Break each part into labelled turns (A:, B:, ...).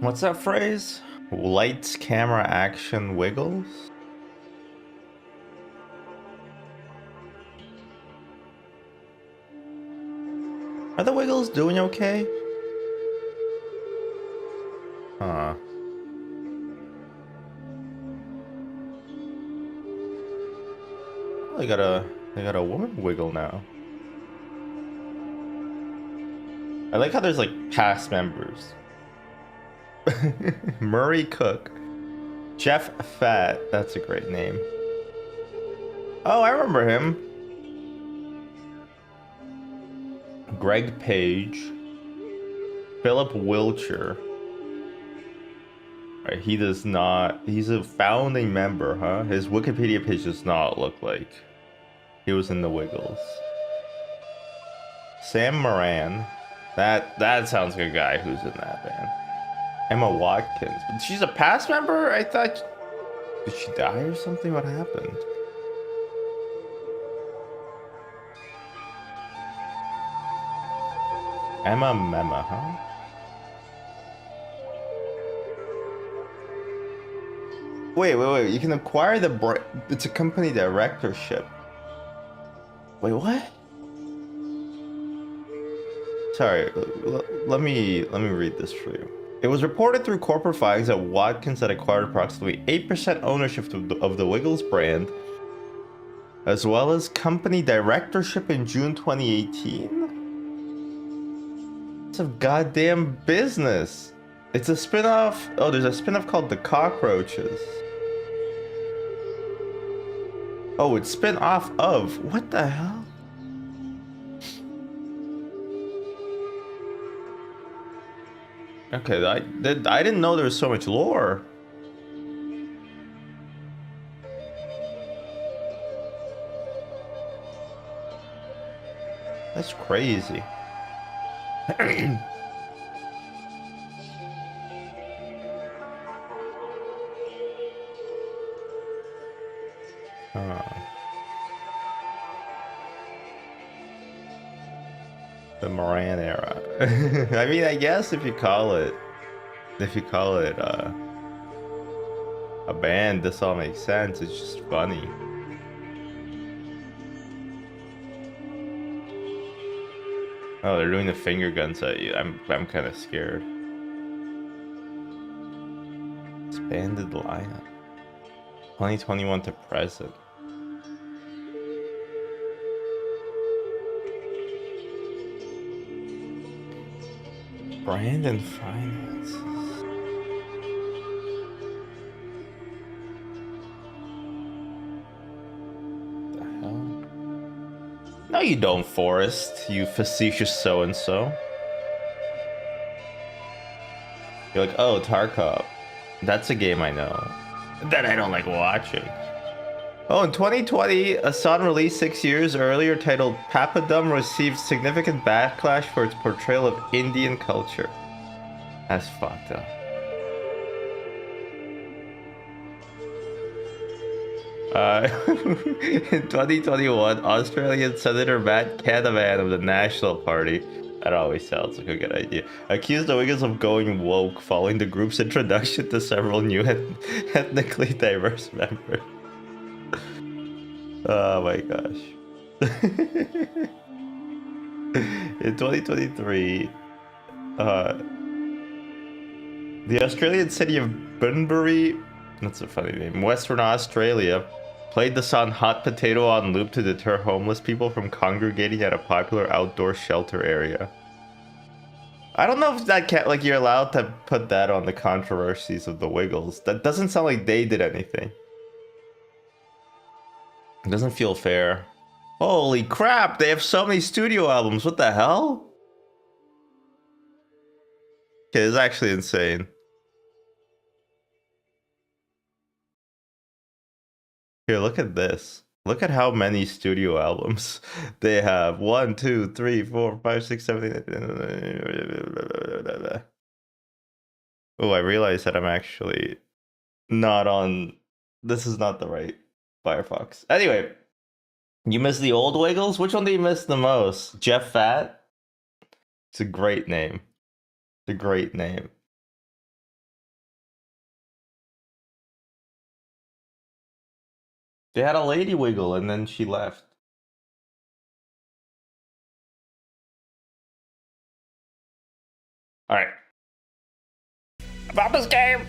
A: What's that phrase? Lights, camera, action, wiggles? Are the Wiggles doing okay? Huh. Oh, they got a woman Wiggle now. I like how there's like past members. Murray Cook. Jeff Fat. That's a great name. Oh, I remember him. Greg Page. Philip Wilcher. Right, he does not. He's a founding member, huh? His Wikipedia page does not look like he was in the Wiggles. Sam Moran. That sounds like a guy who's in that band. Emma Watkins. But she's a past member? I thought. Did she die or something? What happened? Emma Mema, huh? Wait. You can acquire it's a company directorship. Wait, what? Sorry, let me read this for you. It was reported through corporate filings that Watkins had acquired approximately 8% ownership of the Wiggles brand, as well as company directorship in June 2018. It's a goddamn business. It's a spin-off. Oh, there's a spin-off called The Cockroaches. Oh, it's spin-off of. What the hell? Okay, I didn't know there was so much lore. That's crazy. The Moran era. I mean, I guess if you call it a band, this all makes sense. It's just funny. Oh, they're doing the finger guns at you. I'm kind of scared. Expanded lineup. 2021 to present. Brand and finances. The hell? No, you don't, Forrest. You facetious so-and-so. You're like, oh, Tarkov. That's a game I know. That I don't like watching. Oh, in 2020, a song released 6 years earlier titled Papadum received significant backlash for its portrayal of Indian culture. That's fucked up. In 2021, Australian Senator Matt Canavan of the National Party, that always sounds like a good idea, accused the Wiggles of going woke following the group's introduction to several new ethnically diverse members. Oh my gosh. In 2023, the Australian city of Bunbury, that's a funny name, Western Australia, played the song Hot Potato on loop to deter homeless people from congregating at a popular outdoor shelter area. I don't know if that can't, like, you're allowed to put that on the controversies of the Wiggles. That doesn't sound like they did anything. It doesn't feel fair. Holy crap, they have so many studio albums. What the hell? Okay, it's actually insane. Here, look at this. Look at how many studio albums they have. 1, 2, 3, 4, 5, 6, 7, 8. Oh, I realized that I'm actually not on. This is not the right Firefox. Anyway, you miss the old Wiggles? Which one do you miss the most? Jeff Fat? It's a great name. It's a great name. They had a lady wiggle and then she left. All right. About this game.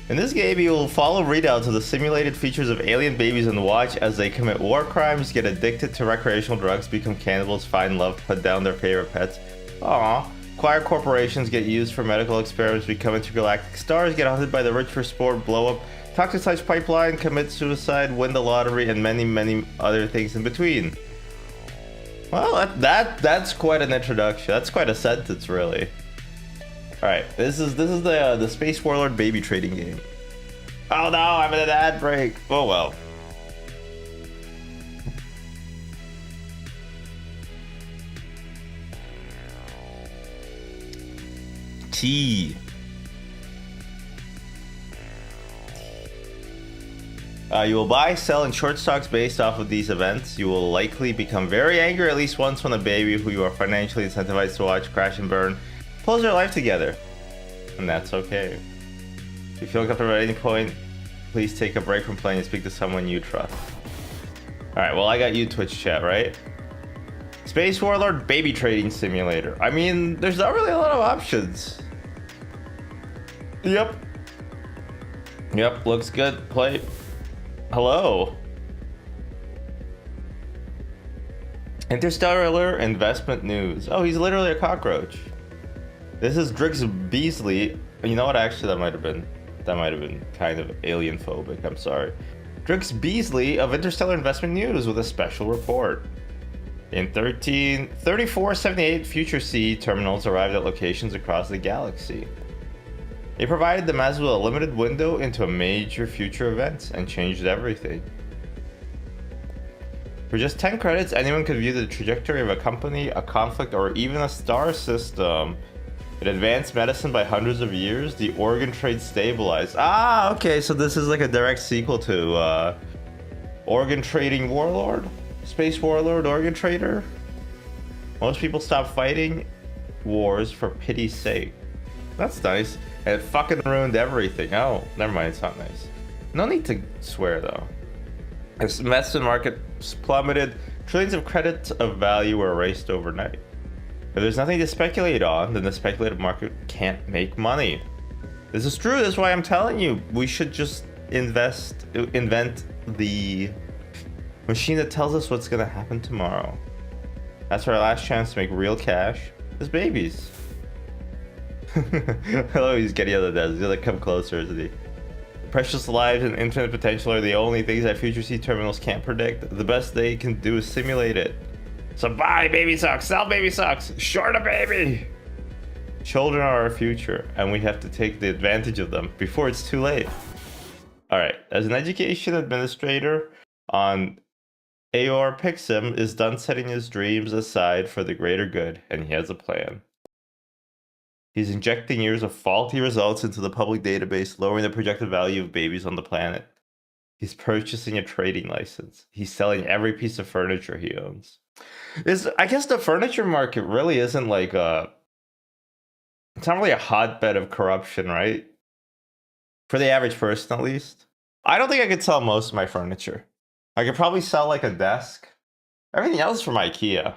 A: In this game, you will follow readouts of the simulated features of alien babies and watch as they commit war crimes, get addicted to recreational drugs, become cannibals, find love, put down their favorite pets. Aww. Acquire corporations, get used for medical experiments, become intergalactic stars, get hunted by the rich for sport, blow up, toxicize pipeline, commit suicide, win the lottery, and many, many other things in between. Well, that's quite an introduction. That's quite a sentence, really. All right, this is the Space Warlord baby trading game. Oh no, I'm in an ad break. Oh well. T. You will buy, sell, and short stocks based off of these events. You will likely become very angry at least once when a baby who you are financially incentivized to watch crash and burn pulls their life together. And that's okay. If you feel comfortable at any point, please take a break from playing and speak to someone you trust. Alright, well I got you Twitch chat, right? Space Warlord Baby Trading Simulator. I mean, there's not really a lot of options. Yep, looks good. Play. Hello. Interstellar investment news. Oh, he's literally a cockroach. This is Drix Beasley. You know what? Actually, that might have been kind of alien phobic. I'm sorry. Drix Beasley of Interstellar Investment News with a special report. In 3478 Future Sea terminals arrived at locations across the galaxy. They provided the masses with a limited window into major future events and changed everything. For just 10 credits, anyone could view the trajectory of a company, a conflict, or even a star system. It advanced medicine by hundreds of years. The organ trade stabilized. Ah, okay, so this is like a direct sequel to Organ Trading Warlord? Space Warlord Organ Trader? Most people stop fighting wars for pity's sake. That's nice. And it fucking ruined everything. Oh, never mind, it's not nice. No need to swear though. As investment markets plummeted, trillions of credits of value were erased overnight. If there's nothing to speculate on, then the speculative market can't make money. This is true, that's why I'm telling you, we should just invent the machine that tells us what's gonna happen tomorrow. That's our last chance to make real cash as babies. Hello, he's getting out of the desert. He's gonna come closer, isn't he? Precious lives and infinite potential are the only things that future sea terminals can't predict. The best they can do is simulate it. So buy baby socks, sell baby socks, short a baby! Children are our future, and we have to take the advantage of them before it's too late. Alright, as an education administrator on Aor Pixim is done setting his dreams aside for the greater good, and he has a plan. He's injecting years of faulty results into the public database, lowering the projected value of babies on the planet. He's purchasing a trading license. He's selling every piece of furniture he owns. I guess the furniture market really isn't like it's not really a hotbed of corruption, right? For the average person, at least. I don't think I could sell most of my furniture. I could probably sell like a desk. Everything else is from IKEA.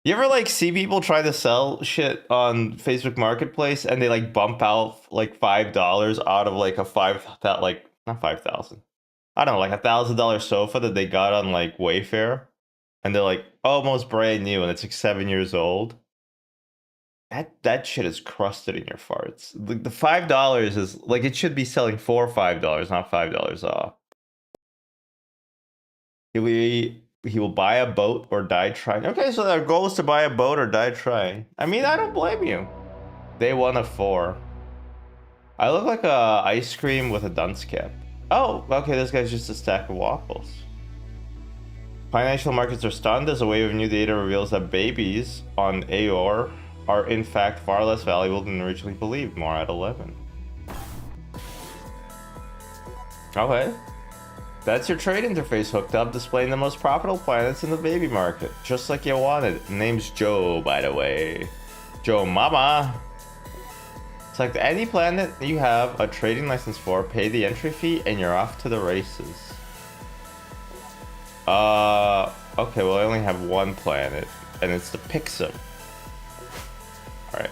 A: You ever like see people try to sell shit on Facebook Marketplace and they like bump out like $5 out of like not 5,000. I don't know, like $1,000 sofa that they got on like Wayfair, and they're like almost brand new and it's like 7 years old. That shit is crusted in your farts. The $5 is like it should be selling for $5, not $5 off. He will buy a boat or die trying. Okay, so their goal is to buy a boat or die trying. I mean, I don't blame you. Day 1 of 4. I look like a ice cream with a dunce cap. Oh, okay, this guy's just a stack of waffles. Financial markets are stunned as a wave of new data reveals that babies on Aor are in fact far less valuable than originally believed. More at 11. Okay. That's your trade interface hooked up, displaying the most profitable planets in the baby market. Just like you wanted. Name's Joe, by the way. Joe Mama. Select any planet you have a trading license for, pay the entry fee, and you're off to the races. Okay, well I only have one planet, and it's the Pixum. Alright.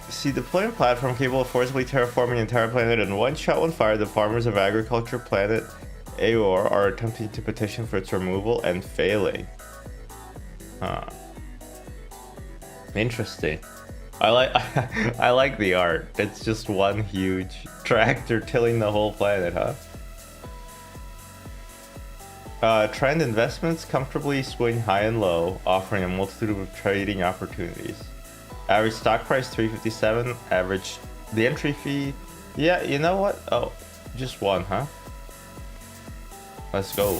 A: See, deploying a platform capable of forcibly terraforming the entire planet in one shot, one fire. The farmers of agriculture planet Aor are attempting to petition for its removal and failing. Huh. Interesting. I like the art. It's just one huge tractor tilling the whole planet, huh? Trend investments comfortably swing high and low, offering a multitude of trading opportunities. Average stock price 357. Average the entry fee. Yeah, you know what? Oh, just one, huh? Let's go.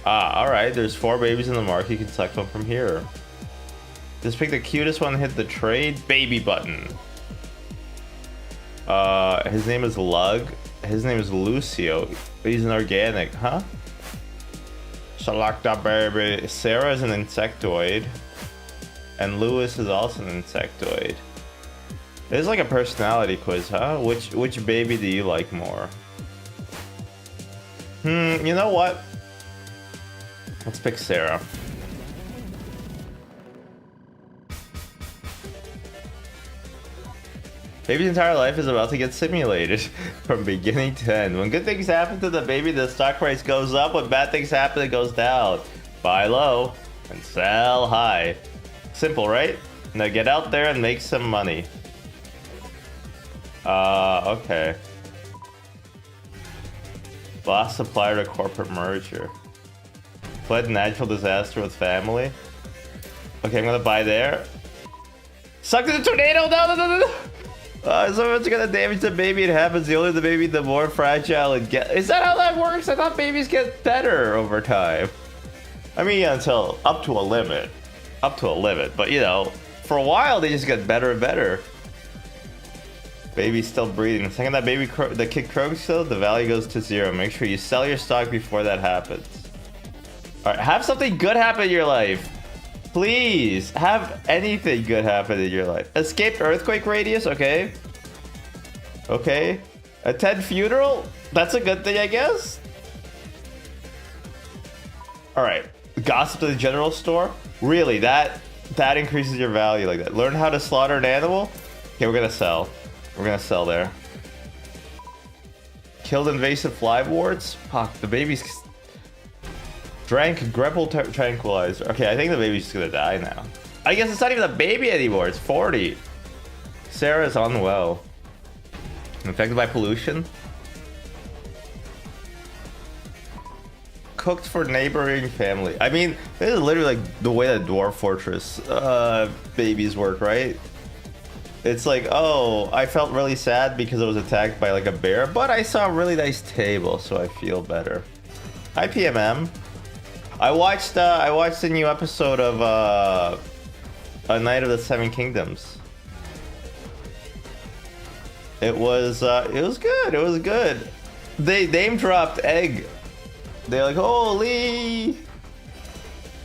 A: Ah, alright. There's 4 babies in the market. You can select one from here. Just pick the cutest one and hit the trade baby button. His name is Lug. His name is Lucio. He's an organic, huh? Select a baby. Sarah is an insectoid. And Lewis is also an insectoid. It's like a personality quiz, huh? Which baby do you like more? You know what? Let's pick Sarah. Baby's entire life is about to get simulated from beginning to end. When good things happen to the baby, the stock price goes up. When bad things happen, it goes down. Buy low and sell high. Simple, right? Now get out there and make some money. Okay. Lost supplier to corporate merger. Fled natural disaster with family. Okay, I'm gonna buy there. Sucked in the tornado! No! Someone's gonna damage the baby. It happens. The older the baby, the more fragile it gets. Is that how that works? I thought babies get better over time. I mean, until up to a limit. Up to a limit. But, you know, for a while, they just get better and better. Baby's still breathing. The second that the kid croaks, though, the value goes to 0. Make sure you sell your stock before that happens. Alright, have something good happen in your life. Please, have anything good happen in your life. Escaped earthquake radius, okay. Okay. Attend funeral? That's a good thing, I guess. Alright. Gossip to the general store? Really, that increases your value like that. Learn how to slaughter an animal? Okay, we're gonna sell. We're gonna sell there. Killed invasive fly warts? Fuck, the baby's... Drank Grapple Tranquilizer. Okay, I think the baby's just gonna die now. I guess it's not even a baby anymore. It's 40. Sarah's unwell. Infected by pollution. Cooked for neighboring family. I mean, this is literally like the way that Dwarf Fortress babies work, right? It's like, oh, I felt really sad because I was attacked by like a bear, but I saw a really nice table, so I feel better. Hi, PMM. I watched the new episode of A Night of the Seven Kingdoms. It was good. It was good. They name dropped Egg. They're like, holy,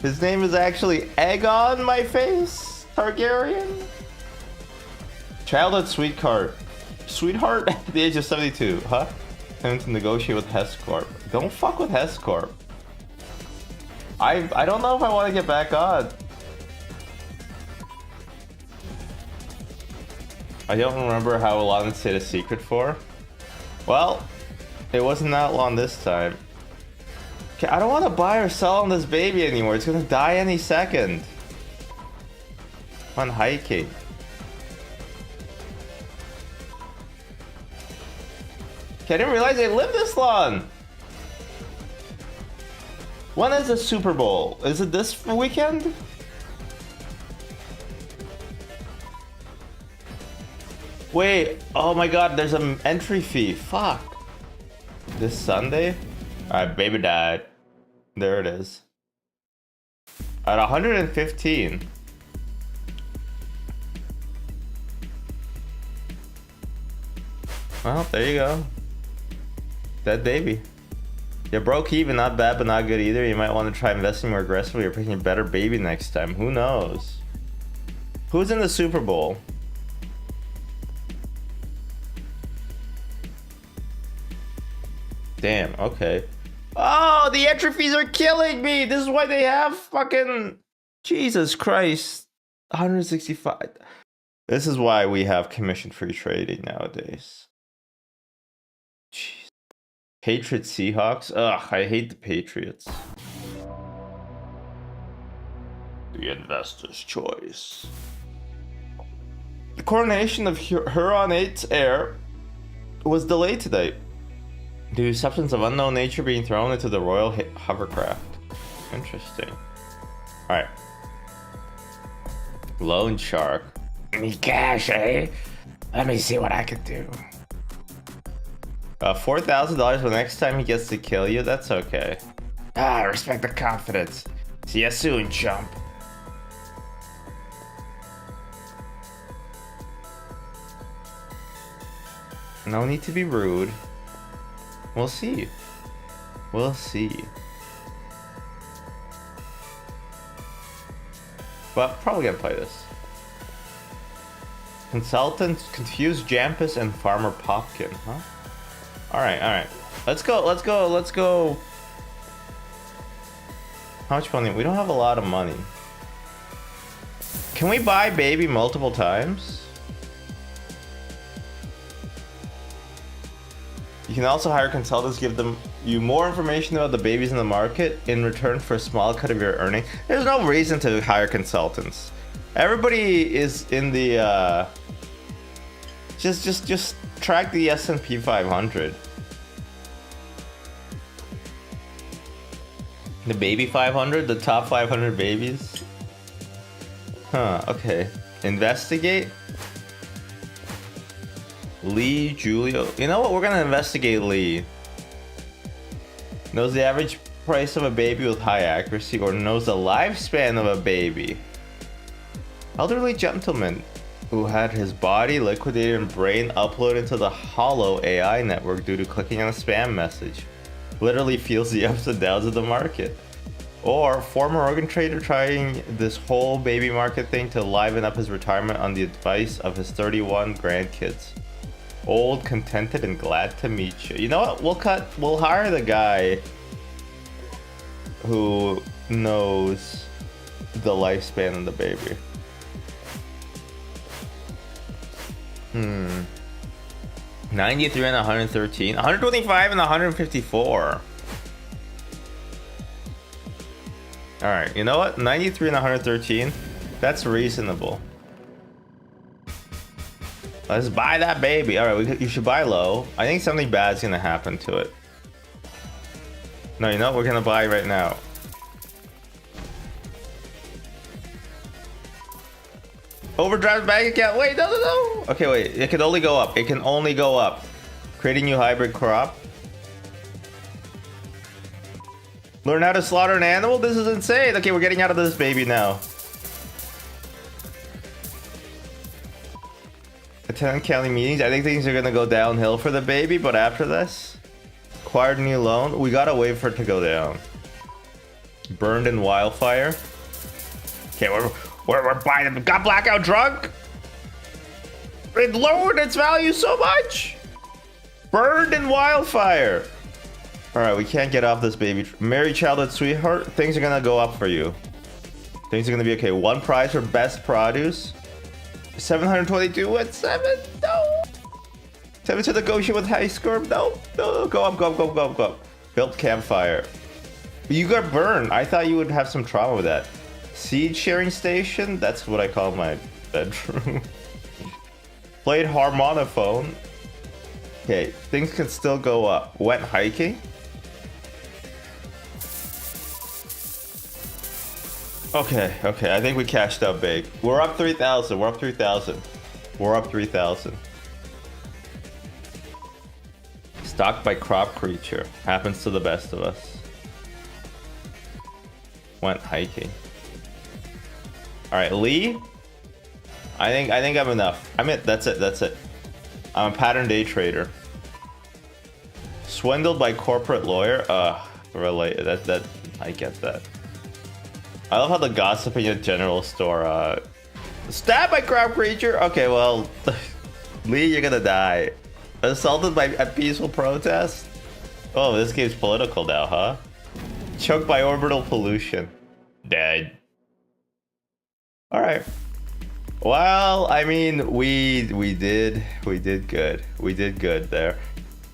A: his name is actually Egg on my face, Targaryen. Childhood sweetheart at the age of 72, huh? Time to negotiate with Hescorp. Don't fuck with Hescorp. I don't know if I want to get back on. I don't remember how long it stayed a secret for. Well, it wasn't that long this time. Okay, I don't want to buy or sell on this baby anymore. It's gonna die any second. I'm hiking. Okay, I didn't realize they lived this long. When is the Super Bowl? Is it this weekend? Wait, oh my god, there's an entry fee. Fuck. This Sunday? Alright, baby died. There it is. At 115. Well, there you go. Dead baby. You broke even, not bad, but not good either. You might want to try investing more aggressively or picking a better baby next time. Who knows? Who's in the Super Bowl? Damn, okay. Oh, the entry fees are killing me. This is why they have fucking... Jesus Christ. 165. This is why we have commission-free trading nowadays. Jeez. Patriots Seahawks. Ugh, I hate the Patriots. The investor's choice. The coronation of Huron 8's heir was delayed today due to substance of unknown nature being thrown into the royal hovercraft. Interesting. Alright. Loan shark.
B: Need cash, eh? Let me see what I can do.
A: $4,000 the next time he gets to kill you? That's okay.
B: Ah, respect the confidence. See ya soon, chump.
A: No need to be rude. We'll see. We'll see. But probably gonna play this. Consultants confuse Jampus and Farmer Popkin, huh? Alright, alright. Let's go. How much money? We don't have a lot of money. Can we buy baby multiple times? You can also hire consultants, give you more information about the babies in the market in return for a small cut of your earning. There's no reason to hire consultants. Everybody is in the just track the S&P 500. The baby 500, the top 500 babies. Huh, okay. Investigate. Lee, Julio. You know what? We're gonna investigate Lee. Knows the average price of a baby with high accuracy, or knows the lifespan of a baby. Elderly gentleman who had his body liquidated and brain uploaded into the hollow AI network due to clicking on a spam message. Literally feels the ups and downs of the market. Or former organ trader trying this whole baby market thing to liven up his retirement on the advice of his 31 grandkids. Old, contented, and glad to meet you. You know what? We'll hire the guy who knows the lifespan of the baby. 93 and 113. 125 and 154. Alright, you know what? 93 and 113. That's reasonable. Let's buy that baby. Alright, you should buy low. I think something bad's gonna happen to it. No, you know what? We're gonna buy right now. Overdraft bank account. Wait, no. Okay, wait. It can only go up. It can only go up. Creating new hybrid crop. Learn how to slaughter an animal? This is insane. Okay, we're getting out of this baby now. Attend county meetings. I think things are gonna go downhill for the baby, but after this, acquired new loan. We gotta wait for it to go down. Burned in wildfire. Okay, we're buying it. Got blackout drunk. It lowered its value so much. Burned in wildfire. All right, we can't get off this baby. Married childhood sweetheart. Things are gonna go up for you. Things are gonna be okay. One prize for best produce. 722 at 7. No. 7 to negotiate with high score. No. Go up. Built campfire. You got burned. I thought you would have some trauma with that. Seed sharing station. That's what I call my bedroom. Played harmonophone. Okay, things can still go up. Went hiking. Okay, I think we cashed out big. We're up 3,000. We're up 3,000. Stalked by crop creature. Happens to the best of us. Went hiking. All right, Lee. I think I'm enough. That's it. I'm a pattern day trader. Swindled by corporate lawyer. Related. That I get that. I love how the gossiping at general store Stabbed by crab creature? Okay, well, Lee, you're gonna die. Assaulted by a peaceful protest? Oh, this game's political now, huh? Choked by orbital pollution. Dead. Alright. Well, I mean, we did good. We did good there.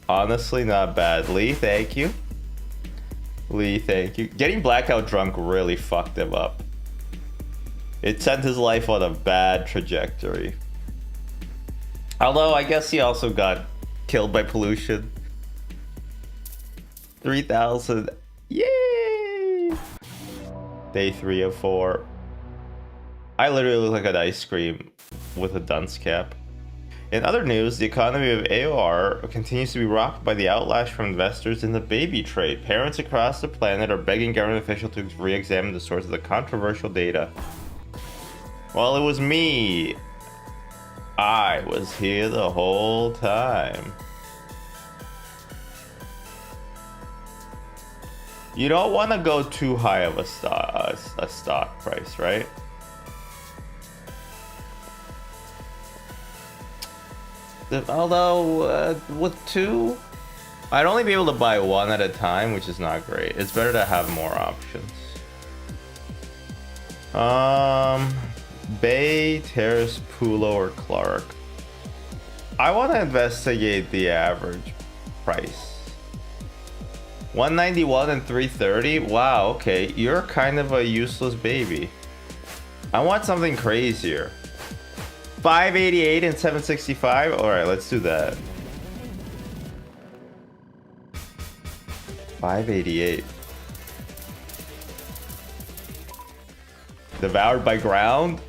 A: Honestly, not bad. Lee, thank you. Lee, thank you. Getting blackout drunk really fucked him up. It sent his life on a bad trajectory. Although, I guess he also got killed by pollution. 3,000. Yay! Day 3 of 4. I literally look like an ice cream with a dunce cap. In other news, the economy of AOR continues to be rocked by the outlash from investors in the baby trade. Parents across the planet are begging government officials to re-examine the source of the controversial data. Well, it was me. I was here the whole time. You don't want to go too high of a stock price, right? Although, with 2, I'd only be able to buy 1 at a time, which is not great. It's better to have more options. Bay, Terrace, Pulo, or Clark. I want to investigate the average price. 191 and 330? Wow, okay. You're kind of a useless baby. I want something crazier. 588 and 765? Alright, let's do that. 588. Devoured by ground?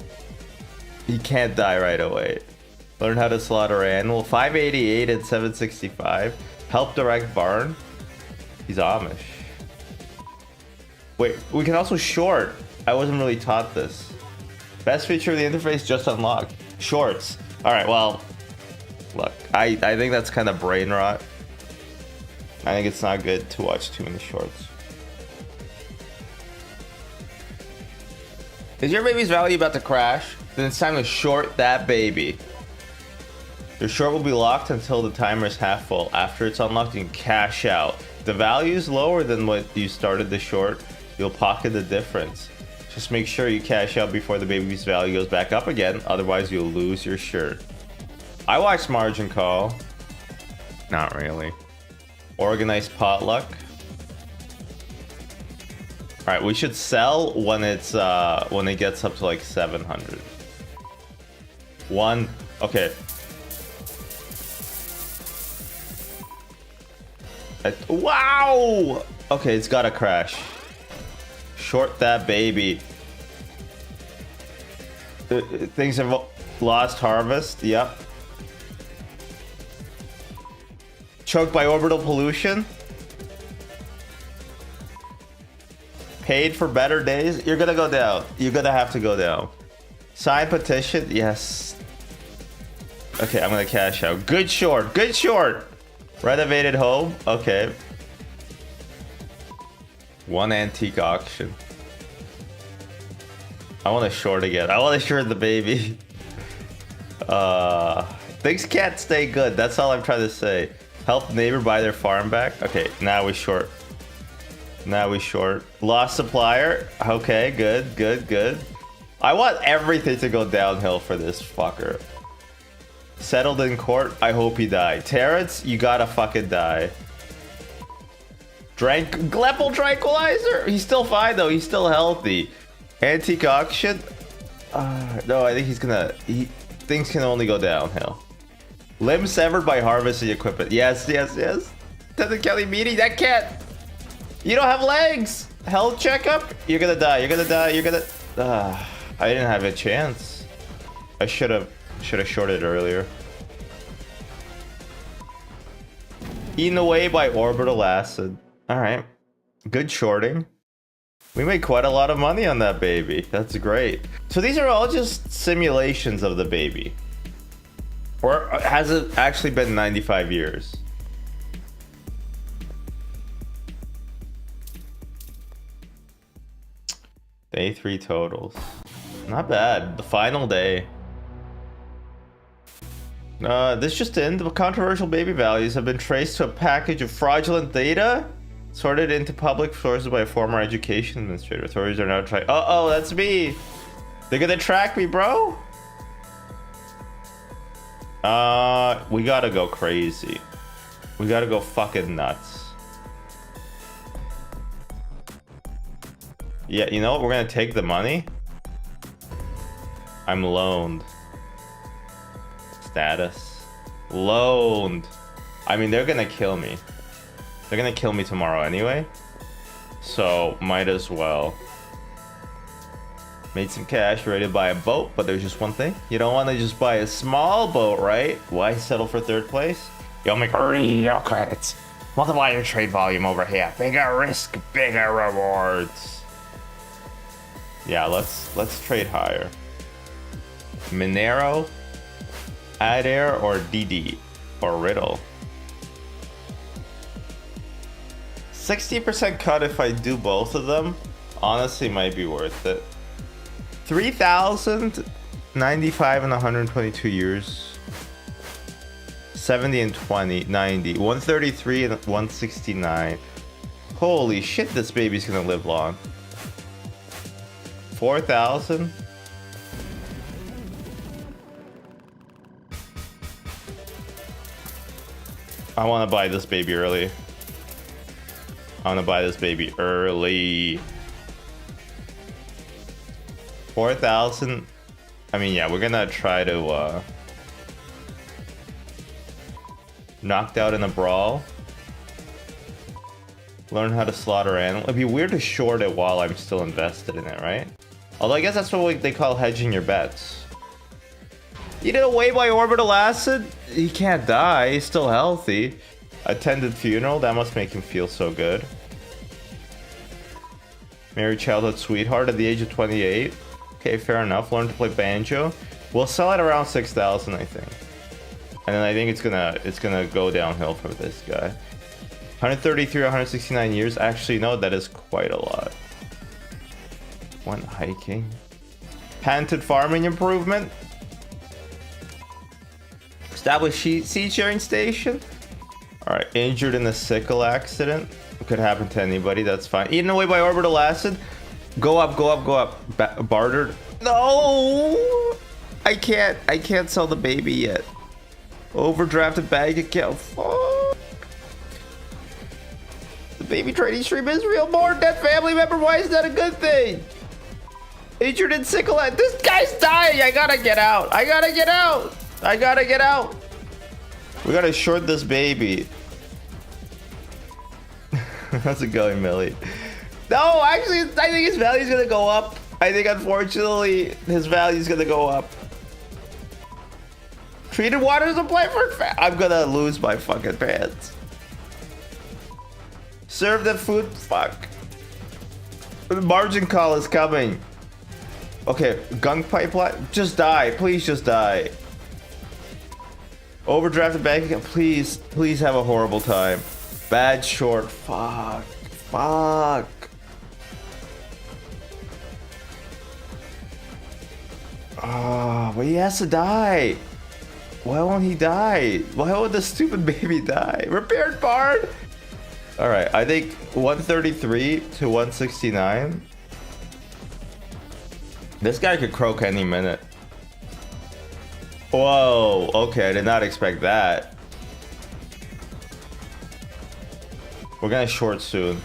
A: He can't die right away. Learn how to slaughter animal. 588 and 765. Help direct barn. He's Amish. Wait, we can also short. I wasn't really taught this. Best feature of the interface just unlocked. Shorts. Alright, well, look, I think that's kind of brain rot. I think it's not good to watch too many shorts. Is your baby's value about to crash? Then it's time to short that baby. Your short will be locked until the timer is half full. After it's unlocked, you can cash out. If the value is lower than what you started the short, you'll pocket the difference. Just make sure you cash out before the baby's value goes back up again, otherwise you'll lose your shirt. I watched Margin Call. Not really. Organized potluck. Alright, we should sell when it's when it gets up to like 700. Okay. Wow! Okay, it's gotta crash. Short that baby. Things have lost harvest. Yep. Choked by orbital pollution. Paid for better days. You're gonna go down. You're gonna have to go down. Sign petition. Yes. Okay, I'm gonna cash out. Good short. Good short. Renovated home. Okay. 1 antique auction. I want to short again. I want to short the baby. Things can't stay good. That's all I'm trying to say. Help neighbor buy their farm back. Okay, now we short. Now we short. Lost supplier. Okay, good, good, good. I want everything to go downhill for this fucker. Settled in court. I hope he died. Terrence, you gotta fucking die. Drank Glepple tranquilizer. He's still fine though. He's still healthy. Antique auction. No, I think he's gonna. Things can only go downhill. Limb severed by harvesting equipment. Yes, yes, yes. Lieutenant Kelly meeting. That cat. You don't have legs. Health checkup. You're gonna die. You're gonna die. You're gonna. I didn't have a chance. I should have shorted earlier. Eaten away by orbital acid. All right, good shorting. We made quite a lot of money on that baby. That's great. So these are all just simulations of the baby. Or has it actually been 95 years? Day 3 totals. Not bad. The final day. This just in. The controversial baby values have been traced to a package of fraudulent data sorted into public sources by a former education administrator. Authorities are now trying. Uh-oh, that's me. They're gonna track me, bro. We gotta go crazy. We gotta go fucking nuts. Yeah, you know what? We're gonna take the money. I'm loaned. Status. Loaned. I mean, they're gonna kill me. They're gonna kill me tomorrow anyway. So, might as well. Made some cash, ready to buy a boat, but there's just one thing. You don't want to just buy a small boat, right? Why settle for third place?
B: You'll make real credits. Multiply your trade volume over here. Bigger risk, bigger rewards.
A: Yeah, let's trade higher. Monero, Adair, or DD, or Riddle. 60% cut if I do both of them. Honestly, might be worth it. 3,000, 95 and 122 years. 70 and 20, 90, 133 and 169. Holy shit, this baby's gonna live long. 4,000. I want to buy this baby early. I want to buy this baby early. 4,000. I mean, yeah, we're gonna try to knocked out in a brawl. Learn how to slaughter animals. It'd be weird to short it while I'm still invested in it, right? Although I guess that's what they call hedging your bets. Eaten away by orbital acid? He can't die, he's still healthy. Attended funeral, that must make him feel so good. Married childhood sweetheart at the age of 28. Okay, fair enough. Learn to play banjo. We'll sell it around 6,000, I think. And then I think it's gonna go downhill for this guy. 133, 169 years. Actually, no, that is quite a lot. Went hiking. Patented farming improvement. Established seed sharing station. All right, injured in a sickle accident. It could happen to anybody. That's fine. Eaten away by orbital acid. Go up, go up, go up. Bartered. No, I can't sell the baby yet. Overdrafted bank account. Fuck. The baby trading stream is real. More dead family member. Why is that a good thing? Injured in sickle. This guy's dying. I gotta get out. I gotta get out. I gotta get out. We gotta short this baby. How's it going, Millie? No, actually, I think his value's gonna go up. I think, unfortunately, his value's gonna go up. Treated water is a play for fat. I'm gonna lose my fucking pants. Serve the food. Fuck. The margin call is coming. Okay, gunk pipeline. Just die. Please just die. Overdrafted bank account. Please, please have a horrible time. Bad short. Fuck. Fuck. Oh, but he has to die. Why won't he die? Why won't the stupid baby die? Repaired barn. All right, I think 133 to 169. This guy could croak any minute. Whoa, okay, I did not expect that. We're gonna short soon.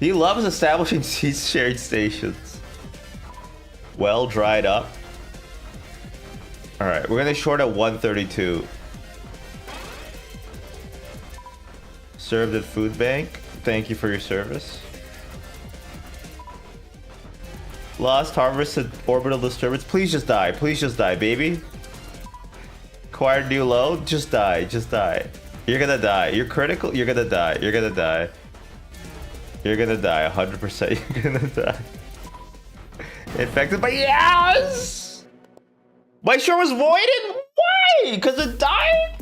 A: He loves establishing seed sharing stations. Well dried up. All right, we're gonna short at 132. Served at food bank. Thank you for your service. Lost harvested orbital disturbance. Please just die. Please just die, baby. Acquired new low. Just die. Just die. You're gonna die. You're critical. You're gonna die. You're gonna die. You're gonna die. 100%. You're gonna die. Infected by yes. My shore was voided. Why? Because it died.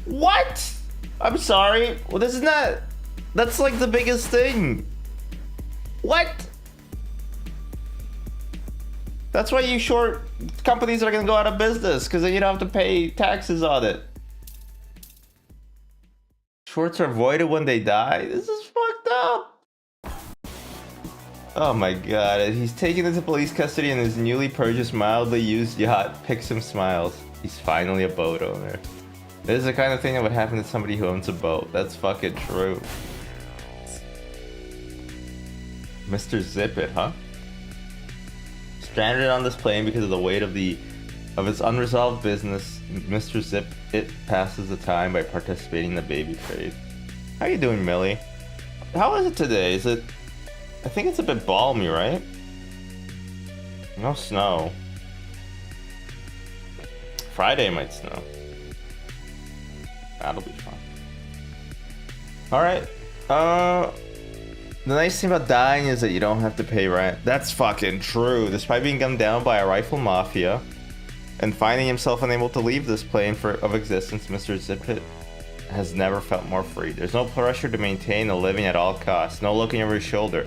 A: What? I'm sorry. Well, this is not. That's like the biggest thing. What? That's why you short companies that are gonna go out of business, because then you don't have to pay taxes on it. Shorts are avoided when they die? This is fucked up. Oh my god, he's taken into police custody in his newly purchased, mildly used yacht. Pixum smiles. He's finally a boat owner. This is the kind of thing that would happen to somebody who owns a boat. That's fucking true. Mr. Zip It, huh? Stranded on this plane because of the weight of his unresolved business, Mr. Zip It passes the time by participating in the baby trade. How you doing, Millie? How is it today? Is it... I think it's a bit balmy, right? No snow. Friday might snow. That'll be fun. Alright. The nice thing about dying is that you don't have to pay rent. That's fucking true. Despite being gunned down by a rifle mafia and finding himself unable to leave this plane of existence, Mr. Zipit has never felt more free. There's no pressure to maintain a living at all costs. No looking over his shoulder.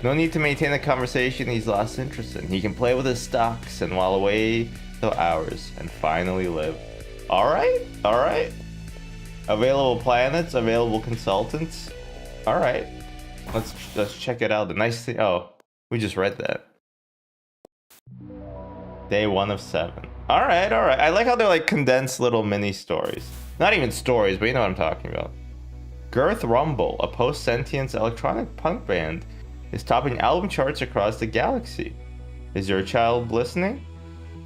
A: No need to maintain a conversation he's lost interest in. He can play with his stocks and while away till hours and finally live. Alright, alright. Available planets, available consultants. Alright. Let's check it out. The nice thing. Oh, we just read that. Day 1 of 7. All right. I like how they're like condensed little mini stories. Not even stories, but you know what I'm talking about. Girth Rumble, a post-sentience electronic punk band, is topping album charts across the galaxy. Is your child listening?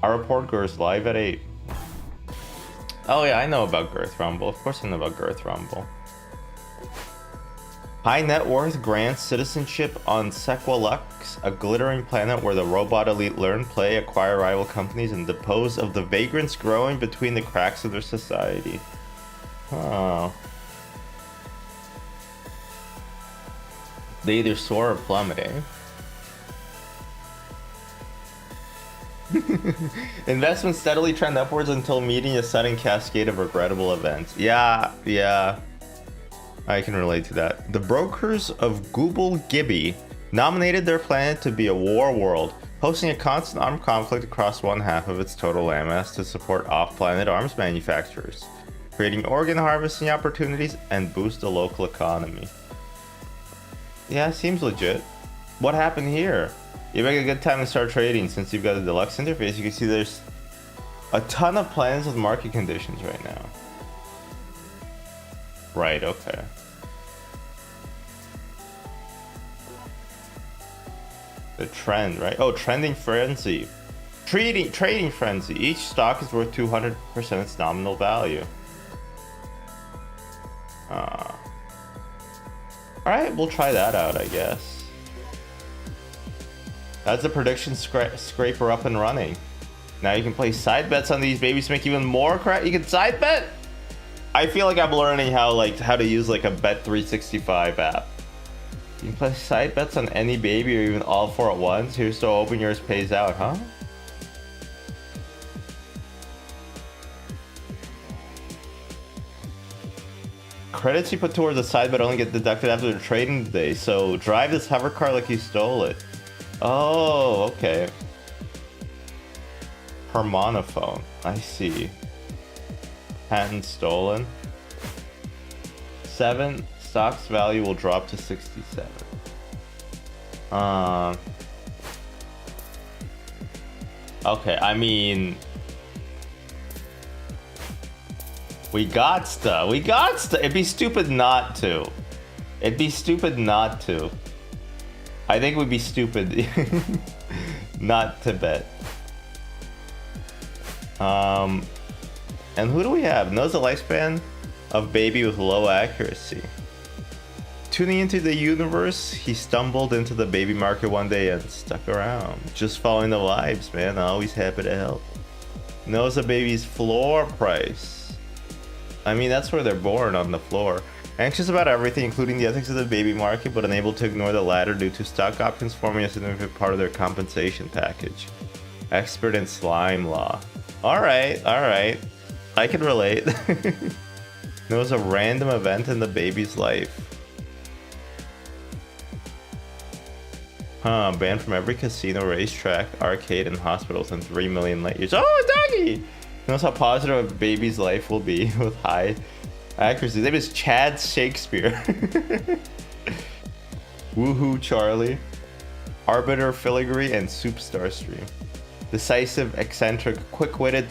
A: Our report goes live at 8. Oh yeah, I know about Girth Rumble. Of course I know about Girth Rumble. High Net Worth grants citizenship on Sequalux, a glittering planet where the robot elite learn, play, acquire rival companies, and dispose of the vagrants growing between the cracks of their society. Oh. They either soar or plummet, eh? Investments steadily trend upwards until meeting a sudden cascade of regrettable events. Yeah. I can relate to that. The brokers of Google Gibby nominated their planet to be a war world, hosting a constant armed conflict across one half of its total landmass to support off-planet arms manufacturers, creating organ harvesting opportunities and boost the local economy. Yeah, seems legit. What happened here? You make a good time to start trading since you've got a deluxe interface. You can see there's a ton of planets with market conditions right now. Right, okay. The trend, right? Oh, trending frenzy. Trading frenzy. Each stock is worth 200% its nominal value. Alright, we'll try that out, I guess. That's the prediction scraper up and running. Now you can play side bets on these babies to make even more crap. You can side bet? I feel like I'm learning how to use like a Bet365 app. You can play side bets on any baby or even all 4 at once. Here's so open yours pays out, huh? Credits you put towards a side bet only get deducted after the trading day, so drive this hover car like you stole it. Oh, okay. Hermonophone, I see. Patent stolen. 7, stock's value will drop to 67. Okay, I mean, we got stuff. It'd be stupid not to. I think it would be stupid not to bet. And who do we have? Knows the lifespan of baby with low accuracy. Tuning into the universe, he stumbled into the baby market one day and stuck around. Just following the vibes, man. Always happy to help. Knows the baby's floor price. I mean, that's where they're born, on the floor. Anxious about everything, including the ethics of the baby market, but unable to ignore the latter due to stock options forming a significant part of their compensation package. Expert in slime law. Alright. I can relate. Knows a random event in the baby's life. Huh, banned from every casino, racetrack, arcade, and hospitals in 3 million light years. Oh, doggy! Knows how positive a baby's life will be with high accuracy. His name is Chad Shakespeare. Woohoo Charlie. Arbiter Filigree and Superstar Stream. Decisive, eccentric, quick-witted,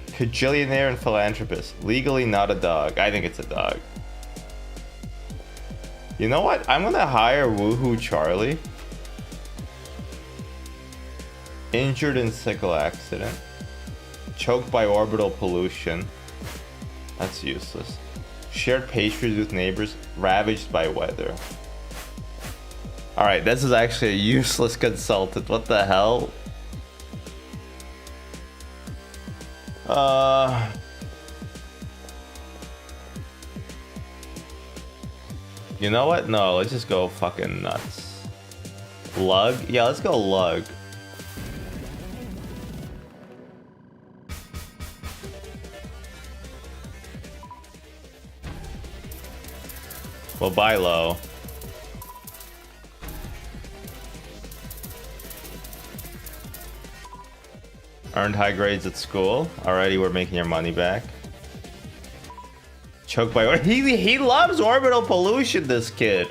A: cajillionaire, and philanthropist. Legally not a dog. I think it's a dog. You know what? I'm gonna hire Woohoo Charlie. Injured in sickle accident. Choked by orbital pollution. That's useless. Shared pastries with neighbors. Ravaged by weather. Alright, this is actually a useless consultant. What the hell? You know what? No, let's just go fucking nuts. Lug? Yeah, let's go lug. Well, buy low. Earned high grades at school. Alrighty, we're making your money back. Choked by... He loves orbital pollution, this kid.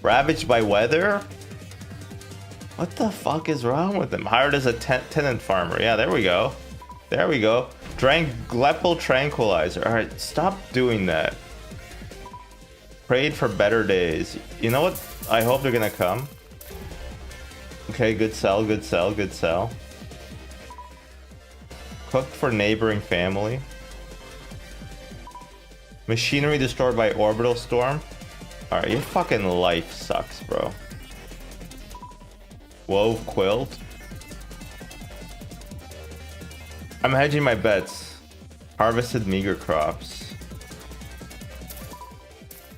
A: Ravaged by weather? What the fuck is wrong with him? Hired as a tenant farmer. Yeah, there we go. There we go. Drank Glepel tranquilizer. Alright, stop doing that. Prayed for better days. You know what? I hope they're gonna come. Okay, good sell, good sell, good sell. Cooked for neighboring family. Machinery destroyed by orbital storm. Alright, your fucking life sucks, bro. Wove quilt. I'm hedging my bets. Harvested meager crops.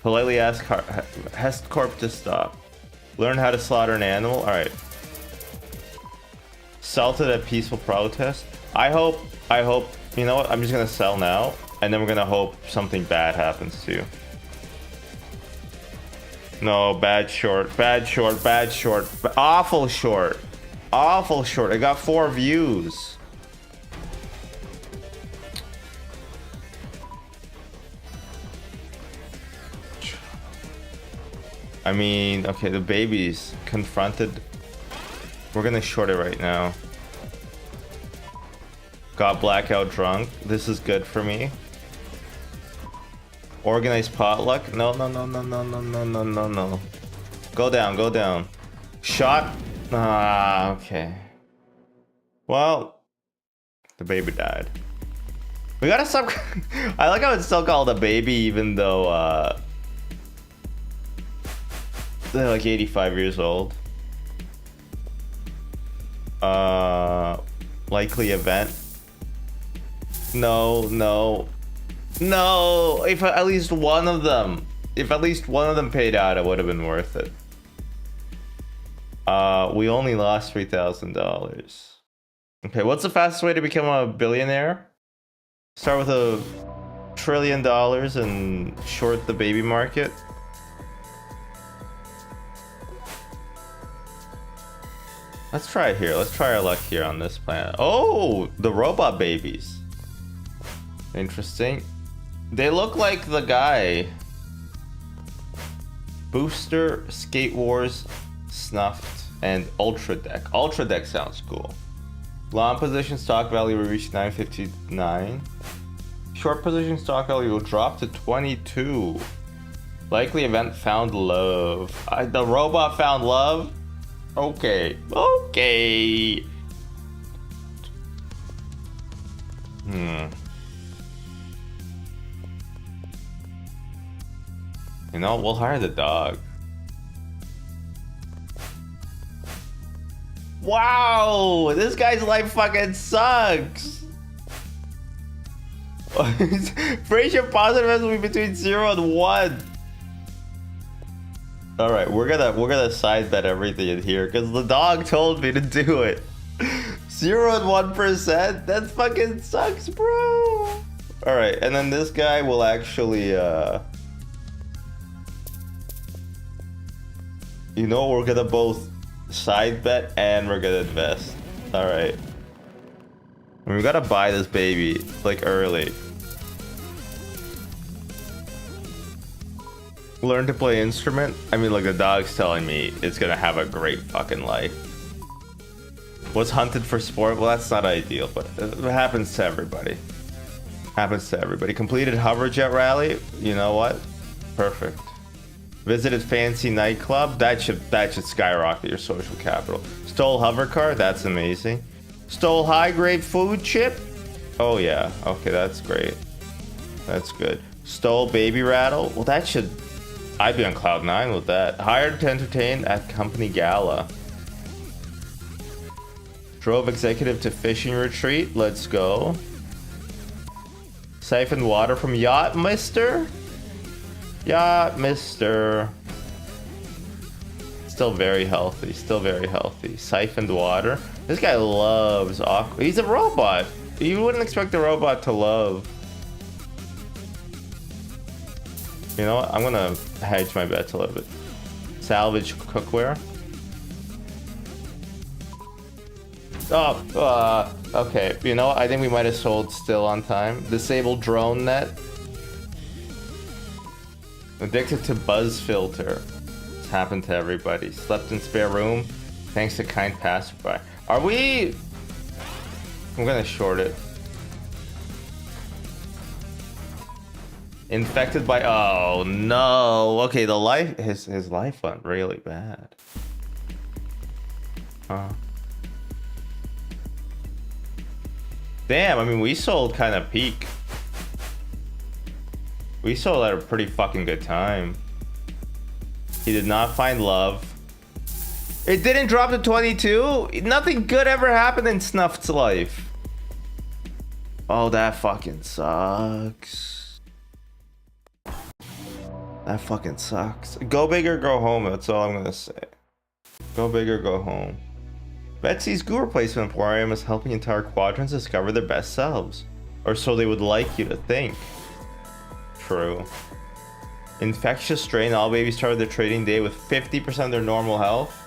A: Politely ask Hest Corp to stop. Learn how to slaughter an animal. Alright. Salted at peaceful protest. I hope, you know what? I'm just gonna sell now. And then we're gonna hope something bad happens to you. No, bad short, bad short, bad short. Awful short. Awful short. I got 4 views. I mean, okay, the baby's confronted. We're gonna short it right now. Got blackout drunk. This is good for me. Organized potluck. No, no, no, no, no, no, no, no, no, no. Go down, go down. Shot. Ah, okay. Well, the baby died. We gotta stop. I like how it's still called a baby, even though they're like 85 years old. Likely event. No, no, no. If at least one of them paid out, it would have been worth it. We only lost $3,000. Okay, what's the fastest way to become a billionaire? Start with $1 trillion and short the baby market. Let's try it here. Let's try our luck here on this planet. Oh, the robot babies. Interesting. They look like the guy. Booster, Skate Wars, Snuffed, and Ultra Deck. Ultra Deck sounds cool. Long position stock value will reach 959. Short position stock value will drop to 22. Likely event found love. The robot found love? Okay. Okay. You know, we'll hire the dog. Wow, this guy's life fucking sucks. Ratio positive will be between 0 and 1. All right, we're gonna side bet everything in here because the dog told me to do it. 0 and 1%. That fucking sucks, bro. All right, and then this guy will actually, you know, we're gonna both Side bet, and we're gonna invest. All right. We gotta buy this baby like early. Learn to play instrument. I mean, like the dog's telling me it's gonna have a great fucking life. Was hunted for sport. Well, that's not ideal, but it happens to everybody. Happens to everybody. Completed hoverjet rally. You know what? Perfect. Visited fancy nightclub. That should skyrocket your social capital. Stole hover car. That's amazing. Stole high grade food chip. Oh yeah. Okay, that's great. That's good. Stole baby rattle. Well, that should. I'd be on cloud 9 with that. Hired to entertain at company gala. Drove executive to fishing retreat. Let's go. Siphoned water from yacht mister. Yacht mister. Still very healthy. Still very healthy. Siphoned water. This guy loves aqua. He's a robot. You wouldn't expect a robot to love. You know what? I'm gonna hedge my bets a little bit. Salvage cookware. Oh, okay. You know what? I think we might have sold still on time. Disabled drone net. Addicted to buzz filter. It's happened to everybody. Slept in spare room. Thanks to kind passerby. Are we? I'm gonna short it. Infected by. Oh no. Okay, the life. His life went really bad. Damn. I mean, we sold kind of peak. We sold at a pretty fucking good time. He did not find love. It didn't drop to 22. Nothing good ever happened in Snuff's life. Oh, that fucking sucks. That fucking sucks. Go big or go home. That's all I'm gonna say. Go big or go home. Betsy's goo replacement emporium is helping entire quadrants discover their best selves. Or so they would like you to think. True. Infectious strain. All babies started their trading day with 50% of their normal health.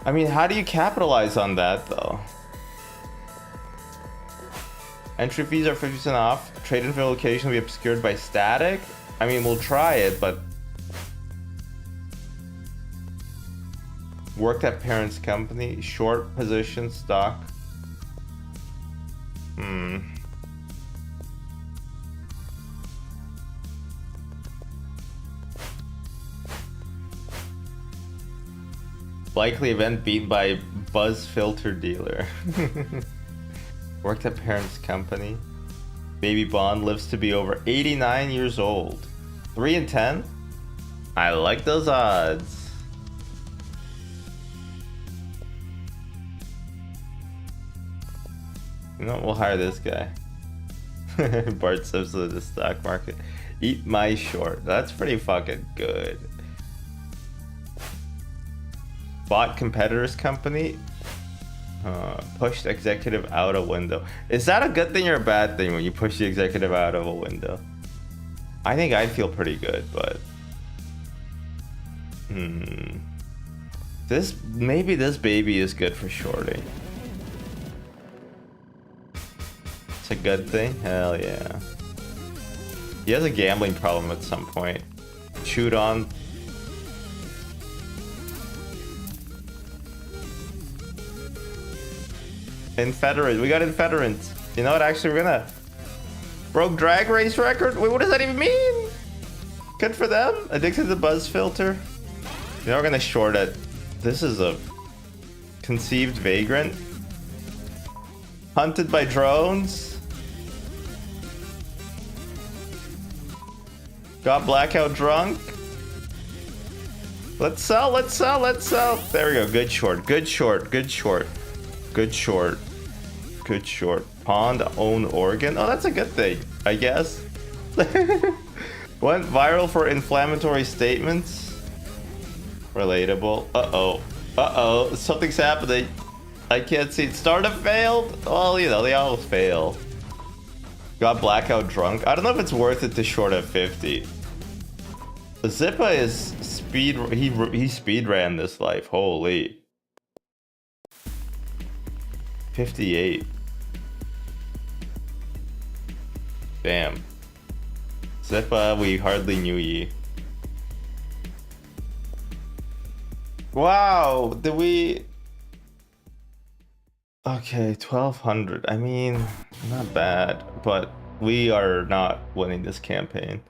A: I mean, how do you capitalize on that though? Entry fees are 50% off. Trade info location will be obscured by static. I mean, we'll try it, but worked at parents' company. Short position stock. Likely event beat by buzz filter dealer. Worked at parents' company. Baby Bond lives to be over 89 years old. 3 in 10? I like those odds. You know what? We'll hire this guy. Bart Simpson of the stock market. Eat my short. That's pretty fucking good. Bought competitors' company. Pushed executive out a window. Is that a good thing or a bad thing when you push the executive out of a window? I think I'd feel pretty good, but maybe this baby is good for shorting. It's a good thing? Hell yeah. He has a gambling problem at some point. Chewed on. Infederate. We got Infederate. You know what? Actually, we're gonna broke drag race record. Wait, what does that even mean? Good for them. Addicted to the buzz filter. You know, we're gonna short it. This is a conceived vagrant. Hunted by drones. Got blackout drunk. Let's sell. Let's sell. Let's sell. There we go. Good short. Good short. Good short. Good short. Good short. Pond own organ. Oh, that's a good thing, I guess. Went viral for inflammatory statements. Relatable. Uh-oh. Uh-oh. Something's happening. I can't see it. Startup failed? Well, you know, they all fail. Got blackout drunk. I don't know if it's worth it to short at 50. Zippa is he speed ran this life. Holy. 58. Damn. Zippa, we hardly knew ye. Wow, did we... Okay, 1200. I mean, not bad, but we are not winning this campaign.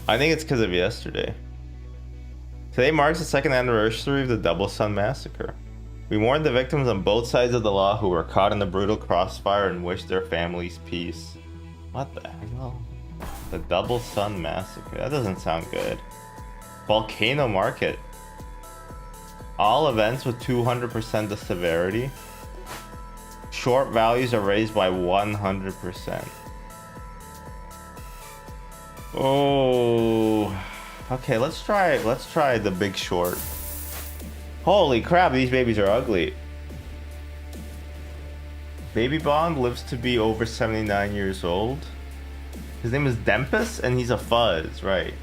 A: I think it's because of yesterday. Today marks the second anniversary of the Double Sun Massacre. We mourn the victims on both sides of the law who were caught in the brutal crossfire and wish their families peace. What the hell? The Double Sun Massacre. That doesn't sound good. Volcano Market. All events with 200% the severity. Short values are raised by 100%. Oh. Okay, let's try the Big Short. Holy crap, these babies are ugly. Baby Bond lives to be over 79 years old. His name is Dempus and he's a fuzz, right?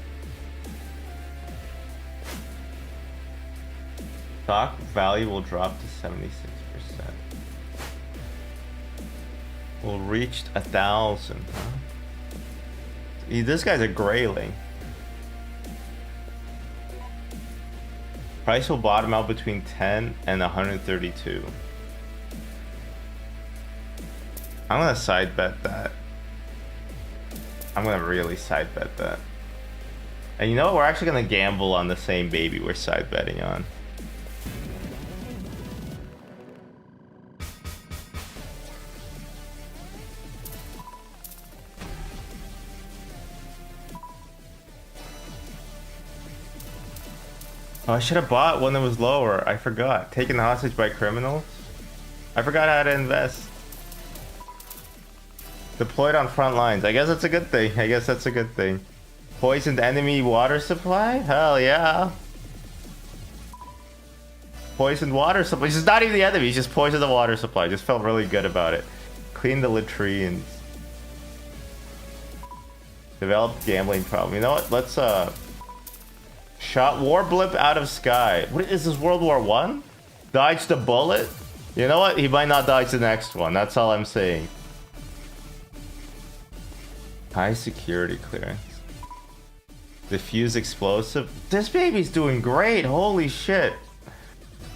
A: Stock value will drop to 76%. Will reach 1,000, huh? This guy's a grayling. Price will bottom out between 10 and 132. I'm gonna side bet that. I'm gonna really side bet that. And you know what? We're actually gonna gamble on the same baby we're side betting on. Oh, I should have bought when it was lower. I forgot. Taken hostage by criminals? I forgot how to invest. Deployed on front lines. I guess that's a good thing. I guess that's a good thing. Poisoned enemy water supply? Hell yeah. Poisoned water supply. He's not even the enemy. He's just poisoned the water supply. Just felt really good about it. Clean the latrines. Developed gambling problem. You know what? Let's shot war blip out of sky. What is this, World War I? Dodged a bullet? You know what? He might not dodge the next one. That's all I'm saying. High security clearance. Diffuse explosive. This baby's doing great. Holy shit.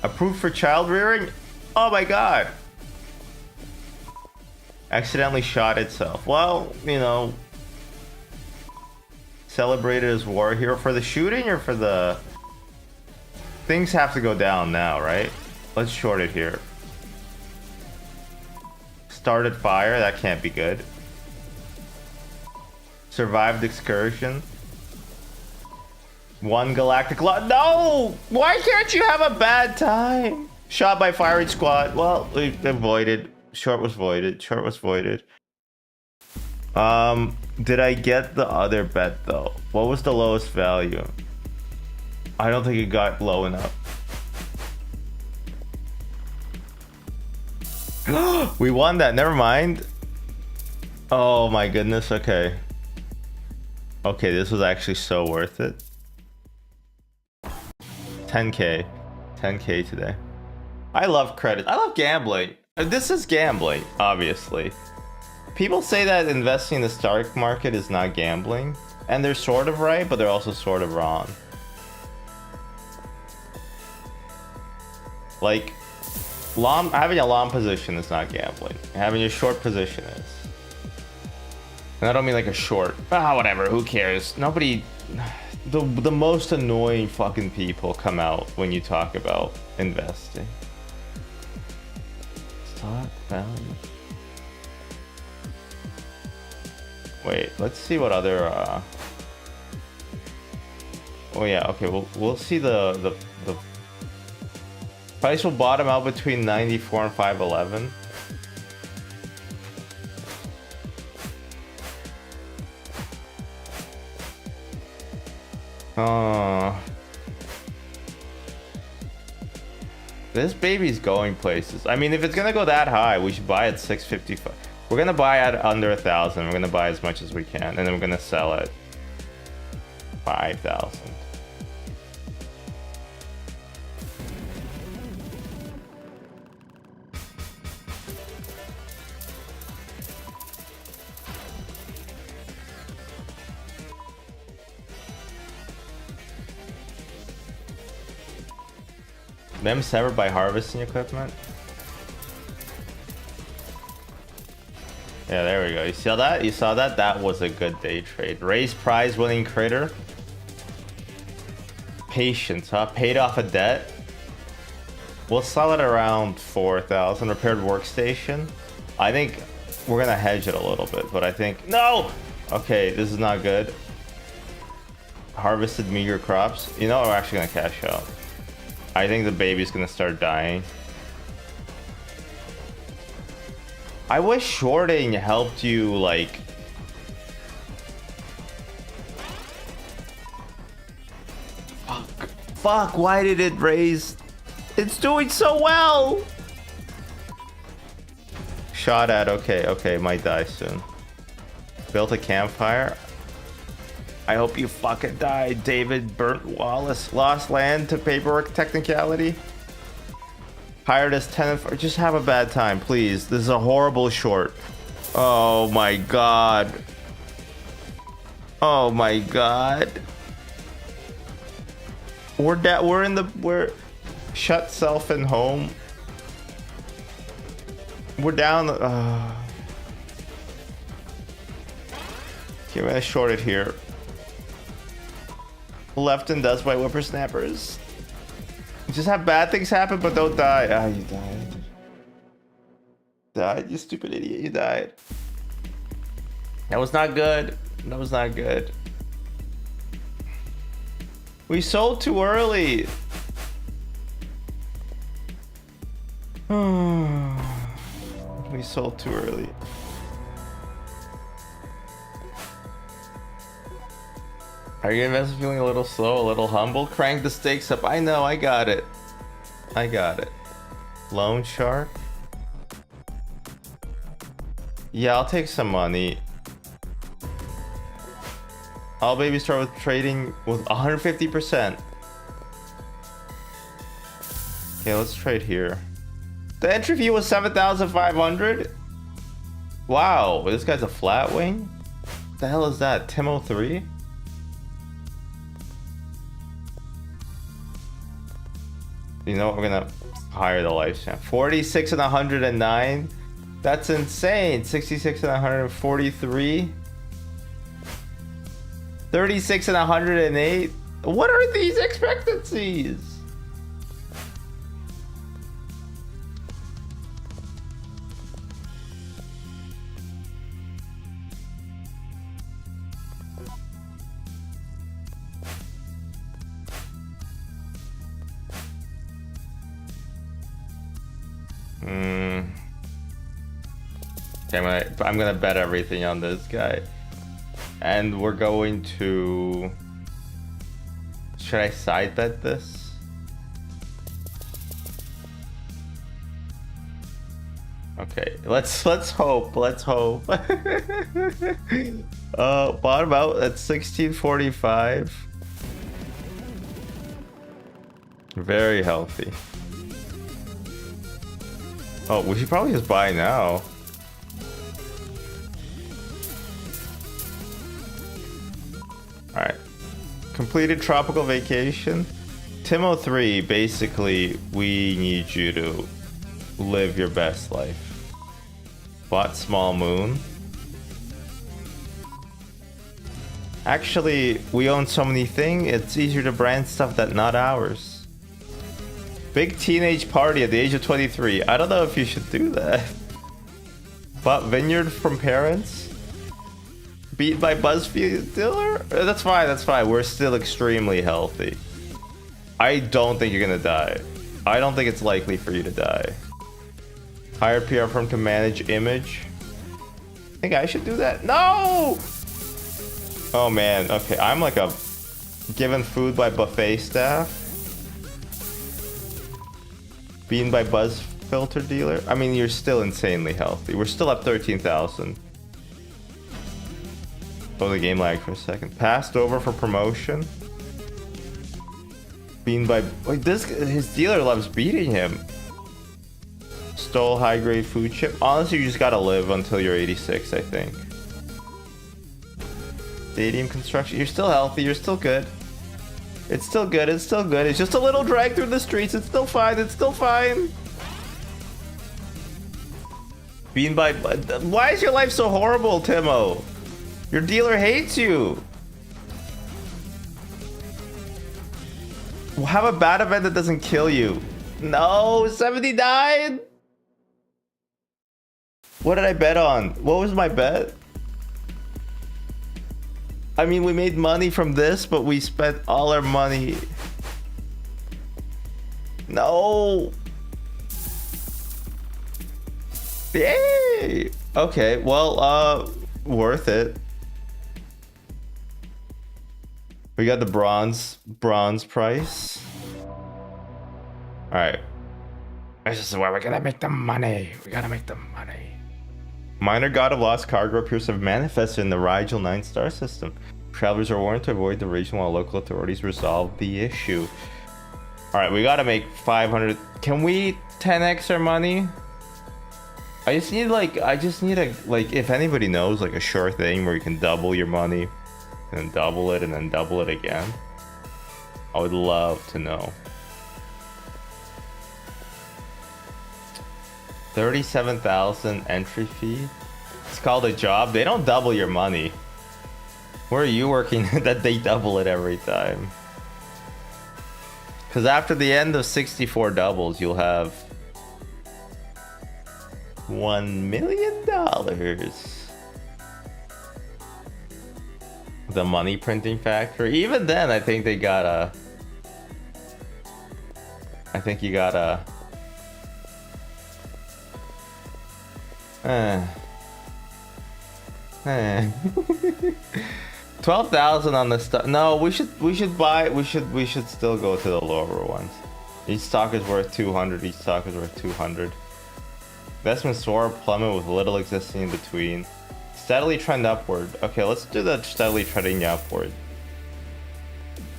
A: Approved for child rearing? Oh my god. Accidentally shot itself. Well, you know. Celebrated as war hero for the shooting or for the... Things have to go down now, right? Let's short it here. Started fire. That can't be good. Survived excursion. One galactic law. No! Why can't you have a bad time? Shot by firing squad. Well, we avoided. Short was voided. Short was voided. Did I get the other bet though? What was the lowest value? I don't think it got low enough. We won that. Never mind. Oh my goodness. Okay. Okay, this was actually so worth it. 10k. 10k today. I love credit. I love gambling. This is gambling, obviously. People say that investing in the stock market is not gambling, and they're sort of right, but they're also sort of wrong. Like, having a long position is not gambling. Having a short position is. And I don't mean like a short. Ah, whatever. Who cares? Nobody. The most annoying fucking people come out when you talk about investing. Stock value. Wait, let's see what other oh yeah, okay, we'll see the price will bottom out between 94 and 511. This baby's going places. I mean, if it's gonna go that high, we should buy at 655. We're gonna buy at under 1,000. We're gonna buy as much as we can, and then we're gonna sell at 5,000. Them severed by harvesting equipment. Yeah, there we go. You saw that? You saw that? That was a good day trade. Raise prize winning critter. Patience, huh? Paid off a debt. We'll sell it around 4,000. Repaired workstation. I think we're gonna hedge it a little bit, but I think no. Okay, this is not good. Harvested meager crops. You know, we're actually gonna cash out. I think the baby's gonna start dying. I wish shorting helped you, like... Fuck, why did it raise? It's doing so well! Shot at, okay, might die soon. Built a campfire. I hope you fucking die, David Burnt Wallace. Lost land to paperwork technicality. Hired as tenant for... Just have a bad time, please. This is a horrible short. Oh my god. Oh my god. We're shut self in home. We're down. Okay, I'm gonna short it here. Left and dust by whippersnappers. Just have bad things happen, but don't die. Ah, you died. Died, you stupid idiot. You died. That was not good. That was not good. We sold too early. We sold too early. Are you investors feeling a little slow, a little humble? Crank the stakes up. I know, I got it. I got it. Loan shark. Yeah, I'll take some money. All babies start with trading with 150%. Okay, let's trade here. The entry fee was 7,500. Wow, this guy's a flat wing. What the hell is that? Timo 3? You know what? We're gonna hire the lifespan. 46 and 109. That's insane. 66 and 143. 36 and 108. What are these expectancies? Okay, I'm gonna bet everything on this guy. And we're going to... Should I side bet this? Okay, let's hope. Let's hope. Bottom out at 1645. Very healthy. Oh, we should probably just buy now. Alright. Completed tropical vacation. Timo 3, basically, we need you to live your best life. Bought small moon. Actually, we own so many things, it's easier to brand stuff that's not ours. Big teenage party at the age of 23. I don't know if you should do that. Bought vineyard from parents. Beat by BuzzFeed dealer? That's fine, that's fine. We're still extremely healthy. I don't think you're gonna die. I don't think it's likely for you to die. Hired PR firm to manage image. Think I should do that? No! Oh man, okay. I'm like a given food by buffet staff. Bean by Buzz filter dealer. I mean, you're still insanely healthy. We're still at 13,000. Oh, the game lagged for a second. Passed over for promotion. Bean by... Like this, his dealer loves beating him. Stole high-grade food chip. Honestly, you just gotta live until you're 86, I think. Stadium construction. You're still healthy. You're still good. It's still good. It's still good. It's just a little drag through the streets. It's still fine. It's still fine. Being by... Why is your life so horrible, Timo? Your dealer hates you. Have a bad event that doesn't kill you. No, 79? What did I bet on? What was my bet? I mean, we made money from this, but we spent all our money. No. Yay. Okay, well, worth it. We got the bronze price. All right.
B: This is where we're gonna make the money. We gotta make the money.
A: Minor God of Lost cargo appears to have manifested in the Rigel 9-star system. Travelers are warned to avoid the region while local authorities resolve the issue. Alright, we gotta make 500. Can we 10x our money? I just need a, like, if anybody knows, like, a sure thing where you can double your money, and then double it, and then double it again. I would love to know. 37,000 entry fee. It's called a job. They don't double your money. Where are you working that they double it every time? Because after the end of 64 doubles, you'll have $1 million. The money printing factory. Even then, I think they gotta. I think you gotta. 12,000 on the stock. No, we should still go to the lower ones. Each stock is worth 200. Each stock is worth 200. Investment soar, plummet with little existing in between. Steadily trend upward. Okay, let's do the steadily trending upward.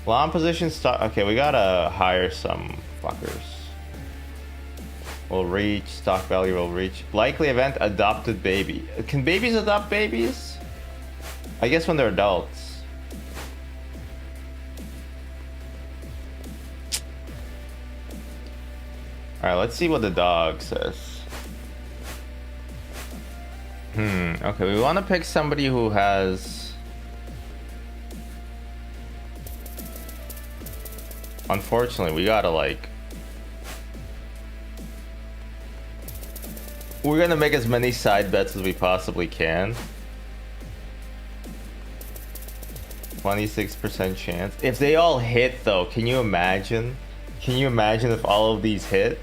A: Long position stock. Okay, we gotta hire some fuckers. Will reach, stock value will reach. Likely event, adopted baby. Can babies adopt babies? I guess when they're adults. Alright, let's see what the dog says. Okay, we want to pick somebody who has... Unfortunately, we gotta like... We're gonna make as many side bets as we possibly can. 26% chance. If they all hit though, can you imagine? Can you imagine if all of these hit?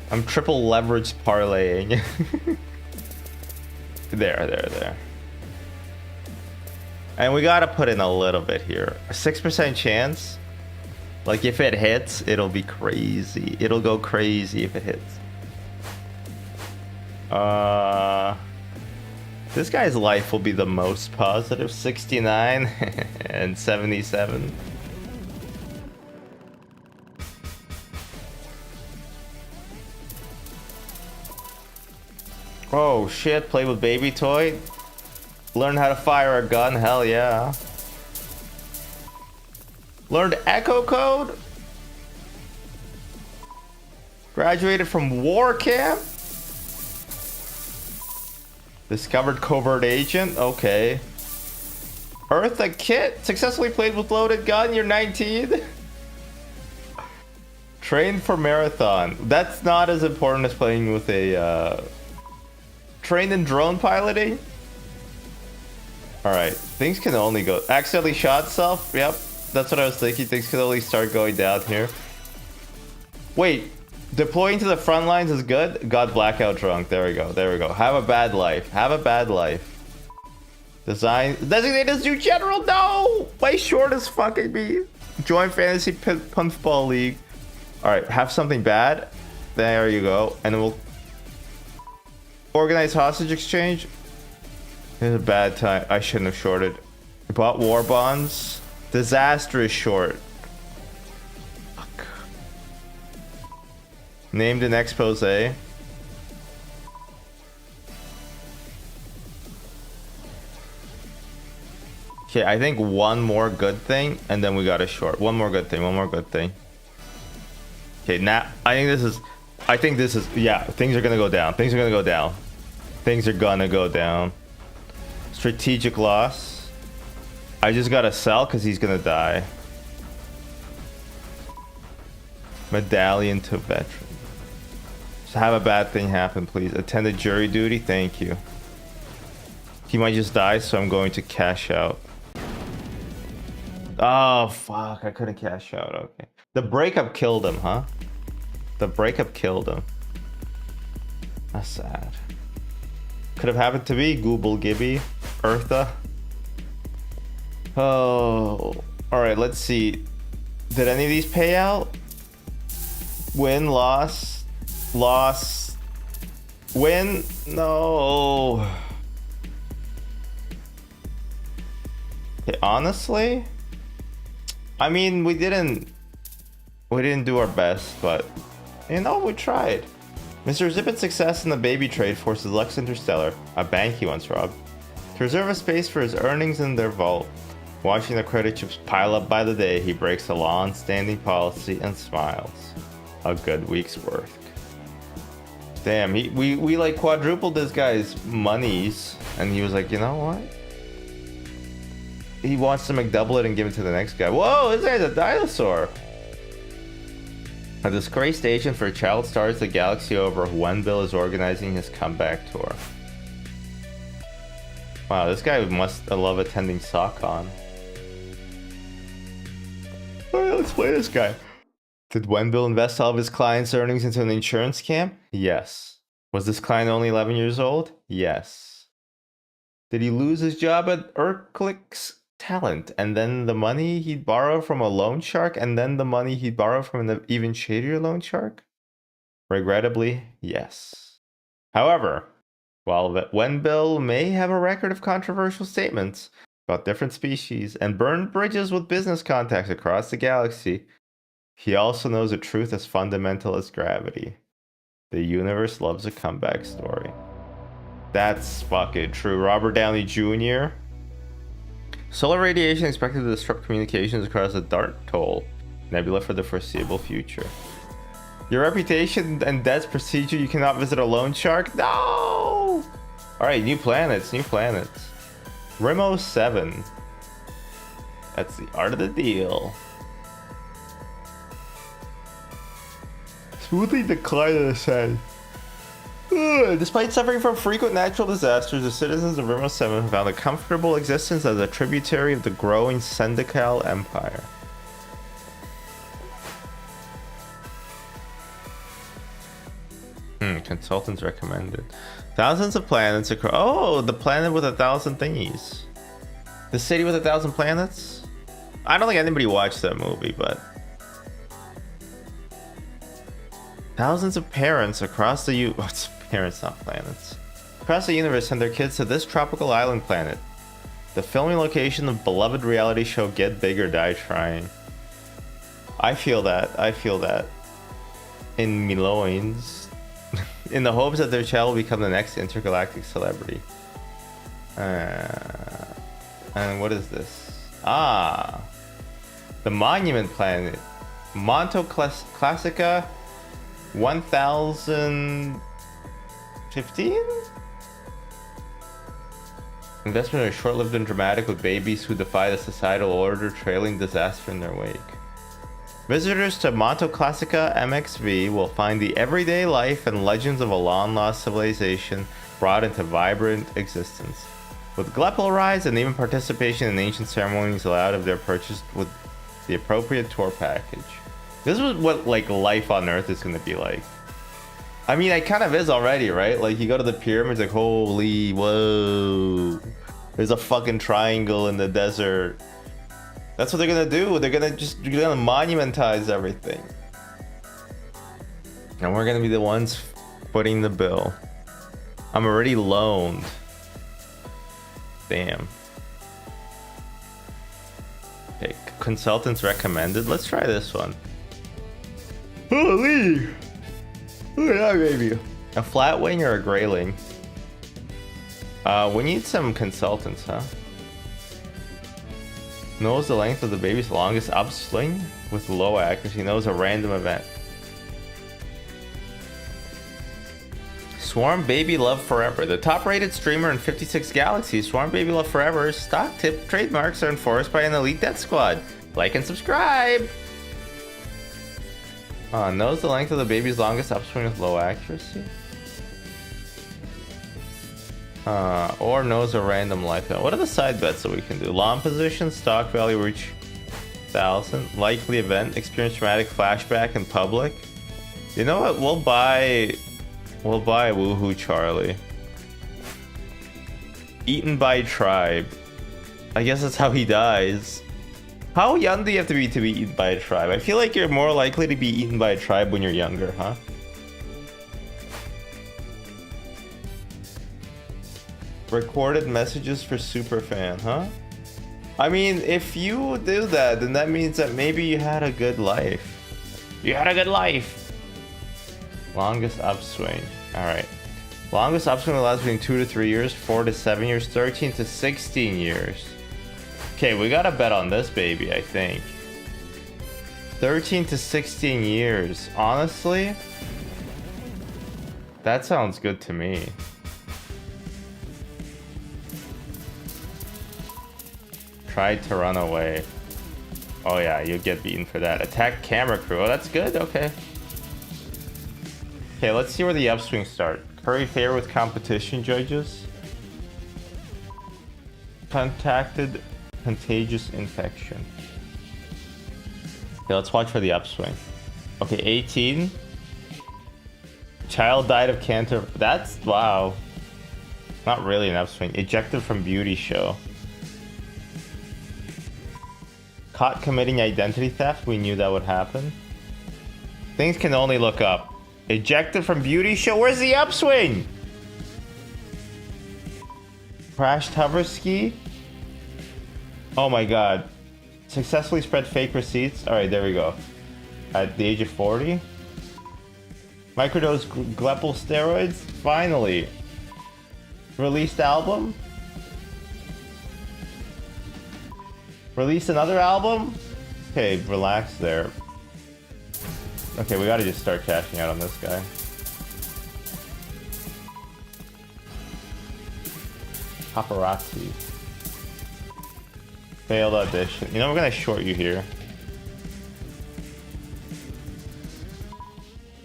A: I'm triple leverage parlaying. There. And we gotta put in a little bit here. A 6% chance? Like if it hits, it'll be crazy. It'll go crazy if it hits. This guy's life will be the most positive. 69 and 77. Oh shit, play with baby toy? Learn how to fire a gun? Hell yeah. Learned echo code? Graduated from war camp? Discovered covert agent? Okay. Earth a kit? Successfully played with loaded gun? You're 19? Trained for marathon. That's not as important as playing with a... Trained in drone piloting? Alright. Things can only go... Accidentally shot self? Yep. That's what I was thinking. Things can only start going down here. Wait. Deploying to the front lines is good? Got blackout drunk. There we go. There we go. Have a bad life. Have a bad life. Design... Designated as new general? No! My short is fucking me. Join Fantasy Punfball League. Alright. Have something bad. There you go. And then we'll... Organize hostage exchange. It's a bad time. I shouldn't have shorted. Bought war bonds. Disastrous short. Fuck. Named an expose. Okay, I think one more good thing, and then we got a short. One more good thing, one more good thing. Okay, now, I think this is, yeah, things are gonna go down. Things are gonna go down. Things are gonna go down. Strategic loss. I just gotta sell because he's gonna die. Medallion to veteran. Just have a bad thing happen, please. Attended jury duty, thank you. He might just die, so I'm going to cash out. Oh, fuck, I couldn't cash out, okay. The breakup killed him, huh? The breakup killed him. That's sad. Could have happened to me, Google Gibby, Eartha. Oh, all right, let's see. Did any of these pay out? Win, loss, loss, win, no. Okay, honestly, I mean, we didn't do our best, but you know, we tried. Mr. Zippet's success in the baby trade forces Lux Interstellar, a bank he once robbed, to reserve a space for his earnings in their vault. Watching the credit chips pile up by the day, he breaks a long-standing policy and smiles. A good week's work. Damn, we like quadrupled this guy's monies, and he was like, you know what? He wants to McDouble it and give it to the next guy. Whoa, this guy's a dinosaur. A disgraced agent for child stars the galaxy over, Wenbill is organizing his comeback tour. Wow, this guy must love attending SockCon. Alright, let's play this guy. Did Wenbill invest all of his clients' earnings into an insurance scam? Yes. Was this client only 11 years old? Yes. Did he lose his job at Urklick's talent, and then the money he'd borrow from a loan shark, and then the money he'd borrow from an even shadier loan shark? Regrettably, yes. However, while Wenbill may have a record of controversial statements about different species and burned bridges with business contacts across the galaxy, he also knows a truth as fundamental as gravity. The universe loves a comeback story. That's fucking true. Robert Downey Jr. Solar radiation expected to disrupt communications across the Dart Toll Nebula for the foreseeable future. Your reputation and debts precede you. You cannot visit a loan shark. No! Alright, new planets, new planets. Remo 7. That's the art of the deal. Smoothly decline in the sand. Despite suffering from frequent natural disasters, the citizens of Remo 7 have found a comfortable existence as a tributary of the growing Sendical Empire. Consultants recommended. Thousands of planets across. Oh, the planet with 1,000 thingies. The city with 1,000 planets? I don't think anybody watched that movie, but. Thousands of parents across the it's parents, not planets. Across the universe send their kids to this tropical island planet. The filming location of beloved reality show Get Big or Die Trying. I feel that. I feel that. In me loins. In the hopes that their child will become the next intergalactic celebrity. And what is this? Ah. The Monument Planet. Monto Classica 1015? Investment are short-lived and dramatic, with babies who defy the societal order trailing disaster in their wake. Visitors to Monto Classica MXV will find the everyday life and legends of a long-lost civilization brought into vibrant existence, with Glepple rides and even participation in ancient ceremonies allowed if they're purchased with the appropriate tour package. This is what like life on Earth is going to be like. I mean, it kind of is already, right? Like you go to the pyramids, like holy, whoa, there's a fucking triangle in the desert. That's what they're gonna do. They're gonna monumentize everything, and we're gonna be the ones footing the bill. I'm already loaned. Damn. Okay, consultants recommended. Let's try this one. Holy! Look at that baby. A flat wing or a grayling? We need some consultants, huh? Knows the length of the baby's longest upswing with low accuracy. Knows a random event. Swarm Baby Love Forever. The top-rated streamer in 56 galaxies, Swarm Baby Love Forever's stock tip trademarks are enforced by an elite death squad. Like and subscribe! Knows the length of the baby's longest upswing with low accuracy. Or knows a random life event. What are the side bets that we can do? Lawn position, stock value reach 1,000. Likely event, experience traumatic flashback in public. You know what? We'll buy Woohoo Charlie. Eaten by tribe. I guess that's how he dies. How young do you have to be eaten by a tribe? I feel like you're more likely to be eaten by a tribe when you're younger, huh? Recorded messages for superfan, huh? I mean, if you do that, then that means that maybe you had a good life. You had a good life. Longest upswing. Alright. Longest upswing will last between 2 to 3 years, 4 to 7 years, 13 to 16 years. Okay, we gotta bet on this baby, I think. 13 to 16 years. Honestly, that sounds good to me. Tried to run away. Oh yeah, you'll get beaten for that. Attack camera crew. Oh, that's good. Okay. Okay, let's see where the upswings start. Curry favor with competition judges. Contacted contagious infection. Okay, let's watch for the upswing. Okay, 18. Child died of cancer. That's, wow. Not really an upswing. Ejected from beauty show. Caught committing identity theft. We knew that would happen. Things can only look up. Ejected from beauty show. Where's the upswing? Crashed hover ski. Oh my god. Successfully spread fake receipts. Alright, there we go. At the age of 40. Microdose Glepple steroids. Finally. Released album. Release another album? Okay, relax there. Okay, we gotta just start cashing out on this guy. Paparazzi. Failed audition. You know, we're gonna short you here.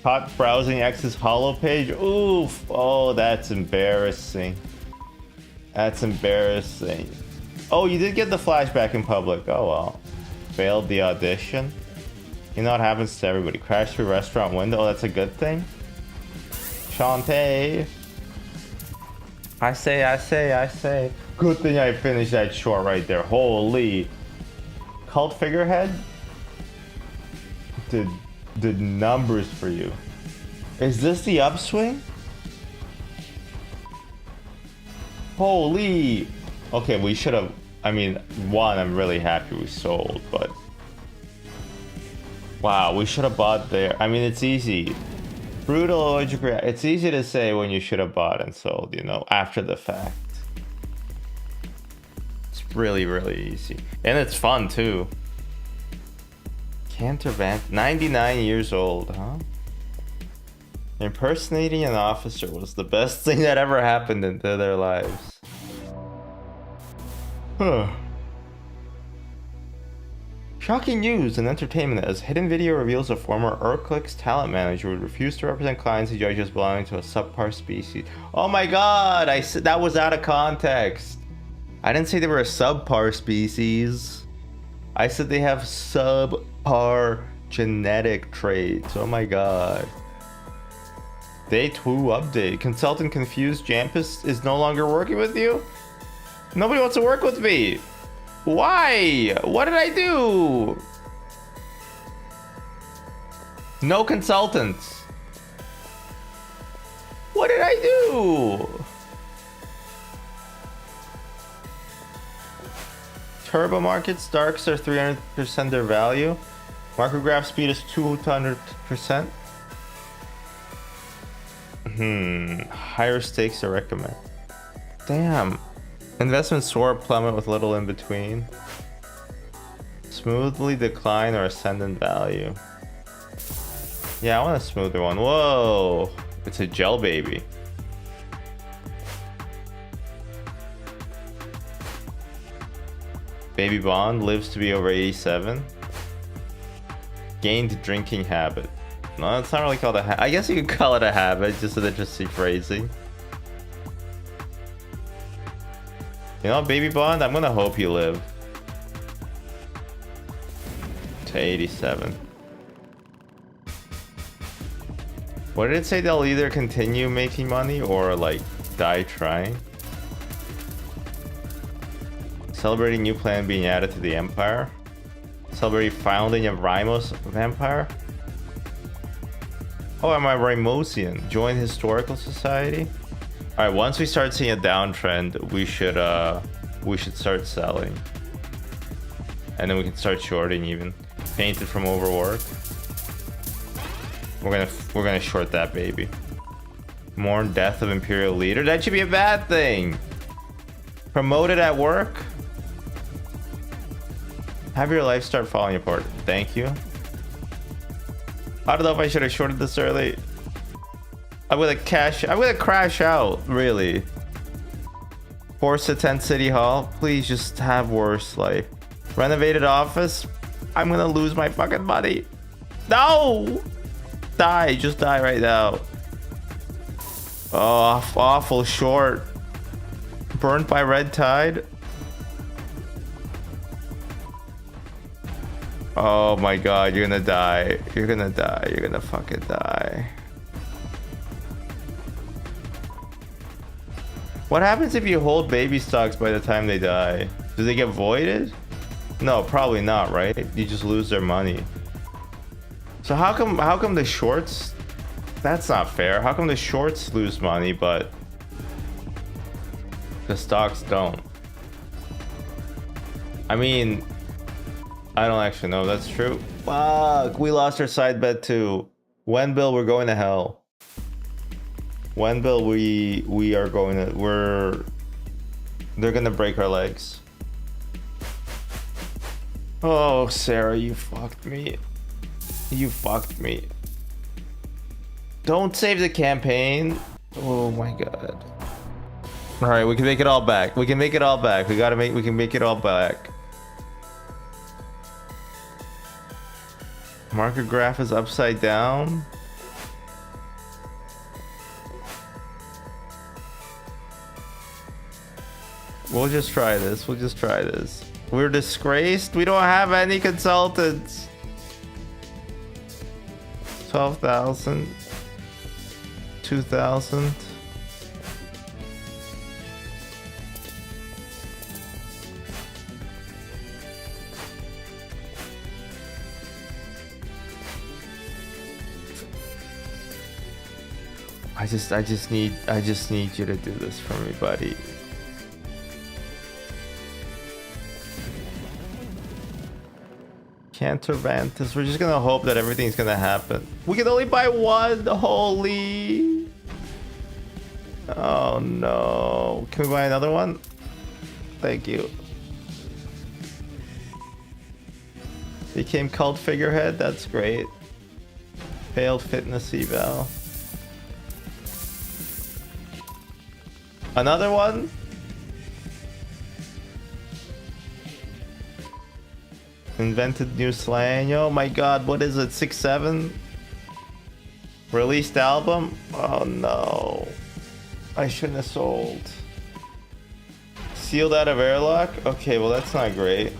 A: Caught browsing X's holo page. Oof. Oh, that's embarrassing. That's embarrassing. Oh, you did get the flashback in public. Oh, well. Failed the audition. You know what happens to everybody. Crashed through restaurant window. Oh, that's a good thing. Shantae. I say. Good thing I finished that short right there. Holy. Cult figurehead? Did numbers for you. Is this the upswing? Holy. Okay, we should have... I mean, one, I'm really happy we sold, but... Wow, we should have bought there. I mean, it's easy. Brutal allergic reaction. It's easy to say when you should have bought and sold, you know, after the fact. It's really, really easy. And it's fun, too. Cantervant, 99 years old, huh? Impersonating an officer was the best thing that ever happened into their lives. Huh. Shocking news and entertainment as hidden video reveals a former Urclick's talent manager would refuse to represent clients and judges belonging to a subpar species. Oh my god, I said that was out of context. I didn't say they were a subpar species. I said they have subpar genetic traits. Oh my god. Day 2 update. Consultant confused Jampus is no longer working with you? Nobody wants to work with me. Why? What did I do? No consultants. What did I do? Turbo markets, darks are 300% their value. Micrograph speed is 200%. Higher stakes are recommended. Damn. Investment soar plummet with little in between. Smoothly decline or ascendant value. Yeah, I want a smoother one. Whoa, it's a gel baby. Baby Bond lives to be over 87. Gained drinking habit. No, it's not really called a I guess you could call it a habit, just an interesting phrasing. You know, Baby Bond, I'm gonna hope you live to 87. What did it say? They'll either continue making money or like die trying. Celebrating new planet being added to the Empire. Celebrating founding of Rymos Vampire. Oh, I'm a Rymosian. Join Historical Society. All right, once we start seeing a downtrend, we should start selling, and then we can start shorting even. Painted from overwork. We're gonna short that baby. Mourn death of Imperial leader. That should be a bad thing. Promoted at work. Have your life start falling apart. Thank you. I don't know if I should have shorted this early. I'm gonna crash out, really. Forced to attend City Hall. Please just have worse life. Renovated office. I'm gonna lose my fucking money. No! Die, just die right now. Oh, awful short. Burnt by red tide. Oh my god, you're gonna die. You're gonna die. You're gonna fucking die. What happens if you hold baby stocks by the time they die? Do they get voided? No, probably not, right? You just lose their money. So how come the shorts? That's not fair. How come the shorts lose money but the stocks don't? I mean, I don't actually know if that's true. Fuck, we lost our side bet too. Wenbill, we're going to hell. Wenbill, we are going to, they're gonna break our legs. Oh, Sarah, you fucked me. You fucked me. Don't save the campaign. Oh my god. All right, we can make it all back. We can make it all back. We can make it all back. Market graph is upside down. We'll just try this. We'll just try this. We're disgraced. We don't have any consultants. 12,000. 2,000. I just need you to do this for me, buddy. Cantorvantis. We're just gonna hope that everything's gonna happen. We can only buy one. Holy. Oh no. Can we buy another one? Thank you. Became cult figurehead. That's great. Failed fitness eval. Another one? Invented new slang. Oh my god, what is it? 6-7? Released album? Oh no. I shouldn't have sold. Sealed out of airlock? Okay, well that's not great.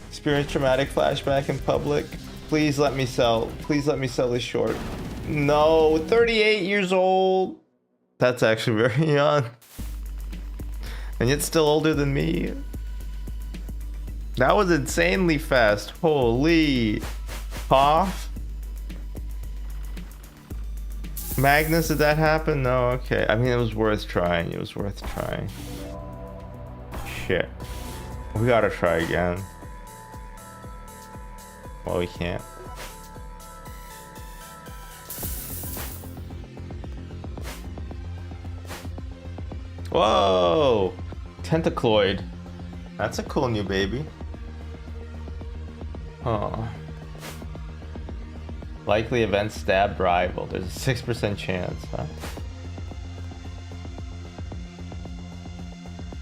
A: Experienced traumatic flashback in public. Please let me sell. Please let me sell this short. No, 38 years old. That's actually very young. And yet still older than me. That was insanely fast. Holy. Hoff? Magnus, did that happen? No, okay. I mean, it was worth trying. It was worth trying. Shit. We gotta try again. Well, we can't. Whoa! Tentacloid. That's a cool new baby. Oh. Likely event stabbed rival. There's a 6% chance, huh?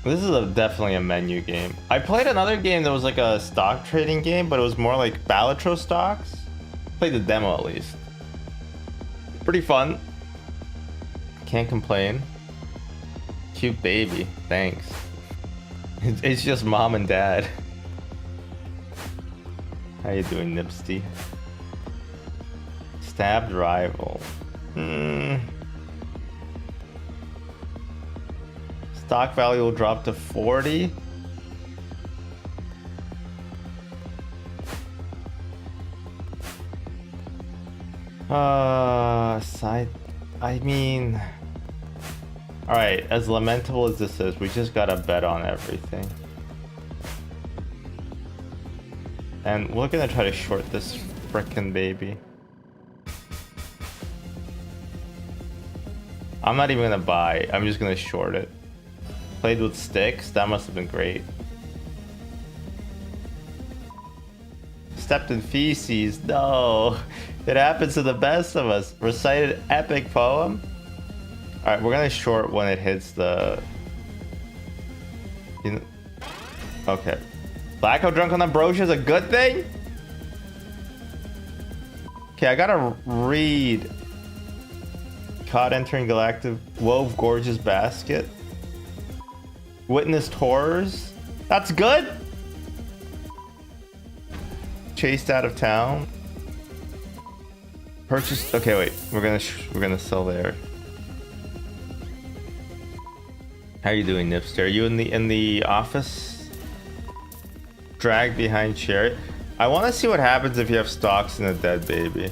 A: This is definitely a menu game. I played another game that was like a stock trading game, but it was more like Balatro stocks. Played the demo at least. Pretty fun. Can't complain. Cute baby. Thanks. It's just mom and dad. How you doing, Nipsty? Stabbed rival. Stock value will drop to 40. Side. I mean. Alright, as lamentable as this is, we just gotta bet on everything. And we're gonna try to short this frickin' baby. I'm not even gonna buy, I'm just gonna short it. Played with sticks, that must have been great. Stepped in feces, no. It happens to the best of us. Recited epic poem. Alright, we're gonna short when it hits the... Okay. Blackout drunk on ambrosia is a good thing? Okay, I gotta read. Caught entering galactic... Wove gorgeous basket. Witnessed horrors. That's good? Chased out of town. Purchased... Okay, wait. We're gonna sell there. How you doing, Nipster? Are you in the office? Drag behind chair. I want to see what happens if you have stocks in a dead baby.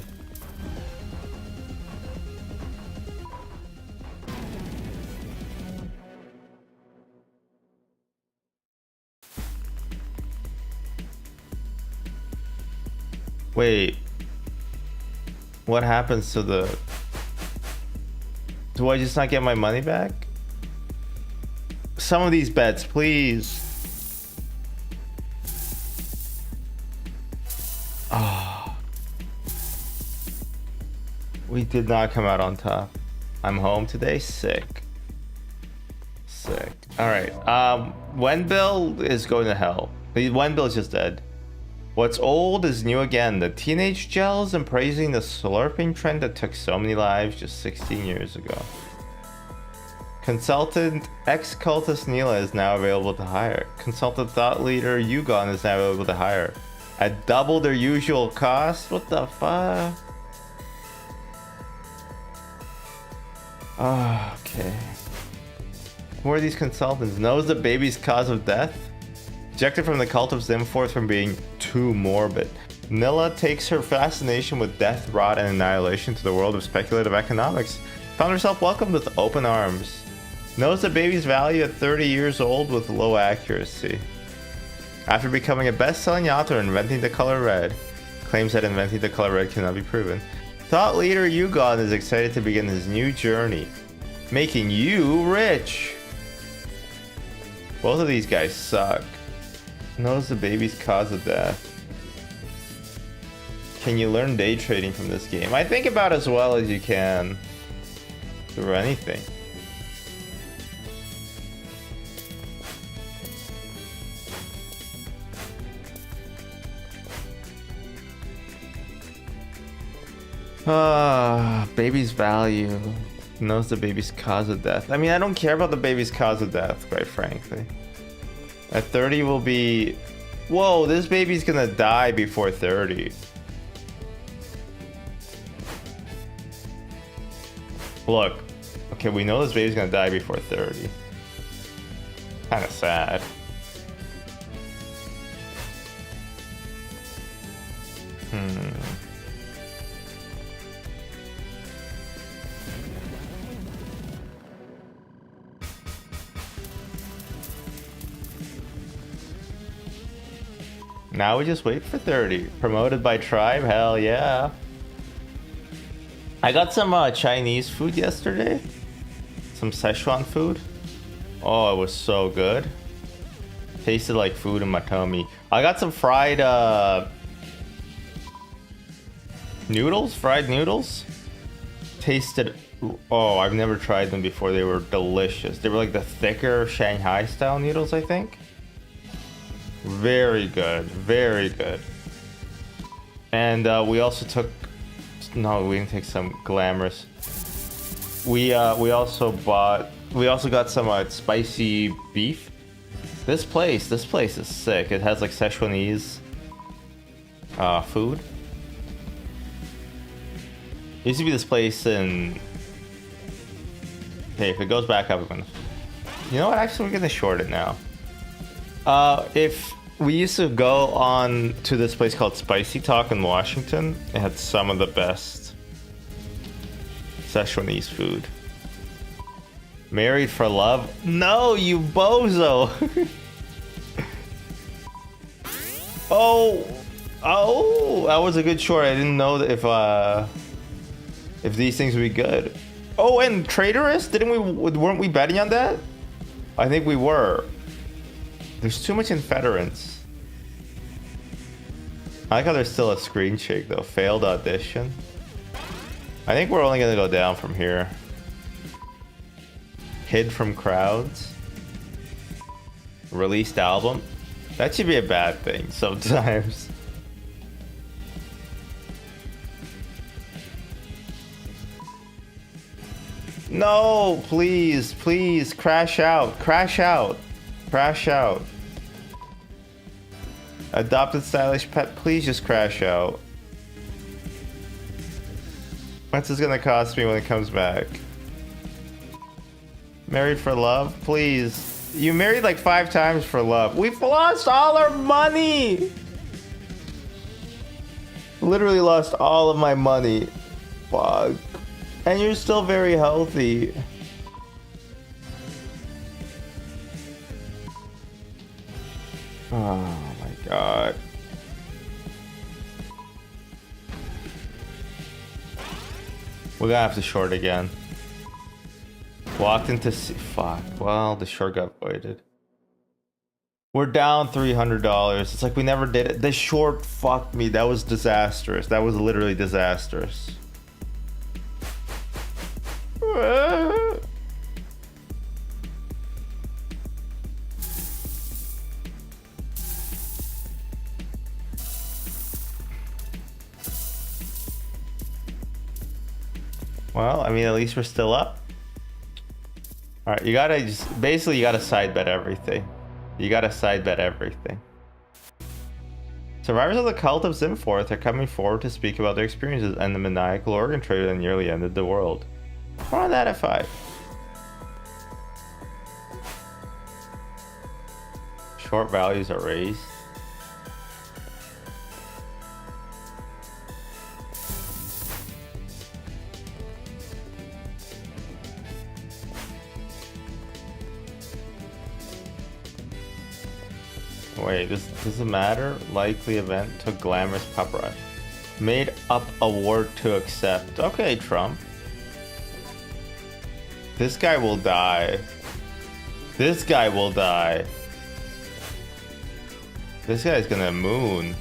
A: Wait. What happens to the... Do I just not get my money back? Some of these bets, please. Oh. We did not come out on top. I'm home today. Sick. Sick. Alright. Wenbill is going to hell. Wenbill is just dead. What's old is new again. The teenage gels and praising the slurping trend that took so many lives just 16 years ago. Consultant ex-cultist Neela is now available to hire. Consultant thought leader Yugon is now available to hire. At double their usual cost? What the fuck? Oh, okay. Who are these consultants? Knows the baby's cause of death? Ejected from the cult of Zimforth from being too morbid. Nilla takes her fascination with death, rot, and annihilation to the world of speculative economics. Found herself welcomed with open arms. Knows the baby's value at 30 years old with low accuracy. After becoming a best-selling author inventing the color red, claims that inventing the color red cannot be proven. Thought leader Yugon is excited to begin his new journey, making you rich. Both of these guys suck. Knows the baby's cause of death. Can you learn day trading from this game? I think about as well as you can through anything. Baby's value. Knows the baby's cause of death. I mean, I don't care about the baby's cause of death, quite frankly. At 30 will be... Whoa, this baby's gonna die before 30. Look. Okay, we know this baby's gonna die before 30. Kinda sad. Now we just wait for 30. Promoted by tribe? Hell yeah. I got some Chinese food yesterday. Some Szechuan food. Oh, it was so good. Tasted like food in my tummy. I got some fried noodles, fried noodles. Tasted, oh, I've never tried them before. They were delicious. They were like the thicker Shanghai style noodles, I think. Very good, very good. And we also took, no, we didn't take some glamorous. We also got some spicy beef. This place is sick. It has like Szechuanese food. Used to be this place in. Okay, if it goes back up, I'm gonna. You know what? Actually, we're gonna short it now. If we used to go on to this place called Spicy Talk in Washington, it had some of the best Szechuanese food. Married for love? No, you bozo! Oh, that was a good short. I didn't know that if these things would be good. Oh, and traitorous? Weren't we betting on that? I think we were. There's too much Infederants. I like how there's still a screen shake though. Failed audition. I think we're only gonna go down from here. Hid from crowds. Released album. That should be a bad thing sometimes. No, please, please, crash out, crash out, crash out. Adopted stylish pet, please just crash out. What's this gonna cost me when it comes back? Married for love, please. You married like 5 times for love. We've lost all our money. Literally lost all of my money. Fuck. And you're still very healthy. Oh my god. We're gonna have to short again. Walked into fuck. Well, the short got voided. We're down $300. It's like we never did it. The short fucked me. That was disastrous. That was literally disastrous. Well, I mean, at least we're still up. All right, you gotta just basically you gotta side bet everything. You gotta side bet everything. Survivors of the cult of Zimforth are coming forward to speak about their experiences and the maniacal organ trader that nearly ended the world. We're on that at 5. Short values are raised. Wait, doesn't matter. Likely event took glamorous paparazzi. Made up award to accept. Okay, Trump. This guy will die. This guy will die. This guy's gonna moon.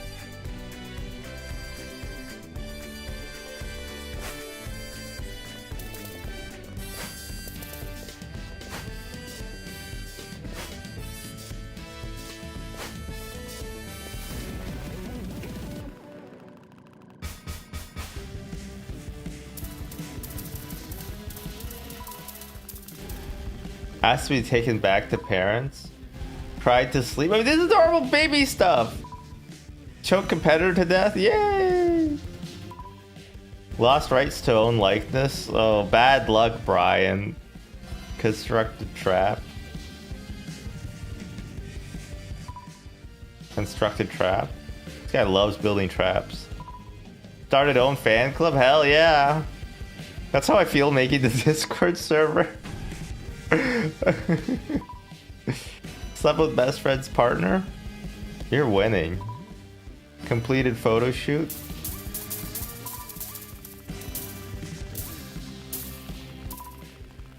A: Has to be taken back to parents. Tried to sleep. I mean, this is normal baby stuff. Choke competitor to death. Yay! Lost rights to own likeness. Oh, bad luck, Brian. Constructed trap. Constructed trap. This guy loves building traps. Started own fan club. Hell yeah. That's how I feel making the Discord server. Slept with best friend's partner? You're winning. Completed photo shoot?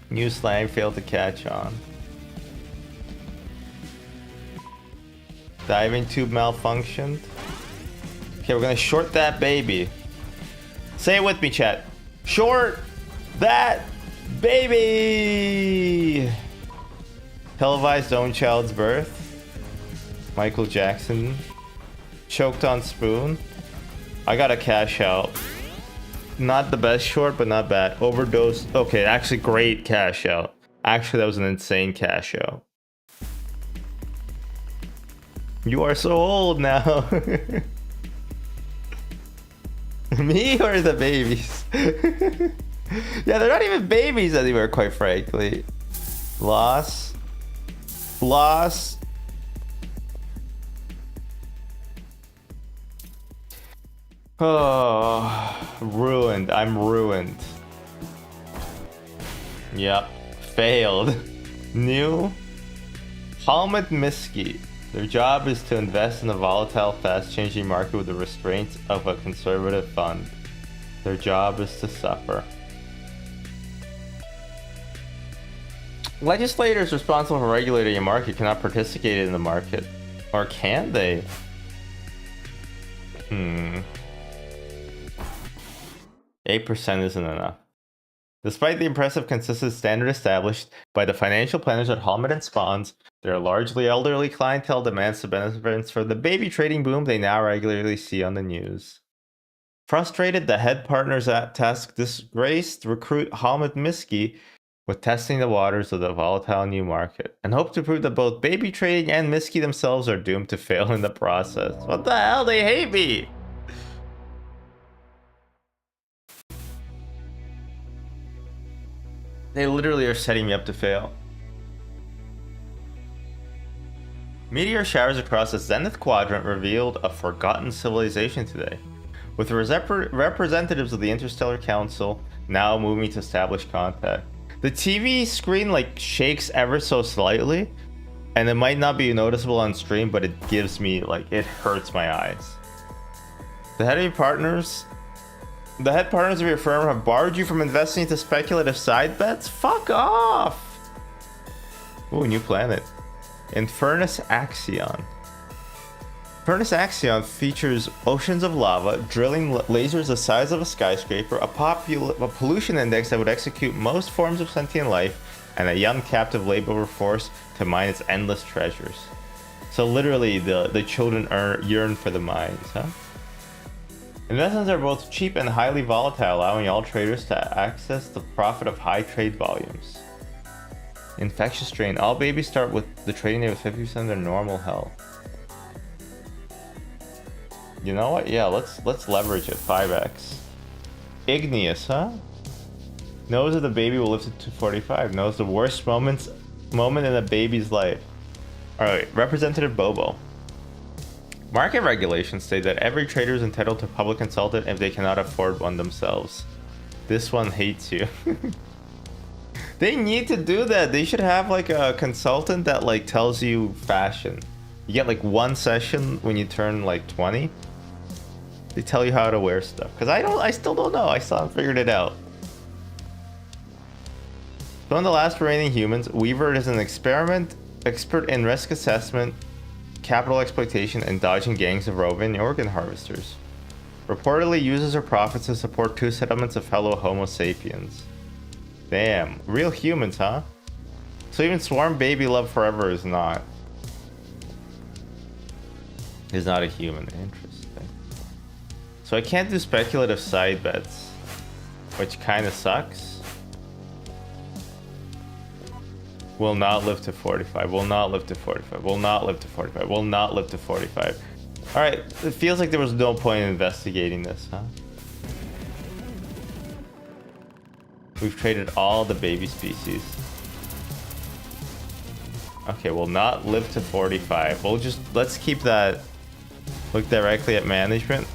A: New slang failed to catch on. Diving tube malfunctioned. Okay, we're gonna short that baby. Say it with me, chat. Short that baby! Televised own child's birth. Michael Jackson. Choked on spoon. I got a cash out. Not the best short, but not bad. Overdose. Okay, actually great cash out. Actually, that was an insane cash out. You are so old now. Me or the babies? Yeah, they're not even babies anymore, quite frankly. Loss. Loss. Oh, ruined. I'm ruined. Yep. Failed. New. Halmet Miski. Their job is to invest in a volatile, fast-changing market with the restraints of a conservative fund. Their job is to suffer. Legislators responsible for regulating a market cannot participate in the market. Or can they? 8% isn't enough. Despite the impressive consistent standard established by the financial planners at Halmet and Spawns, their largely elderly clientele demands the benefits for the baby trading boom they now regularly see on the news. Frustrated, the head partners at task disgraced recruit Halmet Miski with testing the waters of the volatile new market, and hope to prove that both baby trading and Miski themselves are doomed to fail in the process. What the hell? They hate me! They literally are setting me up to fail. Meteor showers across the Zenith Quadrant revealed a forgotten civilization today, with representatives of the Interstellar Council now moving to establish contact. The TV screen like shakes ever so slightly, and it might not be noticeable on stream, but it gives me like, it hurts my eyes. The head partners of your firm have barred you from investing into speculative side bets? Fuck off! Ooh, new planet. Infernus Axion. Infernus Axion features oceans of lava, drilling lasers the size of a skyscraper, a pollution index that would execute most forms of sentient life, and a young captive labor force to mine its endless treasures. So literally, the children yearn for the mines, huh? Investments are both cheap and highly volatile, allowing all traders to access the profit of high trade volumes. Infectious strain. All babies start with the trading day with 50% of their normal health. You know what? Yeah, let's leverage it. 5x. Igneous, huh? Knows that the baby will live to 245. Knows the worst moment in a baby's life. Alright, Representative Bobo. Market regulations state that every trader is entitled to a public consultant if they cannot afford one themselves. This one hates you. They need to do that. They should have like a consultant that like tells you fashion. You get like one session when you turn like 20. They tell you how to wear stuff. Cause I still don't know. I still haven't figured it out. So in the last remaining humans, Weaver is an expert in risk assessment, capital exploitation, and dodging gangs of roving organ harvesters. Reportedly uses her profits to support 2 settlements of fellow Homo sapiens. Damn, real humans, huh? So even Swarm Baby Love Forever is not a human. Interesting. So I can't do speculative side bets, which kind of sucks. Will not live to 45. Will not live to 45. Will not live to 45. Will not live to 45. Alright, it feels like there was no point in investigating this, huh? We've traded all the baby species. Okay, will not live to 45. Let's keep that. Look directly at management.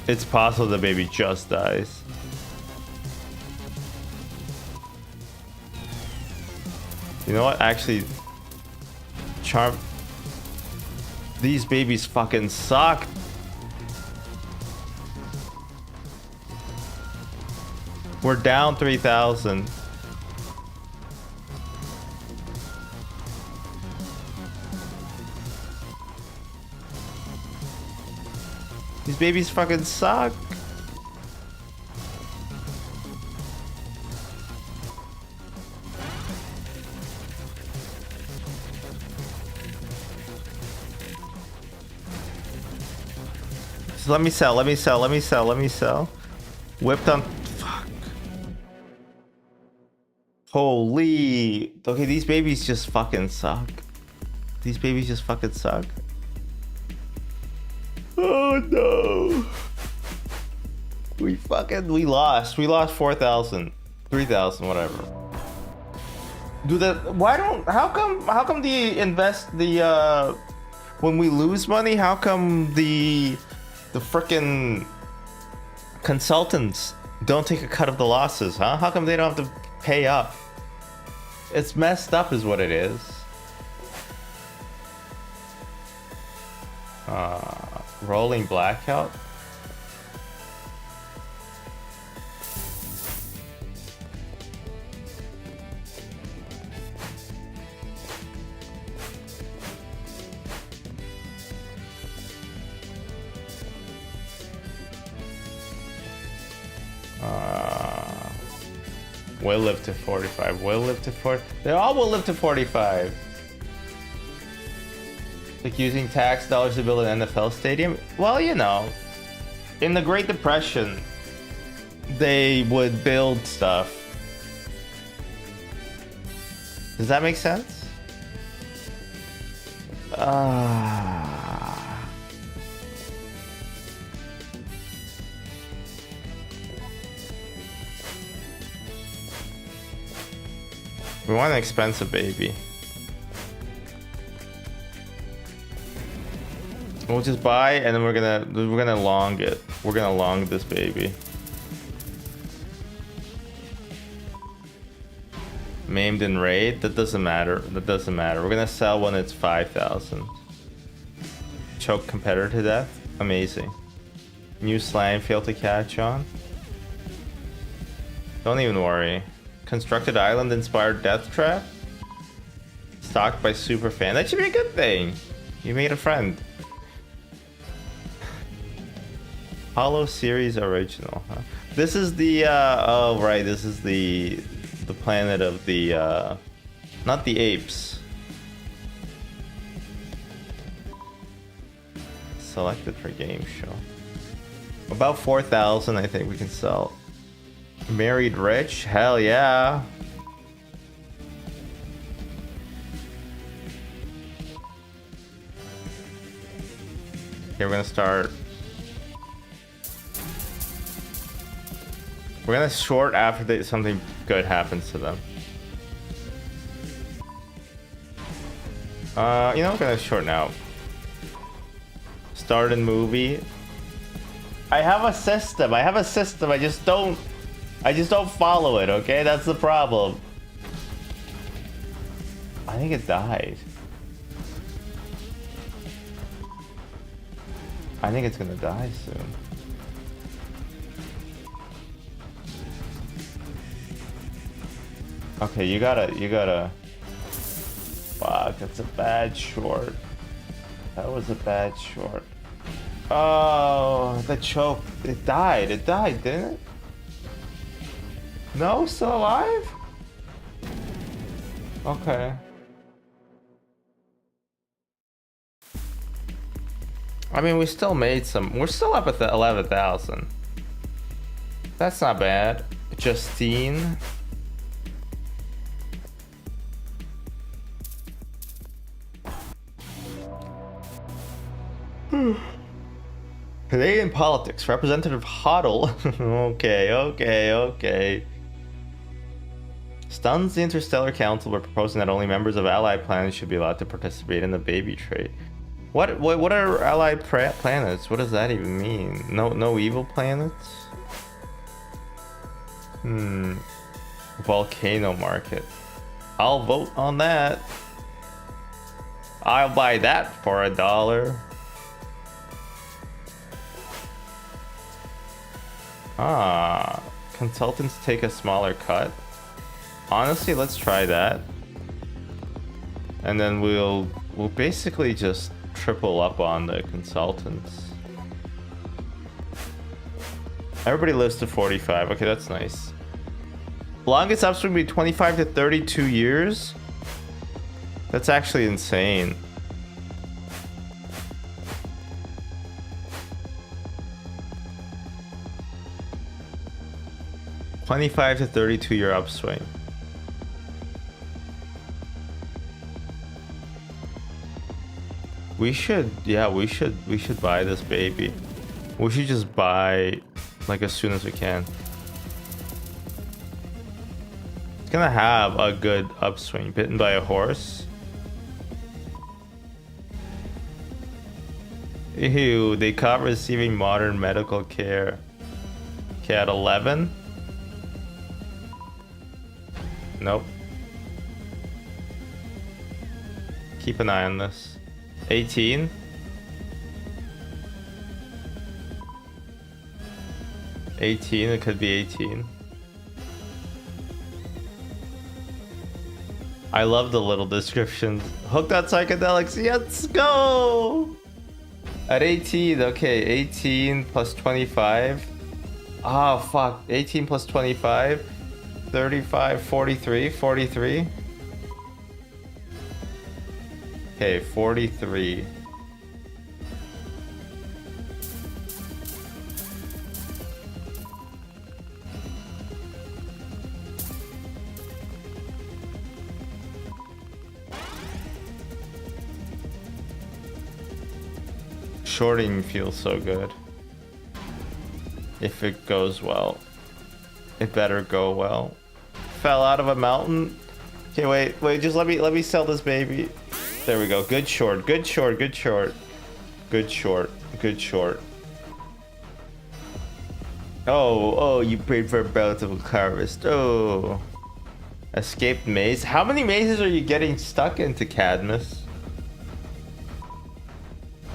A: It's possible the baby just dies. You know what? Actually, these babies fucking suck. We're down 3,000. These babies fucking suck. So let me sell, let me sell, let me sell, let me sell. Whipped on. Fuck. Holy. Okay, these babies just fucking suck. These babies just fucking suck. Oh no. We lost. We lost 4,000. 3,000, whatever. Do that. Why don't. How come the invest. The. When we lose money, how come the frickin' consultants don't take a cut of the losses, huh? How come they don't have to pay up? It's messed up is what it is. Rolling blackout. Will live to 45. Will live to 40. They all will live to 45. Like using tax dollars to build an NFL stadium. Well, you know, in the Great Depression, they would build stuff. Does that make sense? We want an expensive baby. We'll just buy and then we're gonna long it. We're gonna long this baby. Maimed in raid? That doesn't matter. That doesn't matter. We're gonna sell when it's 5,000. Choke competitor to death? Amazing. New slime failed to catch on. Don't even worry. Constructed island inspired death trap. Stocked by super fan. That should be a good thing. You made a friend. Hollow series original, huh? This is the oh right, this is the planet of the not the apes. Selected for game show. About 4,000 I think we can sell. Married rich? Hell yeah. Okay, we're gonna start. We're gonna short after something good happens to them. You know, I'm gonna short now. Start in movie. I have a system. I just don't follow it, okay? That's the problem. I think it died. I think it's gonna die soon. Okay, you gotta... Fuck, that's a bad short. That was a bad short. Oh, the choke. It died, didn't it? No, still alive? Okay. I mean, we still made some. We're still up at the 11,000. That's not bad. Justine. Canadian politics. Representative Hoddle. Okay. Stuns the Interstellar Council by proposing that only members of allied planets should be allowed to participate in the baby trade. What are allied planets? What does that even mean? No evil planets? Volcano market. I'll vote on that. I'll buy that for $1. Consultants take a smaller cut. Honestly, let's try that. And then we'll basically just triple up on the consultants. Everybody lives to 45. Okay, that's nice. Longest upswing would be 25 to 32 years. That's actually insane. $25 to 32-year upswing. We should, yeah, we should buy this baby. We should just buy like as soon as we can. It's gonna have a good upswing. Bitten by a horse. Ew, they caught receiving modern medical care. Okay, at 11. Nope. Keep an eye on this. 18. It could be 18. I love the little descriptions. Hooked on psychedelics, let's go! At 18, okay, 18 plus 25. Oh, fuck. 18 plus 25. 35, 43, 43. Okay, 43. Shorting feels so good. If it goes well. It better go well. Fell out of a mountain. Okay, wait, just let me sell this baby. There we go. Good short, good short, good short. Good short, good short. Oh, you prayed for a bountiful harvest. Oh. Escaped maze. How many mazes are you getting stuck into, Cadmus?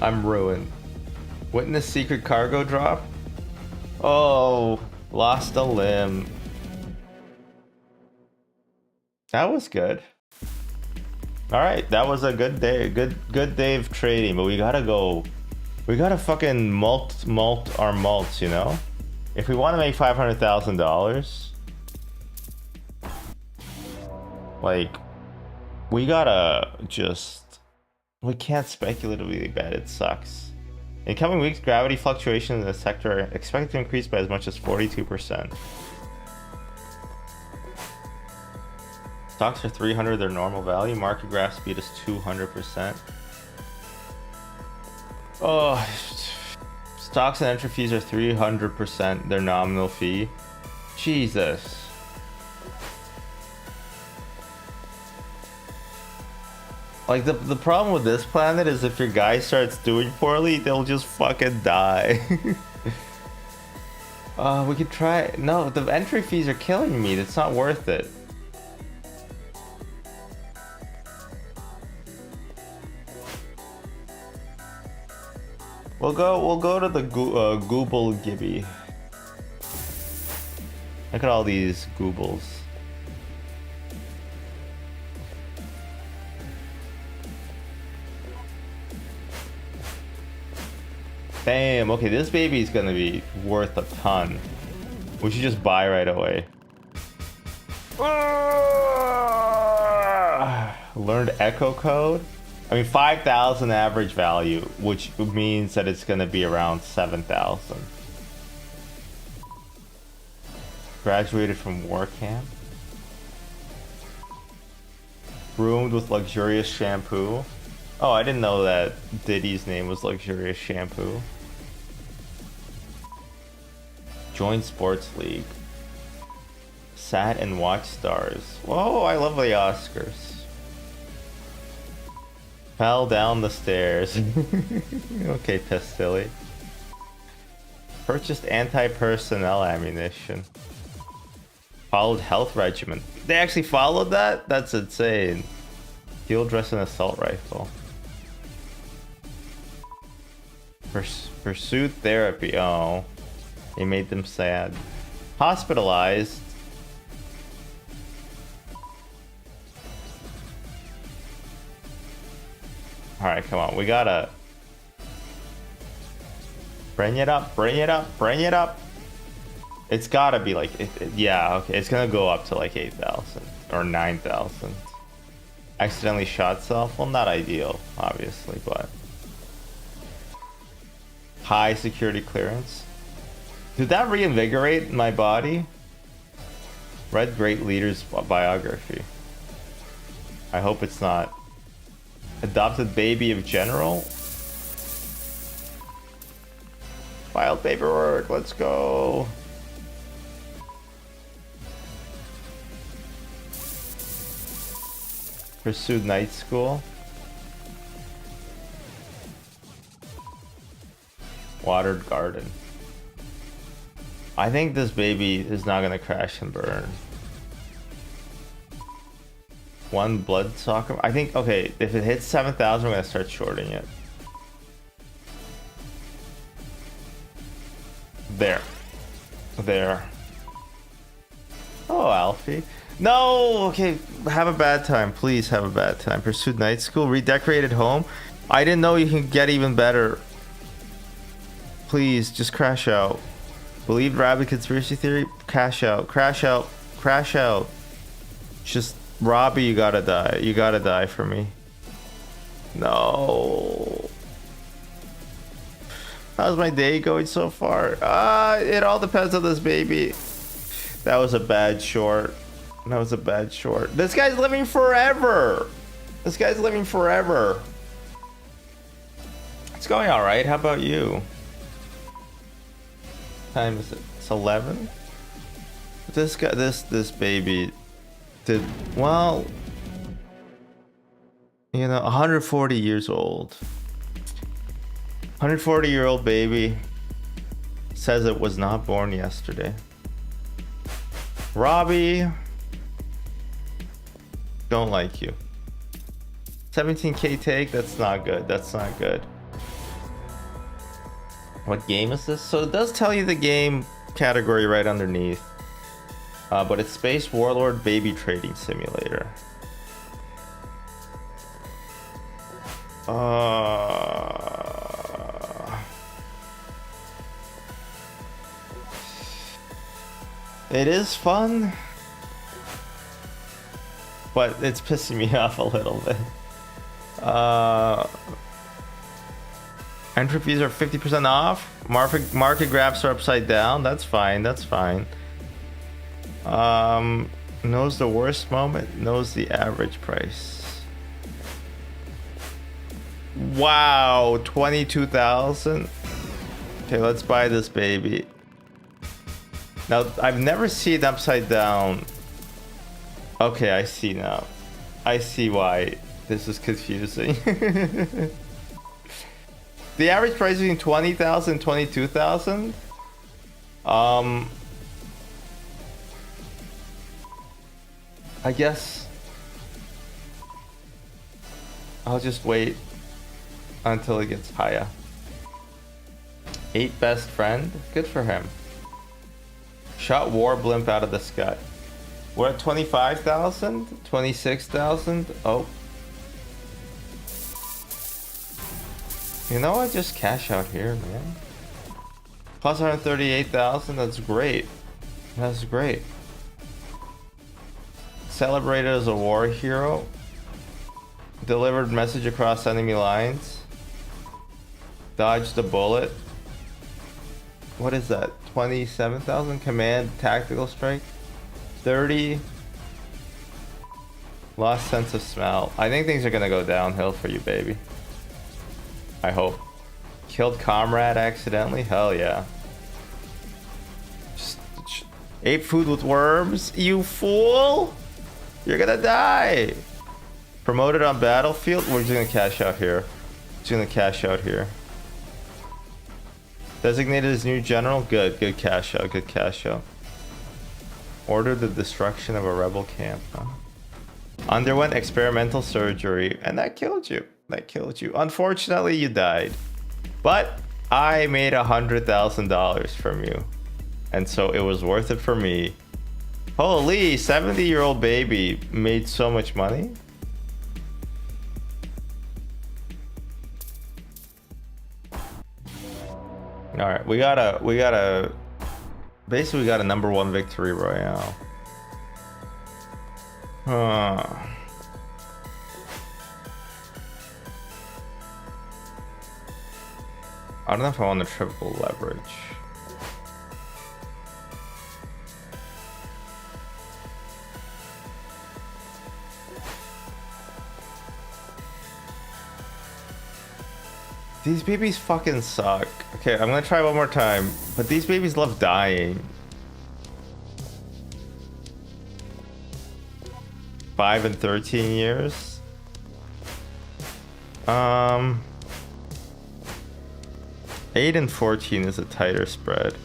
A: I'm ruined. Witness secret cargo drop. Oh, lost a limb. That was good. All right, that was a good day, good day of trading. But we gotta go. We gotta fucking malt our malts, you know. If we want to make $500,000, like, we gotta just. We can't speculatively bet. It sucks. In coming weeks, gravity fluctuations in the sector are expected to increase by as much as 42%. Stocks are 300 their normal value. Market graph speed is 200%. Oh, stocks and entry fees are 300% their nominal fee. Jesus. Like, the problem with this planet is if your guy starts doing poorly, they'll just fucking die. We could try. No, the entry fees are killing me. It's not worth it. We'll go to the Google Gibby. Look at all these Goobles. Damn, okay, this baby's gonna be worth a ton. We should just buy right away. Learned echo code? I mean, 5,000 average value, which means that it's gonna be around 7,000. Graduated from war camp. Groomed with luxurious shampoo. Oh, I didn't know that Diddy's name was Luxurious Shampoo. Joined Sports League. Sat and watched stars. Whoa, I love the Oscars. Fell down the stairs. Okay, Pestilly. Purchased anti-personnel ammunition. Followed health regimen. They actually followed that? That's insane. Field dress and assault rifle. Pursued therapy. Oh, it made them sad. Hospitalized. All right, come on. We gotta bring it up. Bring it up. Bring it up. It's gotta be like, yeah, okay. It's gonna go up to like 8,000 or 9,000. Accidentally shot self. Well, not ideal, obviously, but high security clearance. Did that reinvigorate my body? Read Great Leader's biography. I hope it's not. Adopted baby of general. Filed paperwork. Let's go. Pursued night school. Watered garden. I think this baby is not gonna crash and burn. One blood soccer. I think, okay, if it hits 7,000, we're gonna start shorting it. There. There. Oh, Alfie. No! Okay, have a bad time. Please have a bad time. Pursued night school. Redecorated home. I didn't know you can get even better. Please, just crash out. Believed rabid conspiracy theory. Cash out. Crash out. Crash out. Just, Robbie, you gotta die. You gotta die for me. No. How's my day going so far? It all depends on this baby. That was a bad short. That was a bad short. This guy's living forever. This guy's living forever. It's going all right. How about you? Time is it? It's 11. This guy, this baby did well. You know, 140 years old. 140-year-old baby says it was not born yesterday. Robbie, don't like you. 17k take, that's not good. That's not good. What game is this? So it does tell you the game category right underneath. But it's Space Warlord Baby Trading Simulator. It is fun, but it's pissing me off a little bit. Entropies are 50% off. Market graphs are upside down. That's fine. That's fine. Knows the worst moment. Knows the average price. Wow, 22,000. Okay, let's buy this baby. Now, I've never seen upside down. Okay, I see now. I see why this is confusing. The average price between 20,000 and 22,000. I guess I'll just wait until it gets higher. 8 best friend. Good for him. Shot war blimp out of the sky. We're at 25,000, 26,000. Oh. You know what? Just cash out here, man. Plus 138,000. That's great. That's great. Celebrated as a war hero. Delivered message across enemy lines. Dodged a bullet. What is that? 27,000. Command tactical strike. 30. Lost sense of smell. I think things are gonna go downhill for you, baby. I hope. Killed comrade accidentally? Hell yeah. Just ate food with worms? You fool! You're gonna die! Promoted on battlefield? We're just gonna cash out here. Just gonna cash out here. Designated as new general? Good, good cash out, good cash out. Ordered the destruction of a rebel camp, huh? Underwent experimental surgery, and that killed you. That killed you. Unfortunately, you died. But I made $100,000 from you. And so it was worth it for me. Holy, 70-year-old baby made so much money. All right, we gotta Basically, we got a #1 victory royale. I don't know if I want the triple leverage. These babies fucking suck. Okay, I'm gonna try one more time, but these babies love dying. 5 and 13 years. 8 and 14 is a tighter spread.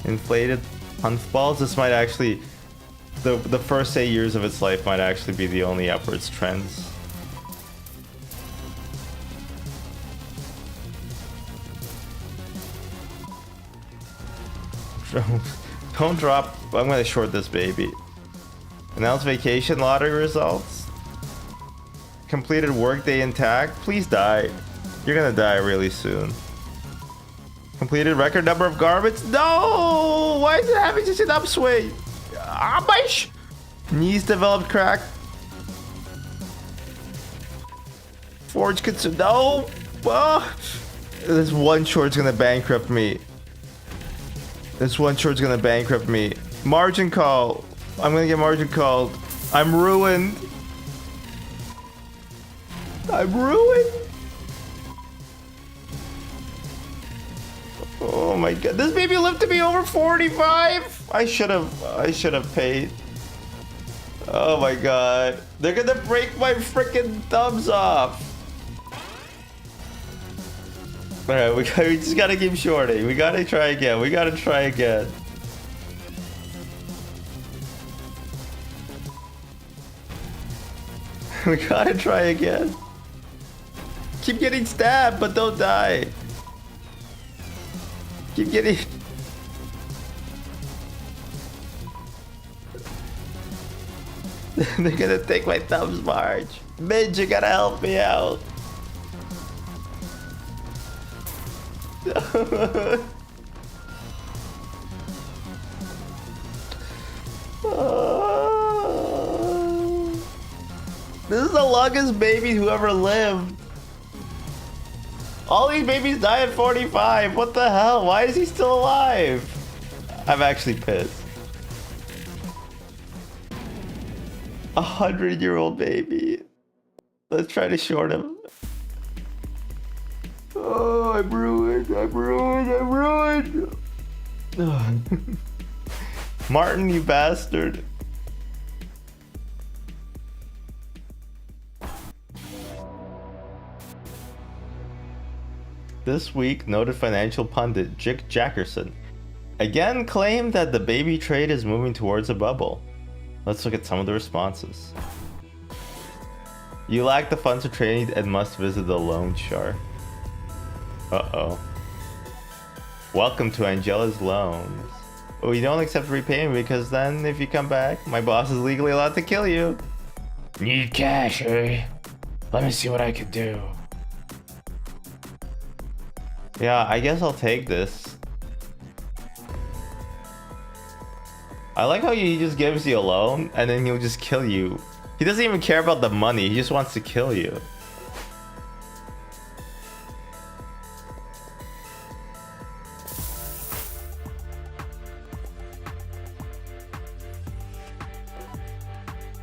A: Inflated punsballs. This might actually, the first 8 years of its life might actually be the only upwards trends. Don't drop. I'm gonna short this baby. Announce vacation lottery results. Completed workday intact. Please die. You're gonna die really soon. Completed record number of garments. No! Why is it having such an upswing? Ah, my knees developed crack. Forge consumed. No! This one short's gonna bankrupt me. This one short's gonna bankrupt me. Margin call. I'm gonna get margin called. I'm ruined. I'm ruined. Oh my god. This baby lived to be over 45. I should have paid. Oh my god. They're gonna break my freaking thumbs off. Alright, we just gotta keep shorting. We gotta try again. We gotta try again. We gotta try again. Keep getting stabbed, but don't die. Keep getting... They're gonna take my thumbs, Marge. Midge, you gotta help me out. This is the longest baby who ever lived. All these babies die at 45. What the hell? Why is he still alive? I'm actually pissed. 100-year-old baby. Let's try to short him. Oh, I'm ruined. I'm ruined. I'm ruined. Martin, you bastard. This week, noted financial pundit Jick Jackerson again claimed that the baby trade is moving towards a bubble. Let's look at some of the responses. You lack the funds to trade and must visit the loan shark. Uh-oh. Welcome to Angela's Loans. Oh, you don't accept repayment because then if you come back, my boss is legally allowed to kill you.
B: Need cash, eh? Let me see what I can do.
A: Yeah, I guess I'll take this. I like how he just gives you a loan and then he'll just kill you. He doesn't even care about the money, he just wants to kill you.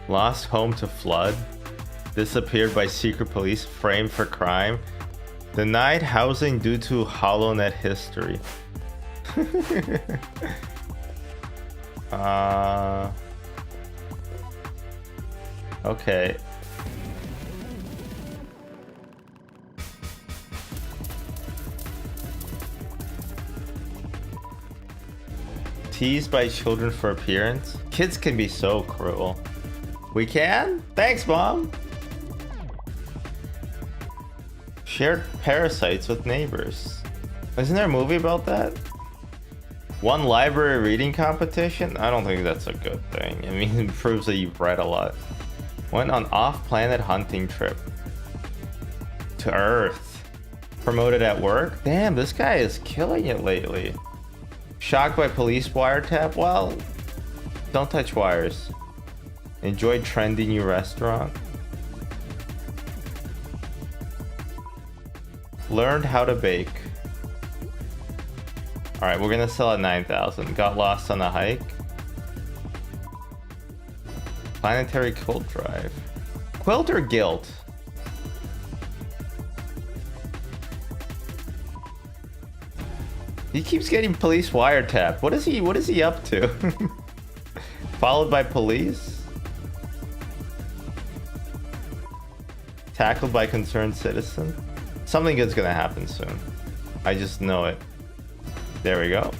A: Lost home to flood. Disappeared by secret police. Framed for crime. Denied housing due to HoloNet history. Okay. Teased by children for appearance. Kids can be so cruel. We can? Thanks, Mom. Shared parasites with neighbors. Isn't there a movie about that? One library reading competition? I don't think that's a good thing. I mean, it proves that you've read a lot. Went on off-planet hunting trip. To Earth. Promoted at work? Damn, this guy is killing it lately. Shocked by police wiretap? Well, don't touch wires. Enjoyed trendy new restaurant. Learned how to bake. Alright, we're gonna sell at 9,000. Got lost on a hike. Planetary quilt drive. Quilt or guilt? He keeps getting police wiretap. What is he up to? Followed by police? Tackled by concerned citizen? Something good's gonna happen soon. I just know it. There we go.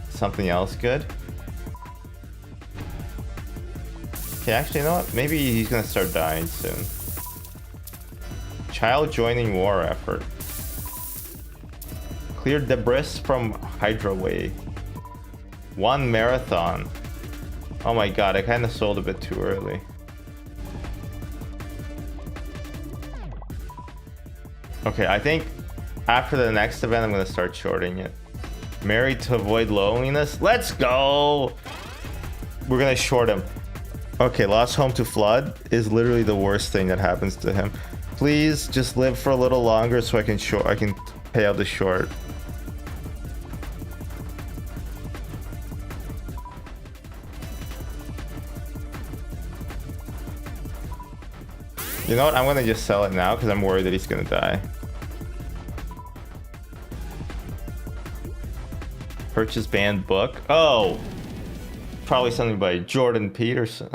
A: Something else good. Okay, actually, you know what? Maybe he's gonna start dying soon. Child joining war effort. Cleared debris from Hydroway. One marathon. Oh my god, I kind of sold a bit too early. Okay, I think after the next event, I'm gonna start shorting it. Married to avoid loneliness. Let's go! We're gonna short him. Okay, lost home to flood is literally the worst thing that happens to him. Please just live for a little longer so I can pay out the short. You know what? I'm gonna just sell it now because I'm worried that he's gonna die. Purchase banned book. Oh, probably something by Jordan Peterson.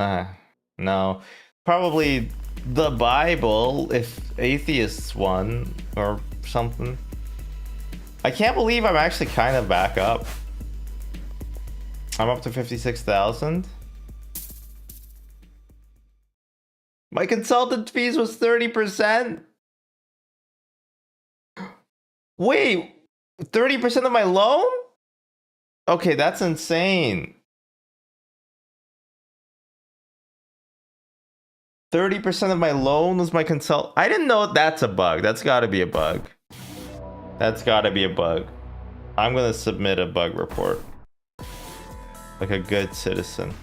A: No, probably the Bible if atheists won or something. I can't believe I'm actually kind of back up. I'm up to 56,000. My consultant fees was 30%. Wait, 30% of my loan? Okay, that's insane. 30% of my loan was my consult. I didn't know that's a bug. That's got to be a bug. That's got to be a bug. I'm going to submit a bug report. Like a good citizen.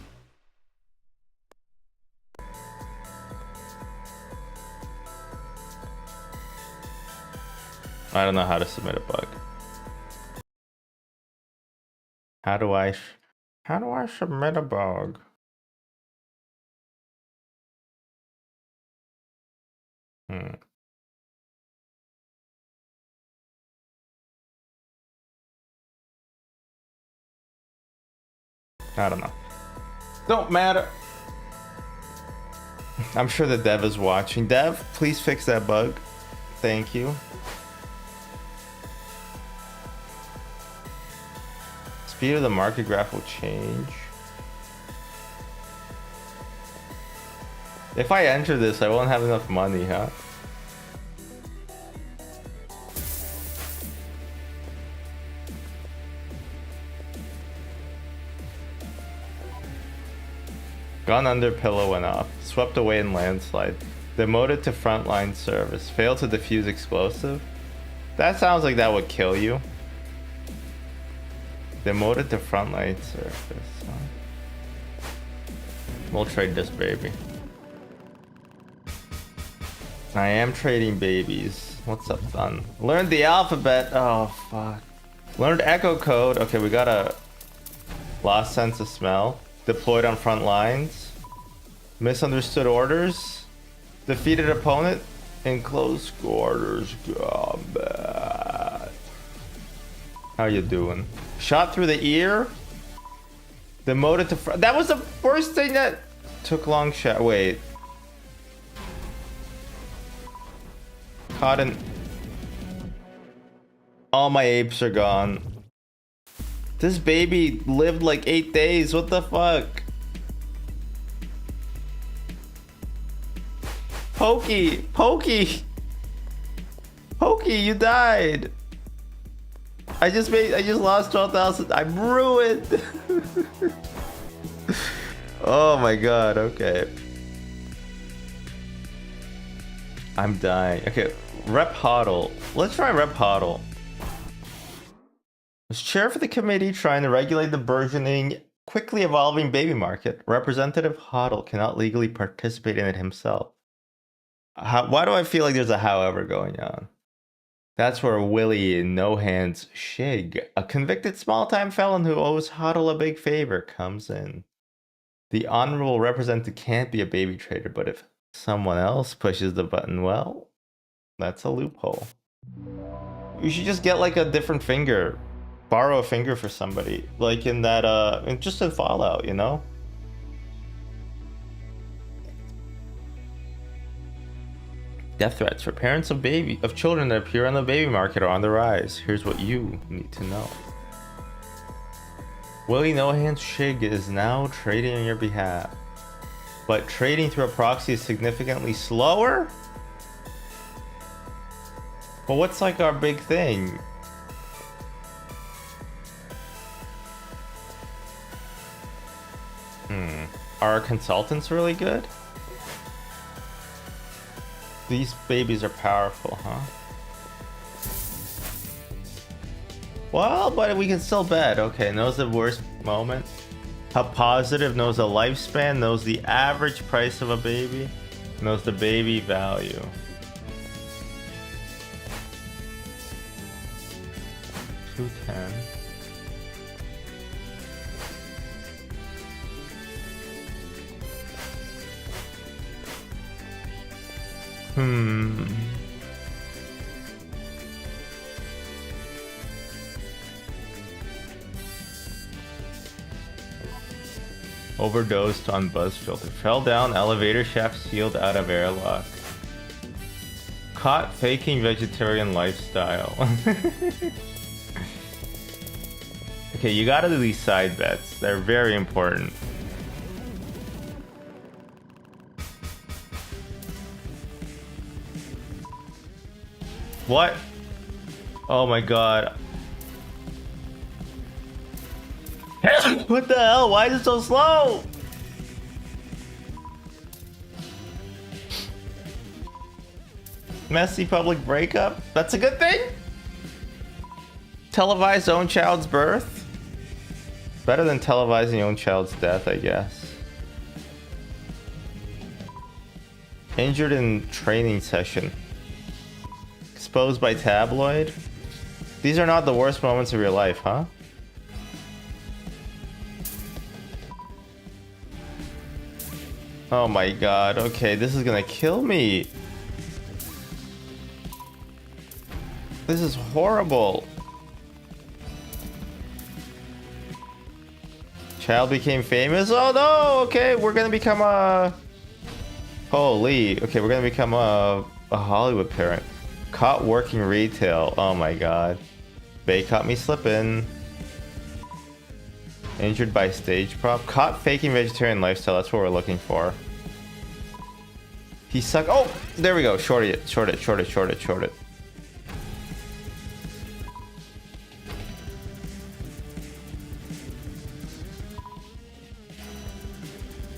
A: I don't know how to submit a bug. How do I submit a bug? I don't know. Don't matter. I'm sure the dev is watching. Dev, please fix that bug. Thank you. Speed of the market graph will change. If I enter this, I won't have enough money, huh? Gun under pillow went off. Swept away in landslide. Demoted to frontline service. Failed to defuse explosive. That sounds like that would kill you. Demoted to frontline service. We'll trade this baby. I am trading babies. What's up, son? Learned the alphabet. Oh, fuck. Learned echo code. Okay, we got a lost sense of smell. Deployed on front lines. Misunderstood orders. Defeated opponent in close quarters combat. How you doing? Shot through the ear. Demoted to front. That was the first thing that took long shot. Wait. Caught in. All my apes are gone. This baby lived like 8 days. What the fuck? Pokey! Pokey! Pokey, you died! I just lost 12,000. I'm ruined. Oh my god, okay. I'm dying. Okay, Rep Hoddle. Let's try Rep Hoddle. As chair for the committee trying to regulate the burgeoning, quickly evolving baby market, Representative Hoddle cannot legally participate in it himself. Why do I feel like there's a however going on? That's where Willie No Hands Shig, a convicted small-time felon who owes Hoddle a big favor, comes in. The honorable representative can't be a baby trader, but if someone else pushes the button, well, that's a loophole. You should just get like a different finger. Borrow a finger for somebody. Like in that, just in Fallout, you know? Death threats for parents of children that appear on the baby market are on the rise. Here's what you need to know. Willie No Hands Shig is now trading on your behalf. But trading through a proxy is significantly slower? Well, what's like our big thing? Are our consultants really good? These babies are powerful, huh? Well, but we can still bet. Okay, knows the worst moment. How positive, knows the lifespan, knows the average price of a baby, knows the baby value. $210. Overdosed on buzz filter. Fell down elevator shaft sealed out of airlock. Caught faking vegetarian lifestyle. Okay, you gotta do these side bets. They're very important. What? Oh my god. What the hell? Why is it so slow? Messy public breakup? That's a good thing? Televised own child's birth? Better than televising your own child's death, I guess. Injured in training session. Exposed by tabloid? These are not the worst moments of your life, huh? Oh my god, okay, this is gonna kill me. This is horrible. Child became famous? Oh no, okay, we're gonna become a... Holy, okay, we're gonna become a Hollywood parent. Caught working retail, oh my god. They caught me slipping. Injured by stage prop. Caught faking vegetarian lifestyle. That's what we're looking for. He sucked. Oh, there we go. Short it. Short it. Short it. Short it. Short it.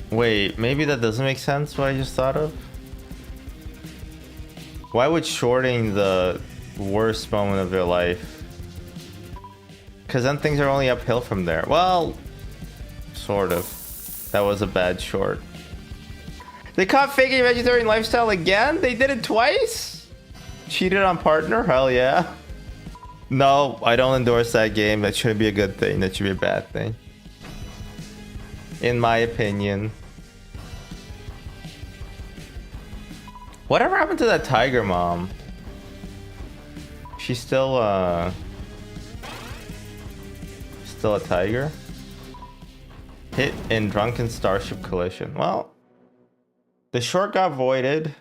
A: Wait, maybe that doesn't make sense. What I just thought of. Why would shorting the worst moment of your life? Because then things are only uphill from there. Well, sort of. That was a bad short. They caught faking vegetarian lifestyle again? They did it twice? Cheated on partner? Hell yeah. No, I don't endorse that game. That shouldn't be a good thing. That should be a bad thing. In my opinion. Whatever happened to that tiger mom? She's still a tiger? Hit in drunken starship collision. Well, the short got voided.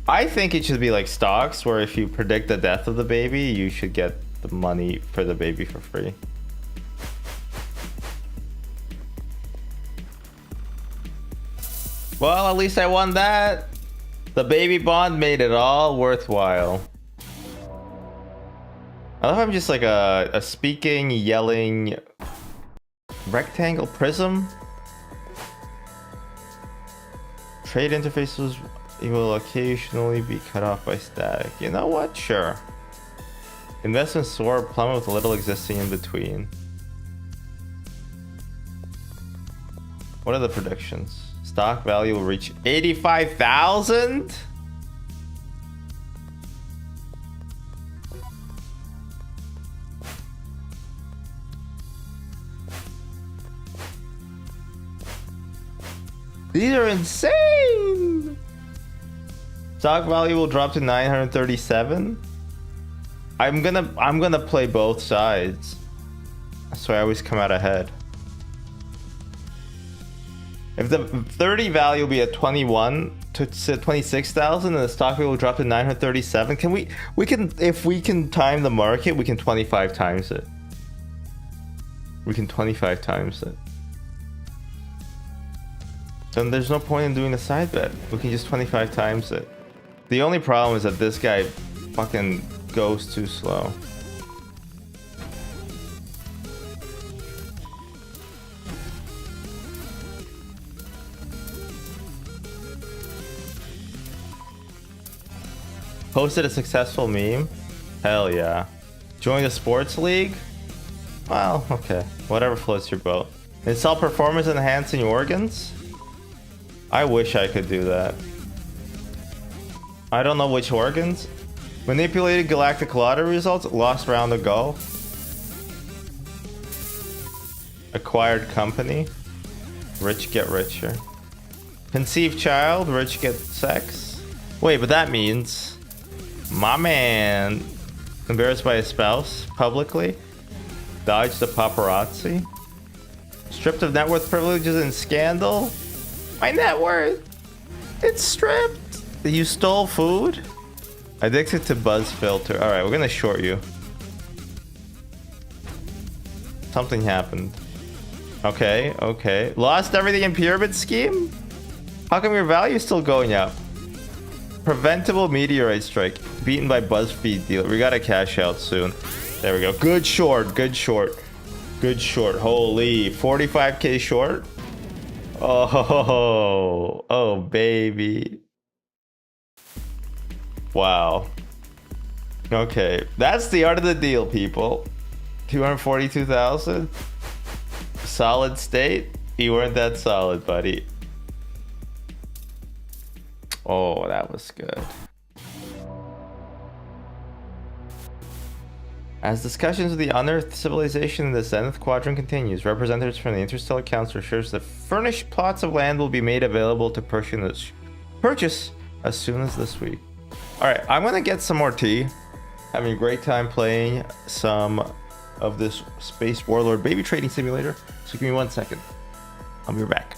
A: I think it should be like stocks, where if you predict the death of the baby, you should get the money for the baby for free. Well, at least I won that. The baby bond made it all worthwhile. I love how I'm just like a speaking, yelling rectangle prism. Trade interfaces will occasionally be cut off by static. You know what? Sure. Investments soar, plummet with little existing in between. What are the predictions? Stock value will reach 85,000? These are insane. Stock value will drop to 937. I'm gonna play both sides. So I always come out ahead. If the 30 value will be at 21 to 26,000 and the stock value will drop to 937, can we can, if we can time the market, we can 25 times it. We can 25 times it. Then there's no point in doing the side bet. We can just 25 times it. The only problem is that this guy fucking goes too slow. Posted a successful meme? Hell yeah. Join the sports league? Well, okay. Whatever floats your boat. Install performance enhancing organs? I wish I could do that. I don't know which organs. Manipulated galactic lottery results? Lost round of golf? Acquired company? Rich get richer. Conceived child? Rich get sex? Wait, but that means... My man, embarrassed by his spouse publicly, dodged the paparazzi, stripped of net worth privileges in scandal. My net worth, it's stripped. You stole food. Addicted to buzz filter. All right, we're gonna short you. Something happened. Okay, okay. Lost everything in pyramid scheme. How come your value is still going up? Preventable meteorite strike. Beaten by BuzzFeed dealer. We gotta cash out soon. There we go. Good short. Good short. Good short. Holy. 45k short. Oh, oh, baby. Wow. Okay. That's the art of the deal, people. 242,000. Solid state. You weren't that solid, buddy. Oh, that was good. As discussions of the unearthed civilization in the Zenith Quadrant continues, representatives from the Interstellar Council assures that furnished plots of land will be made available to purchase as soon as this week. Alright, I'm gonna get some more tea. Having a great time playing some of this Space Warlord Baby Trading Simulator. So give me 1 second. I'll be back.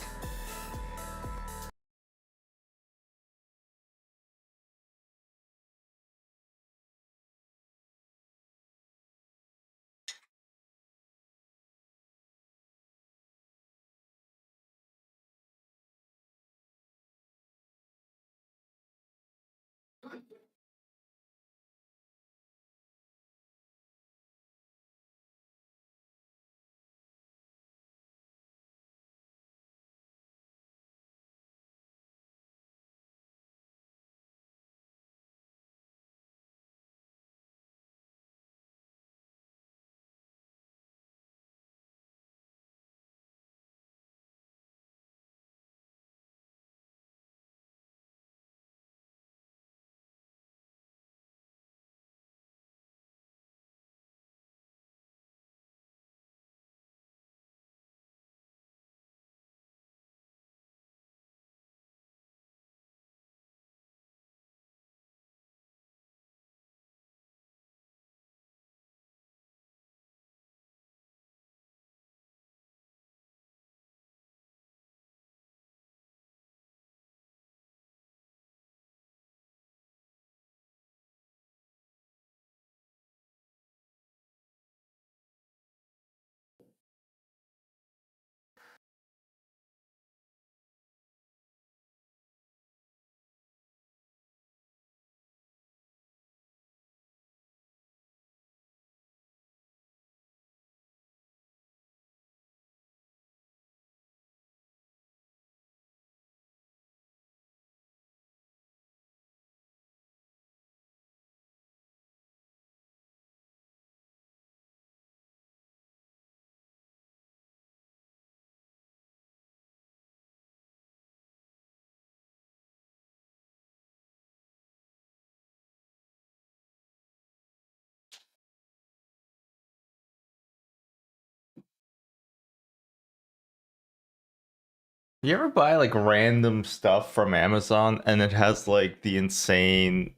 A: You ever buy like random stuff from Amazon and it has like the insane...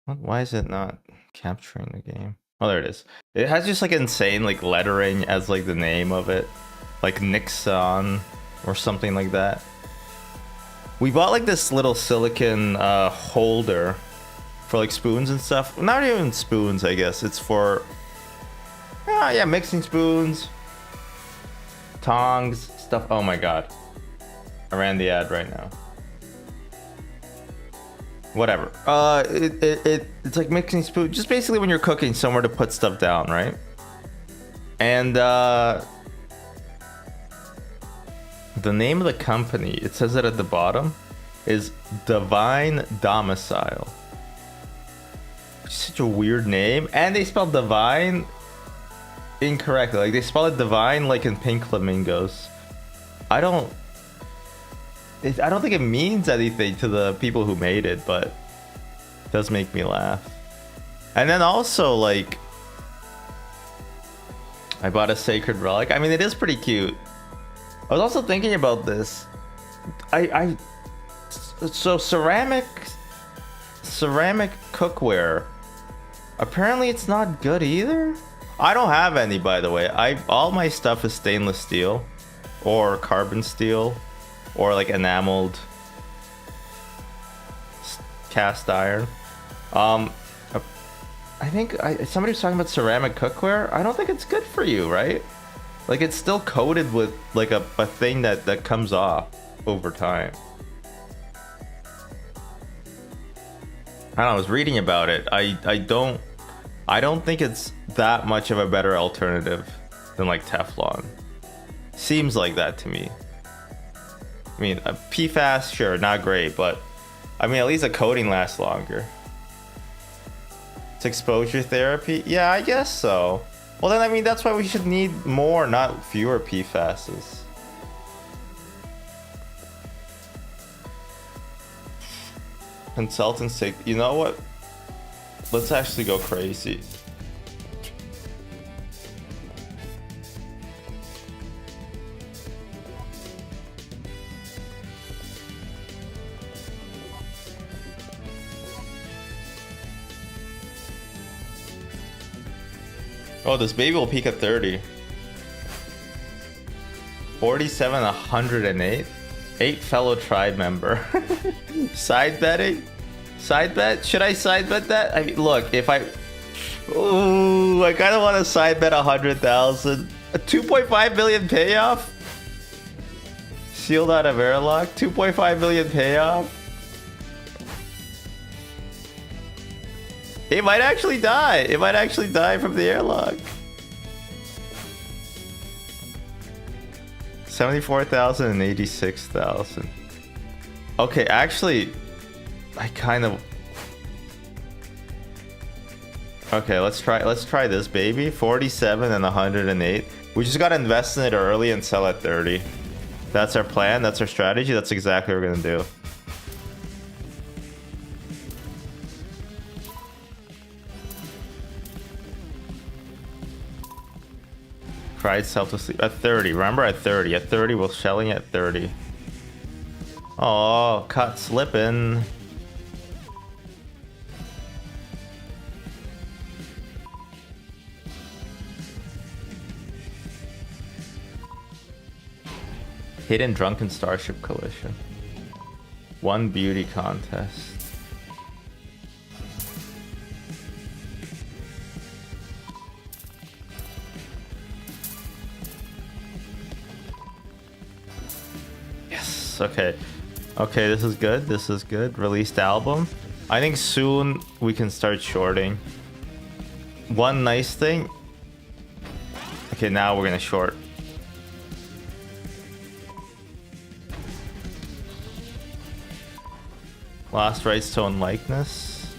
A: Why is it not capturing the game? Oh, there it is. It has just like insane like lettering as like the name of it. Like Nixon or something like that. We bought like this little silicon holder for like spoons and stuff. Not even spoons, I guess. It's for... yeah, mixing spoons. Tongs, stuff. Oh my god. I ran the ad right now. Whatever. It's like mixing spoon. Just basically when you're cooking, somewhere to put stuff down, right? And the name of the company, it says it at the bottom, is Divine Domicile. Such a weird name, and they spelled divine incorrectly. Like they spell it divine like in Pink Flamingos. I don't think it means anything to the people who made it, but it does make me laugh. And then also, like, I bought a sacred relic. I mean, it is pretty cute. I was also thinking about this. So ceramic cookware. Apparently, it's not good either. I don't have any, by the way. All my stuff is stainless steel, or carbon steel, or like enameled cast iron. I think somebody was talking about ceramic cookware. I don't think it's good for you, right? Like it's still coated with like a thing that comes off over time. I don't know, I was reading about it. I don't think it's that much of a better alternative than like Teflon. Seems like that to me. I mean, a PFAS, sure, not great, but I mean, at least the coating lasts longer. It's exposure therapy? Yeah, I guess so. Well, then, I mean, that's why we should need more, not fewer PFASs. Consultants take... You know what? Let's actually go crazy. Oh, this baby will peak at 30. 47, 108. 8 fellow tribe member. Side betting? Side bet? Should I side bet that? I mean, look, if I... Ooh, I kind of want to side bet 100,000. A 2.5 million payoff? Sealed out of airlock? 2.5 million payoff? It might actually die. It might actually die from the airlock. 74,000 and 86,000. Okay, actually, I kind of... Okay, let's try this baby. 47 and 108. We just gotta invest in it early and sell at 30. That's our plan. That's our strategy. That's exactly what we're gonna do. Cried self to sleep at 30. Remember, at 30. At 30, we're shelling at 30. Oh, cut slipping. Hidden Drunken Starship Collision. One beauty contest. Okay. Okay, this is good. This is good. Released album. I think soon we can start shorting. One nice thing. Okay, now we're gonna short. Lost rights to own likeness.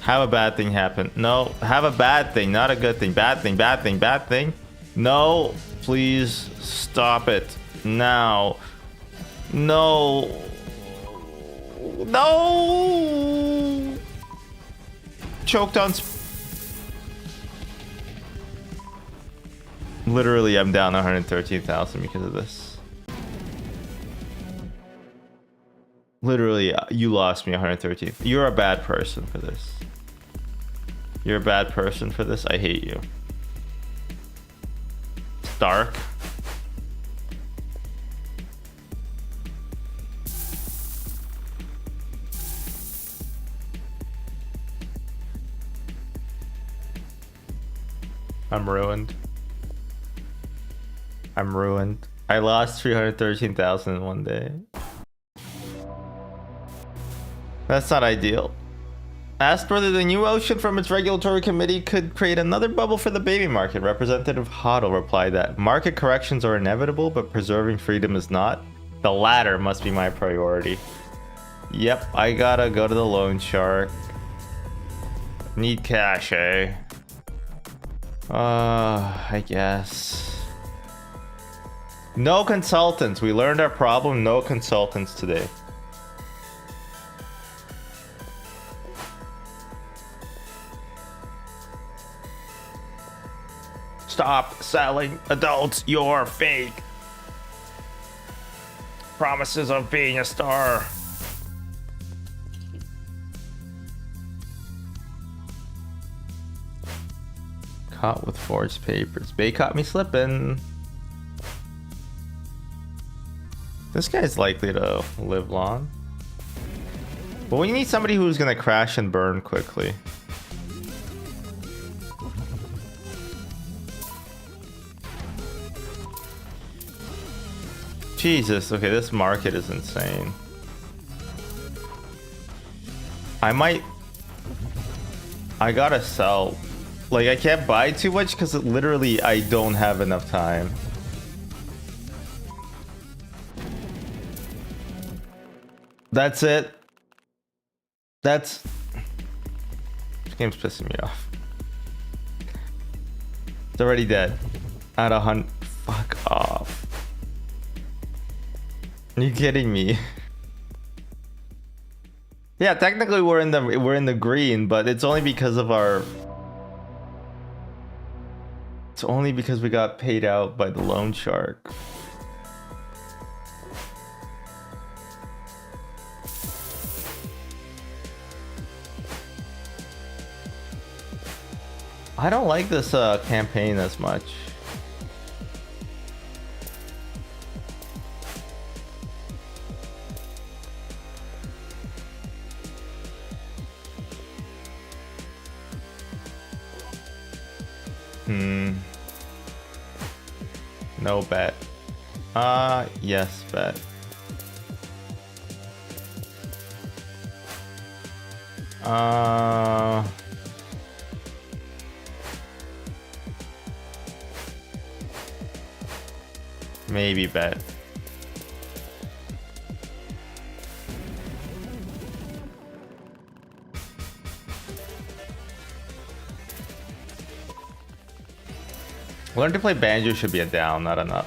A: Have a bad thing happen. No, have a bad thing, not a good thing. Bad thing, bad thing, bad thing. No, please stop it now. No. No. Choked on. Literally, I'm down 113,000 because of this. Literally, you lost me 113. You're a bad person for this. You're a bad person for this. I hate you. Stark. I'm ruined. I'm ruined. I lost 313,000 in one day. That's not ideal. Asked whether the new ocean from its regulatory committee could create another bubble for the baby market. Representative Hoddle replied that market corrections are inevitable, but preserving freedom is not. The latter must be my priority. Yep, I gotta go to the loan shark. Need cash, eh? I guess. No consultants. We learned our problem. No consultants today. Stop selling adults. You're fake. Promises of being a star. Caught with forged papers. Bay caught me slipping. This guy's likely to live long. But we need somebody who's gonna crash and burn quickly. Jesus, okay, this market is insane. I gotta sell. Like, I can't buy too much because literally I don't have enough time. That's it. This game's pissing me off. It's already dead. At 100. Fuck off. Are you kidding me? Yeah, technically we're in the green, but it's only because of our. It's only because we got paid out by the loan shark. I don't like this campaign as much. No bet. Yes, bet. Maybe bet. Learn to play banjo should be a down, not an up.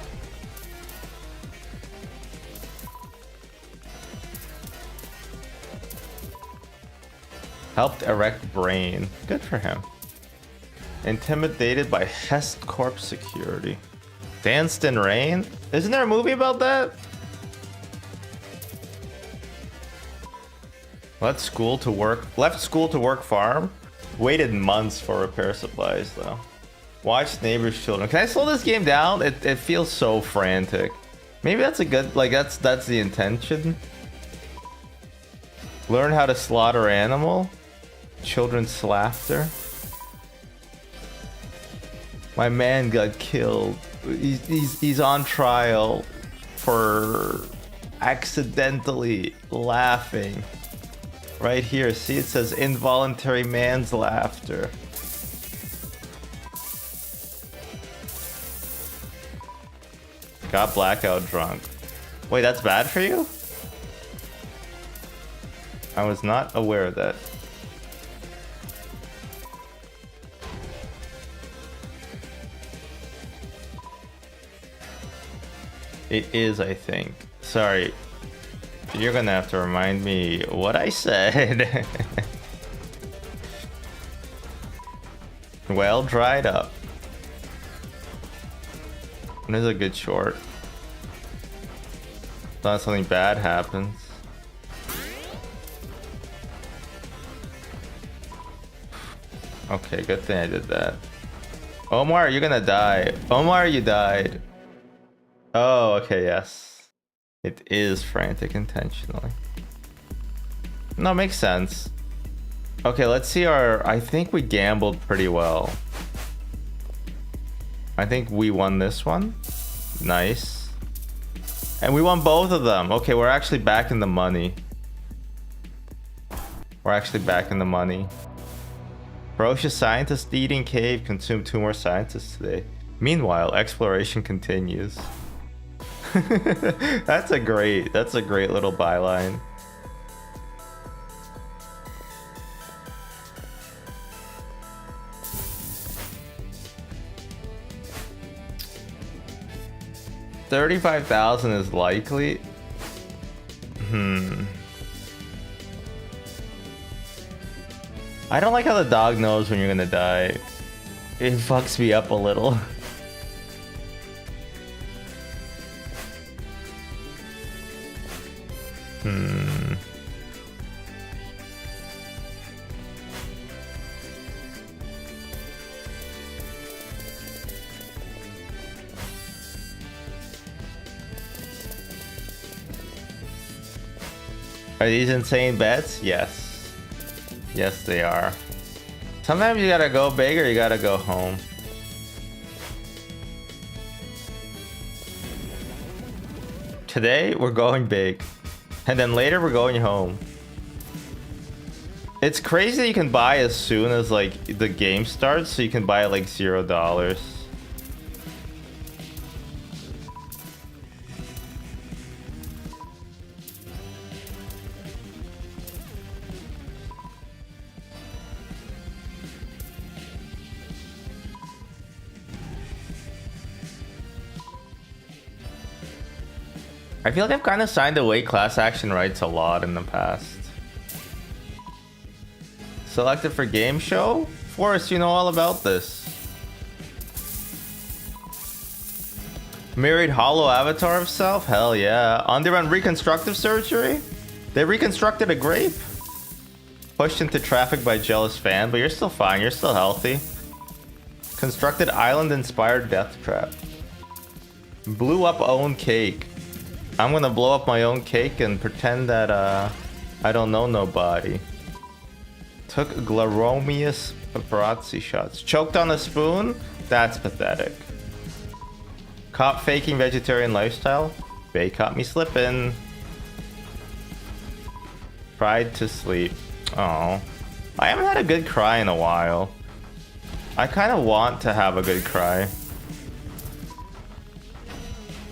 A: Helped erect brain. Good for him. Intimidated by Hest Corp security. Danston Rain? Isn't there a movie about that? Left school to work farm? Waited months for repair supplies though. Watch neighbors' children. Can I slow this game down? It feels so frantic. Maybe that's a good, like that's the intention. Learn how to slaughter animal. Children's laughter. My man got killed. He's on trial for accidentally laughing. Right here, see it says involuntary man's laughter. Got blackout drunk. Wait, that's bad for you? I was not aware of that. It is, I think. Sorry. You're gonna have to remind me what I said. Well, dried up. This is a good short. Thought something bad happens. Okay, good thing I did that. Omar, you're gonna die. Omar, you died. Oh, okay, yes. It is frantic intentionally. No, makes sense. Okay, let's see our... I think we gambled pretty well. I think we won this one. Nice. And we won both of them. Okay, we're actually back in the money. We're actually back in the money. Ferocious scientist eating cave consumed 2 more scientists today. Meanwhile, exploration continues. That's a great little byline. $35,000 is likely. I don't like how the dog knows when you're gonna die. It fucks me up a little. Are these insane bets? Yes. Yes, they are. Sometimes you gotta go big or you gotta go home. Today, we're going big. And then later, we're going home. It's crazy that you can buy as soon as, like, the game starts. So you can buy, like, $0. I feel like I've kind of signed away class action rights a lot in the past. Selected for game show? Forrest, you know all about this. Married hollow avatar of self? Hell yeah. Underwent reconstructive surgery? They reconstructed a grape? Pushed into traffic by jealous fan, but you're still fine. You're still healthy. Constructed island-inspired death trap. Blew up own cake. I'm gonna blow up my own cake and pretend that I don't know nobody. Took gloromious paparazzi shots. Choked on a spoon? That's pathetic. Caught faking vegetarian lifestyle? They caught me slipping. Cried to sleep. Oh, I haven't had a good cry in a while. I kind of want to have a good cry.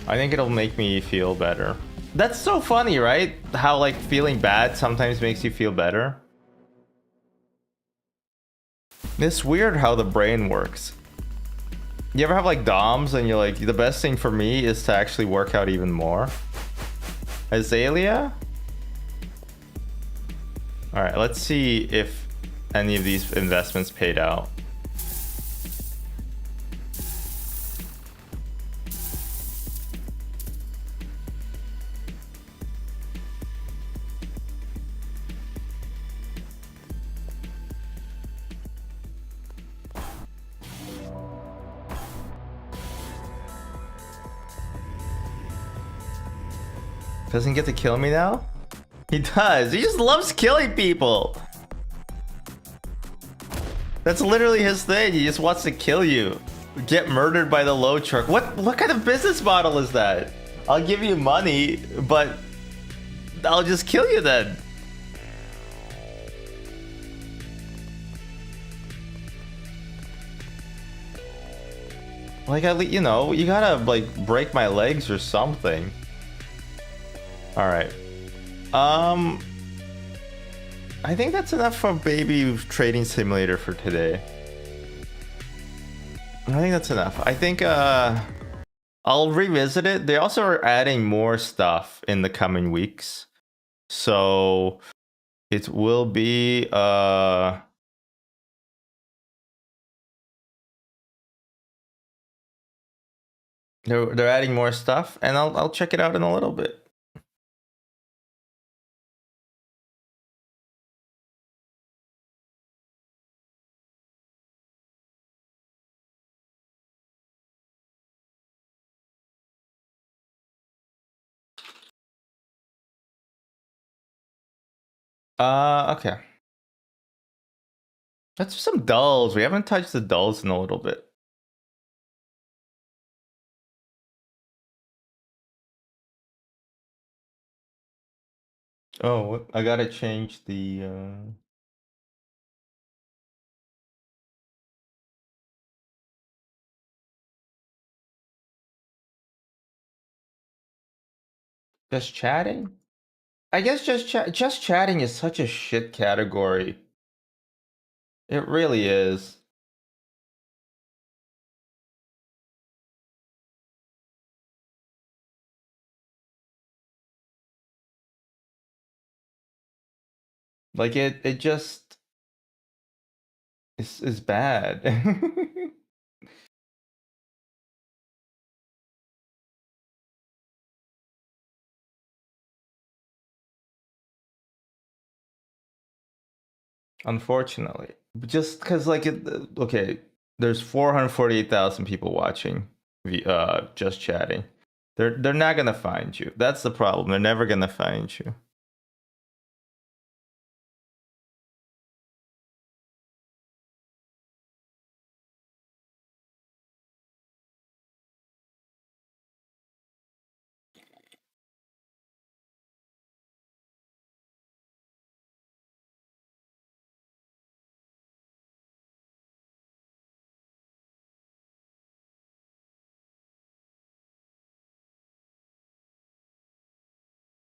A: I think it'll make me feel better. That's so funny, right? How like feeling bad sometimes makes you feel better. It's weird how the brain works. You ever have like DOMs and you're like, the best thing for me is to actually work out even more? Azalea? All right, let's see if any of these investments paid out. Doesn't get to kill me now? He does. He just loves killing people. That's literally his thing. He just wants to kill you. Get murdered by the load truck. What kind of business model is that? I'll give you money, but I'll just kill you then. Like, you know, you gotta like break my legs or something. All right. I think that's enough for Baby Trading Simulator for today. I think that's enough. I think I'll revisit it. They also are adding more stuff in the coming weeks. So it will be they're adding more stuff, and I'll check it out in a little bit. Okay. Let's do some dulls. We haven't touched the dulls in a little bit. Oh, I gotta change the. Just chatting? I guess just chatting is such a shit category. It really is. Like it just is bad. Unfortunately. Just because like okay, there's 448,000 people watching just chatting. They're not gonna find you. That's the problem. They're never gonna find you.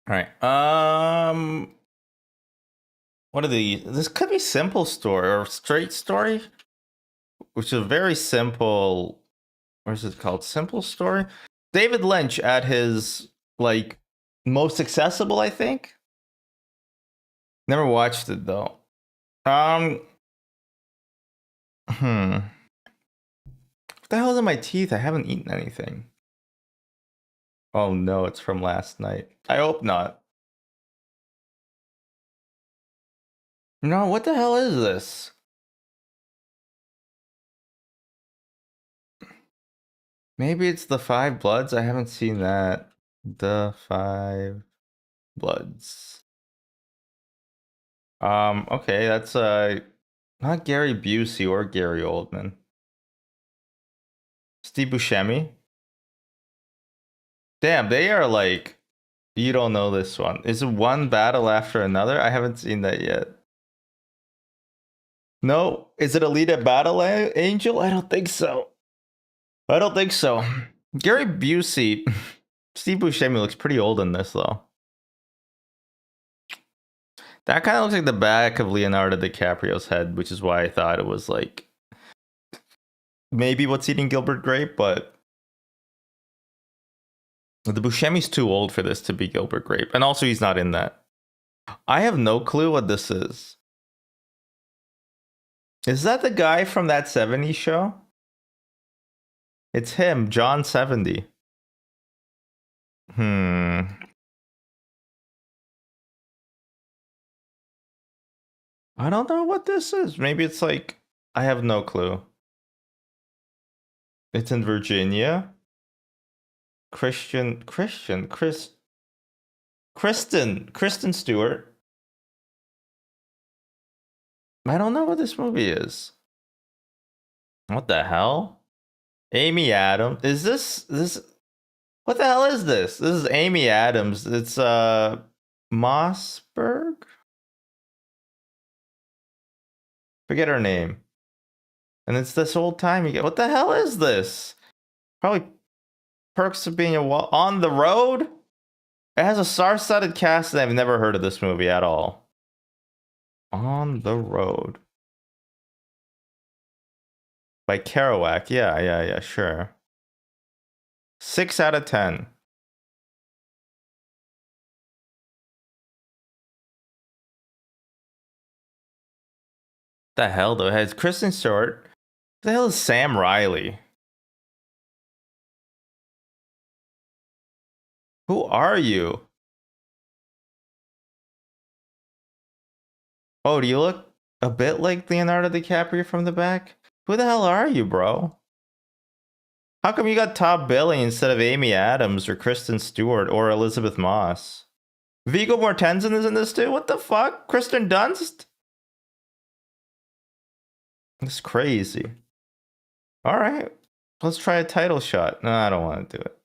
A: All right. What are the? This could be simple story or straight story, which is a very simple. What is it called? Simple story. David Lynch at his like most accessible, I think. Never watched it though. Um. Hmm. What the hell is in my teeth? I haven't eaten anything. Oh no, it's from last night. I hope not. No, what the hell is this? Maybe it's the Five Bloods. I haven't seen that. The Five Bloods. Okay, that's not Gary Busey or Gary Oldman. Steve Buscemi. Damn, they are like you don't know this one. Is it one battle after another? I haven't seen that yet. No, is it Alita Battle Angel? I don't think so. I don't think so. Gary Busey, Steve Buscemi looks pretty old in this though. That kind of looks like the back of Leonardo DiCaprio's head, which is why I thought it was like maybe What's Eating Gilbert Grape, but the Buscemi's too old for this to be Gilbert Grape, and also he's not in that. I have no clue what this is. Is that the guy from that 70s show? It's him, John 70. I don't know what this is. Maybe it's like I have no clue. It's in Virginia. Kristen Stewart. I don't know what this movie is. What the hell? Amy Adams. Is this what the hell is this? This is Amy Adams. It's Mossberg? Forget her name. And it's this old time you get. What the hell is this? Probably Perks of Being on the Road? It has a star-studded cast and I've never heard of this movie at all. On the Road. By Kerouac. Yeah, sure. 6 out of 10. The hell though? It has Kristen Stewart. The hell is Sam Riley? Who are you? Oh, do you look a bit like Leonardo DiCaprio from the back? Who the hell are you, bro? How come you got top billing instead of Amy Adams or Kristen Stewart or Elizabeth Moss? Viggo Mortensen is in this too? What the fuck? Kristen Dunst? That's crazy. All right. Let's try a title shot. No, I don't want to do it.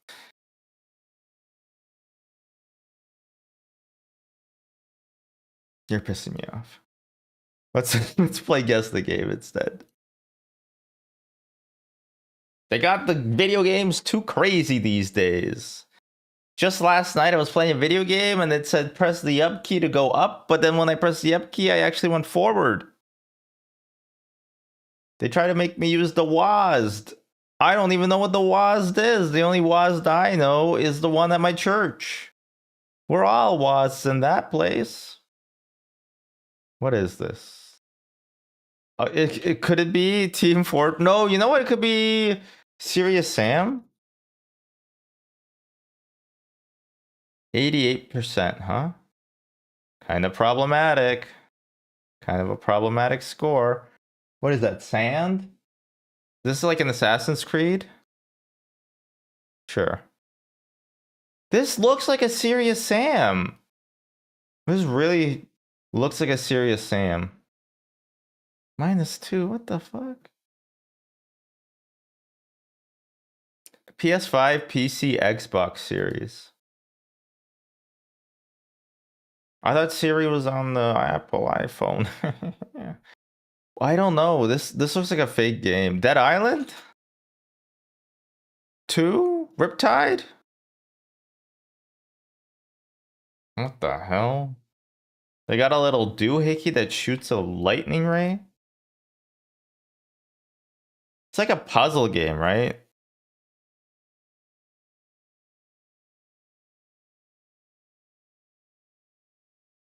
A: You're pissing me off. Let's play Guess the Game instead. They got the video games too crazy these days. Just last night I was playing a video game and it said press the up key to go up, but then when I pressed the up key, I actually went forward. They try to make me use the WASD. I don't even know what the WASD is. The only WASD I know is the one at my church. We're all WASDs in that place. What is this? It could it be Team Fort? No, you know what? It could be Serious Sam. 88%, huh? Kind of problematic. Kind of a problematic score. What is that? Sand? This is like an Assassin's Creed? Sure. This looks like a Serious Sam. This really looks like a Serious Sam. -2, what the fuck? PS5, PC, Xbox Series. I thought Siri was on the Apple iPhone. I don't know. This looks like a fake game. Dead Island? 2? Riptide? What the hell? They got a little doohickey that shoots a lightning ray? It's like a puzzle game, right?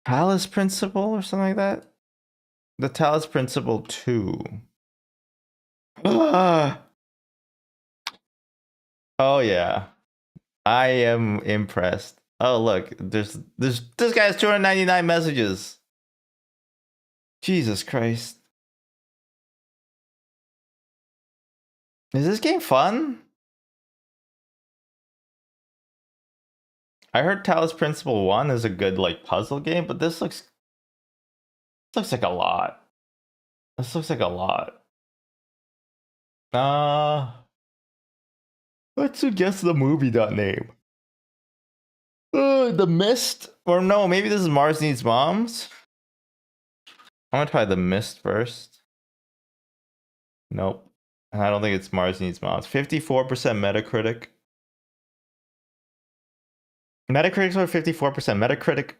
A: Talos Principle or something like that? The Talos Principle 2. Oh yeah. I am impressed. Oh look, this guy has 299 messages. Jesus Christ. Is this game fun? I heard Talos Principle 1 is a good like puzzle game, but this looks like a lot. This looks like a lot. Let's guess the movie.name. The Mist? Or no, maybe this is Mars Needs Moms? I'm gonna try The Mist first. Nope. I don't think it's Mars Needs Moms. 54% Metacritic. Metacritic's over 54%. Metacritic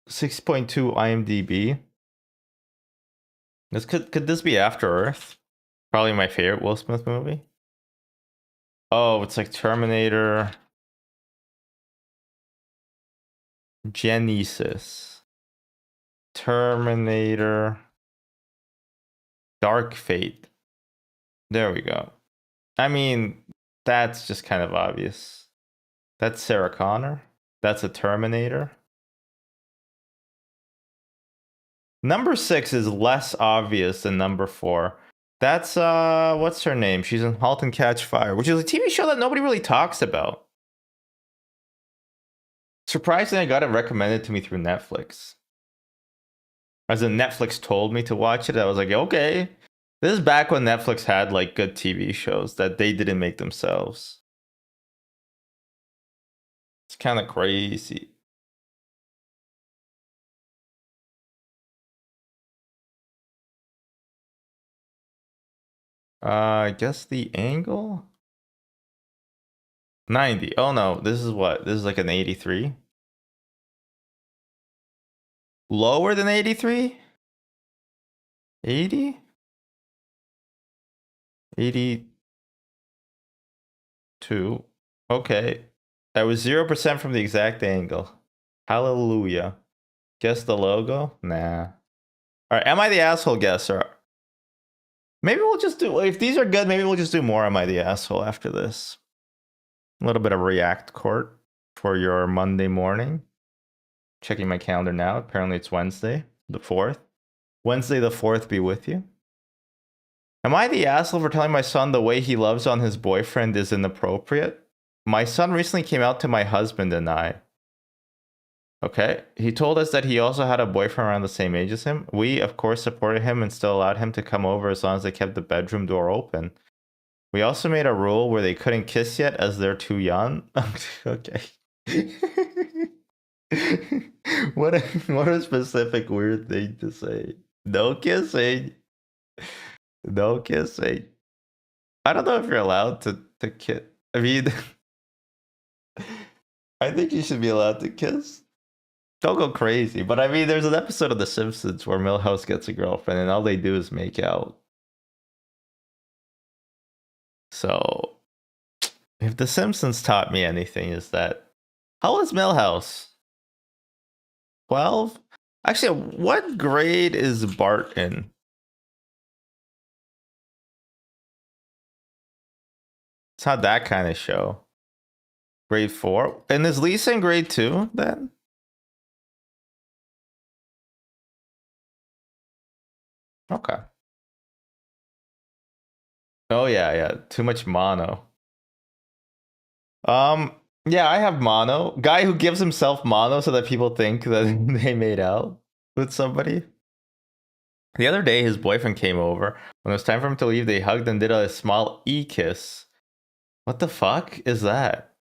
A: 6.2 IMDb. This could this be After Earth? Probably my favorite Will Smith movie. Oh, it's like Terminator. Genesis. Terminator. Dark Fate. There we go. I mean, that's just kind of obvious. That's Sarah Connor. That's a Terminator. Number 6 is less obvious than number 4. That's what's her name? She's in *Halt and Catch Fire*, which is a TV show that nobody really talks about. Surprisingly, I got it recommended to me through Netflix. As in, Netflix told me to watch it. I was like, okay. This is back when Netflix had like good TV shows that they didn't make themselves. It's kind of crazy. I guess the angle? 90. Oh no, this is what? This is like an 83? Lower than 83? 80? 82. Okay. That was 0% from the exact angle. Hallelujah. Guess the logo? Nah. Alright, am I the asshole guesser? Maybe we'll just do, if these are good, maybe we'll just do more Am I the Asshole after this. A little bit of React Court for your Monday morning. Checking my calendar now. Apparently it's Wednesday, the 4th. Wednesday the 4th be with you. Am I the asshole for telling my son the way he loves on his boyfriend is inappropriate? My son recently came out to my husband and I. Okay. He told us that he also had a boyfriend around the same age as him. We, of course, supported him and still allowed him to come over as long as they kept the bedroom door open. We also made a rule where they couldn't kiss yet as they're too young. Okay. What a specific weird thing to say. No kissing. No kissing. I don't know if you're allowed to kiss. I mean, I think you should be allowed to kiss. Don't go crazy. But I mean, there's an episode of The Simpsons where Milhouse gets a girlfriend and all they do is make out. So, if The Simpsons taught me anything, is that how old is Milhouse? 12? Actually, what grade is Bart in? It's not that kind of show. Grade 4? And is Lisa in grade 2 then? Okay. Oh yeah, yeah. Too much mono. Yeah, I have mono. Guy who gives himself mono so that people think that they made out with somebody. The other day, his boyfriend came over. When it was time for him to leave, they hugged and did a small e-kiss. What the fuck is that?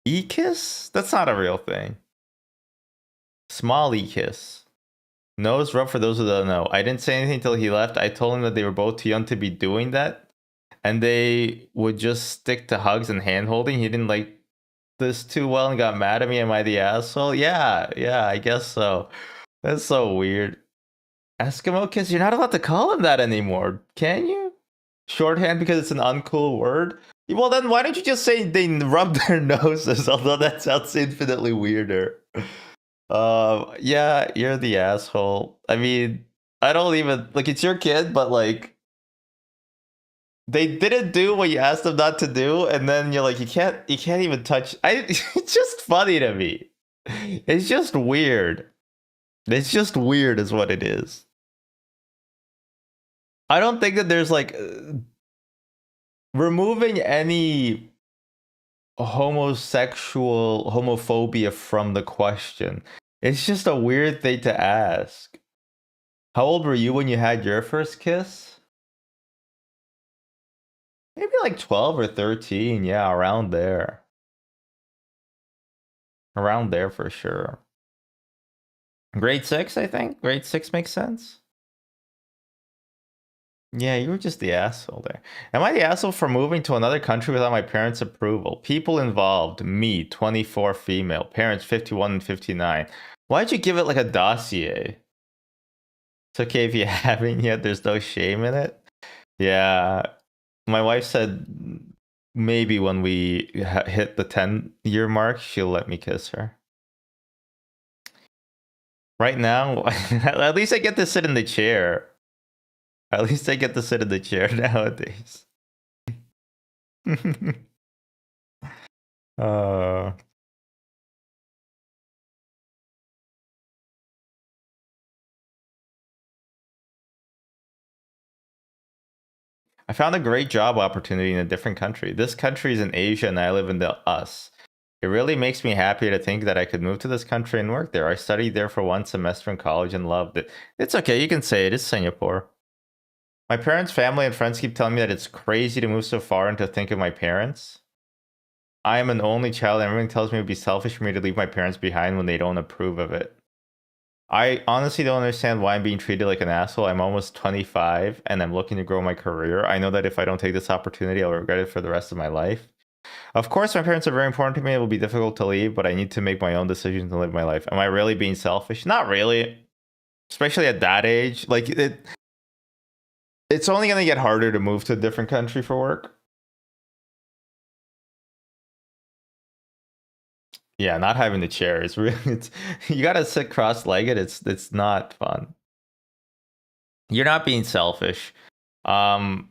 A: E-kiss? That's not a real thing. Small e-kiss. Nose rub for those who don't know. I didn't say anything until he left. I told him that they were both too young to be doing that. And they would just stick to hugs and hand holding. He didn't like this too well and got mad at me. Am I the asshole? Yeah, I guess so. That's so weird. Eskimo kiss? You're not allowed to call him that anymore, can you? Shorthand because it's an uncool word? Well, then why don't you just say they rub their noses? Although that sounds infinitely weirder. Yeah, you're the asshole. I mean, I don't even like it's your kid, but like they didn't do what you asked them not to do, and then you're like, you can't even touch. It's just funny to me. It's just weird. It's just weird, is what it is. I don't think that there's like removing any homophobia from the question. It's just a weird thing to ask. How old were you when you had your first kiss? Maybe like 12 or 13. Yeah, around there. Around there for sure. Grade 6, I think. Grade 6 makes sense. Yeah, you were just the asshole there. Am I the asshole for moving to another country without my parents' approval? People involved, me, 24 female, parents 51 and 59. Why'd you give it like a dossier? It's okay if you haven't yet, there's no shame in it. Yeah, my wife said maybe when we hit the 10-year mark, she'll let me kiss her. Right now, at least I get to sit in the chair. At least I get to sit in the chair nowadays. uh, I found a great job opportunity in a different country. This country is in Asia and I live in the US. It really makes me happy to think that I could move to this country and work there. I studied there for 1 semester in college and loved it. It's okay, you can say it. It's Singapore. My parents, family, and friends keep telling me that it's crazy to move so far and to think of my parents. I am an only child and everyone tells me it would be selfish for me to leave my parents behind when they don't approve of it. I honestly don't understand why I'm being treated like an asshole. I'm almost 25 and I'm looking to grow my career. I know that if I don't take this opportunity, I'll regret it for the rest of my life. Of course, my parents are very important to me. It will be difficult to leave, but I need to make my own decisions and live my life. Am I really being selfish? Not really. Especially at that age. Like, it's only going to get harder to move to a different country for work. Yeah, not having the chair is really you gotta sit cross-legged. It's not fun. You're not being selfish. Um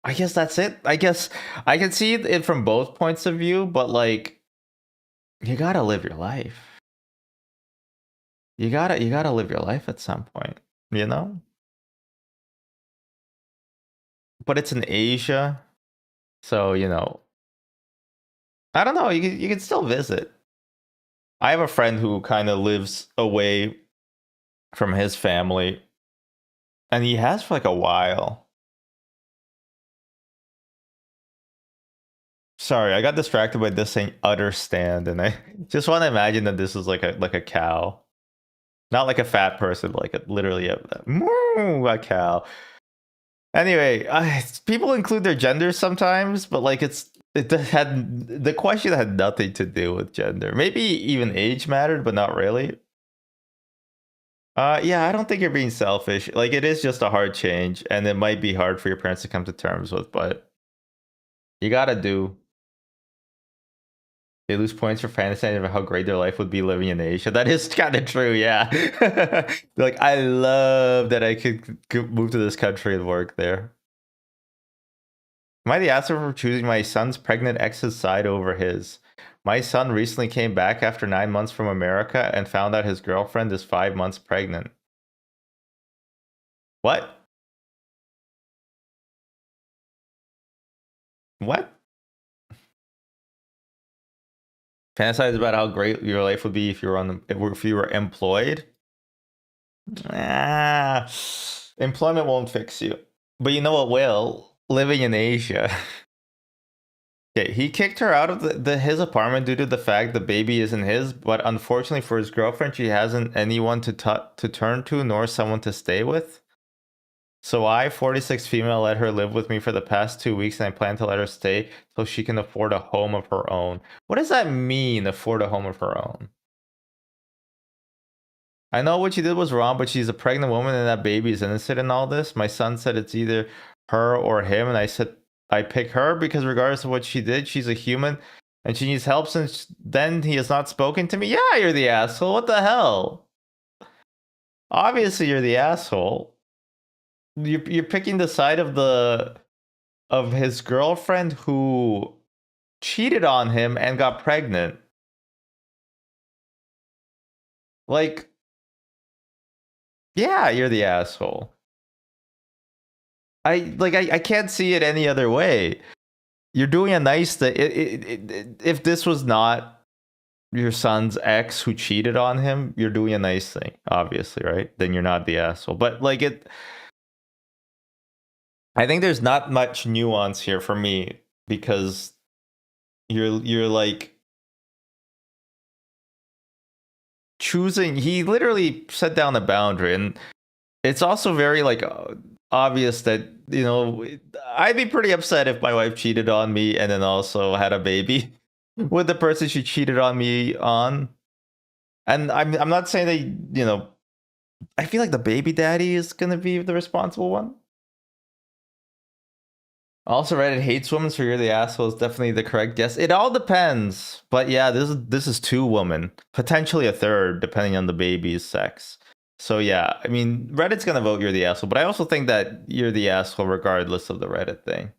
A: I guess that's it. I guess I can see it from both points of view, but like you gotta live your life. You gotta live your life at some point, you know? But it's in Asia, so you know, I don't know. You can still visit. I have a friend who kind of lives away from his family, and he has for like a while. Sorry, I got distracted by this saying udder stand, and I just want to imagine that this is like a cow, not like a fat person, like literally a cow. Anyway, people include their genders sometimes, but like it had the question had nothing to do with gender. Maybe even age mattered, but not really. Yeah, I don't think you're being selfish. Like it is just a hard change, and it might be hard for your parents to come to terms with, but you gotta do. They lose points for fantasizing about how great their life would be living in Asia. That is kind of true, yeah. Like I love that I could move to this country and work there. Am I the asshole for choosing my son's pregnant ex's side over his? My son recently came back after 9 months from America and found out his girlfriend is 5 months pregnant. What? What? Fantasize about how great your life would be if you were if you were employed. Ah, employment won't fix you, but you know what will? Living in Asia. Okay, he kicked her out of his apartment due to the fact the baby isn't his, but unfortunately for his girlfriend, she hasn't anyone to turn to nor someone to stay with. So I, 46 female, let her live with me for the past 2 weeks, and I plan to let her stay so she can afford a home of her own. What does that mean, afford a home of her own? I know what she did was wrong, but she's a pregnant woman and that baby is innocent in all this. My son said it's either her or him, and I said I pick her because regardless of what she did, she's a human and she needs help. Since then, he has not spoken to me. Yeah, you're the asshole. What the hell? Obviously, you're the asshole. You're picking the side of his girlfriend who cheated on him and got pregnant. Like, yeah, you're the asshole. I can't see it any other way. You're doing a nice thing. If this was not your son's ex who cheated on him, you're doing a nice thing, obviously, right? Then you're not the asshole. But like I think there's not much nuance here for me because you're like choosing. He literally set down a boundary, and it's also very like obvious that I'd be pretty upset if my wife cheated on me and then also had a baby with the person she cheated on me on. And I'm not saying that I feel like the baby daddy is gonna be the responsible one. Also, Reddit hates women, so you're the asshole is definitely the correct guess. It all depends, but yeah, this is two women, potentially a third, depending on the baby's sex. So yeah, I mean, Reddit's gonna vote you're the asshole, but I also think that you're the asshole regardless of the Reddit thing.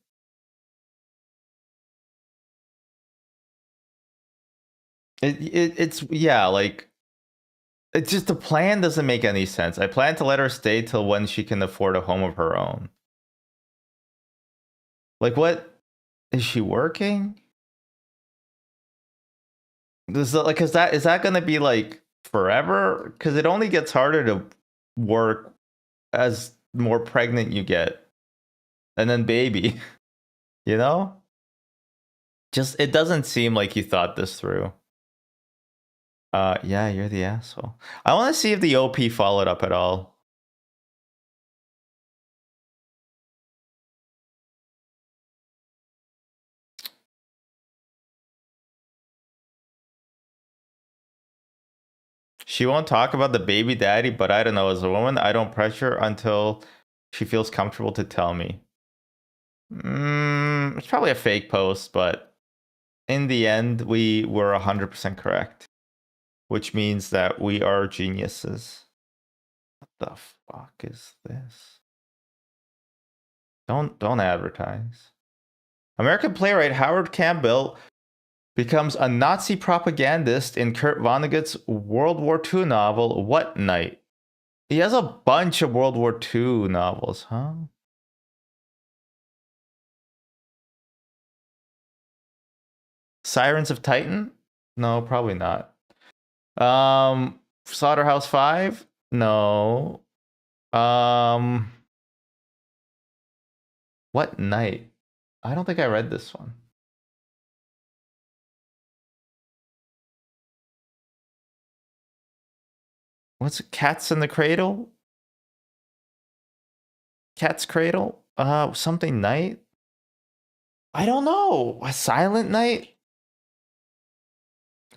A: It's yeah, like it's just the plan doesn't make any sense. I plan to let her stay till when she can afford a home of her own. Like, what is she working? Is that gonna be like forever? Because it only gets harder to work as more pregnant you get, and then baby, you know. Just it doesn't seem like you thought this through. Yeah, you're the asshole. I want to see if the OP followed up at all. She won't talk about the baby daddy, but I don't know. As a woman, I don't pressure until she feels comfortable to tell me. It's probably a fake post, but in the end, we were 100% correct, which means that we are geniuses. What the fuck is this? Don't advertise. American playwright Howard Campbell becomes a Nazi propagandist in Kurt Vonnegut's World War II novel What Night? He has a bunch of World War II novels, huh? Sirens of Titan? No, probably not. Slaughterhouse 5? No. Um, what night? I don't think I read this one. What's it? Cats in the Cradle? Cat's Cradle? Something night? I don't know. A Silent Night?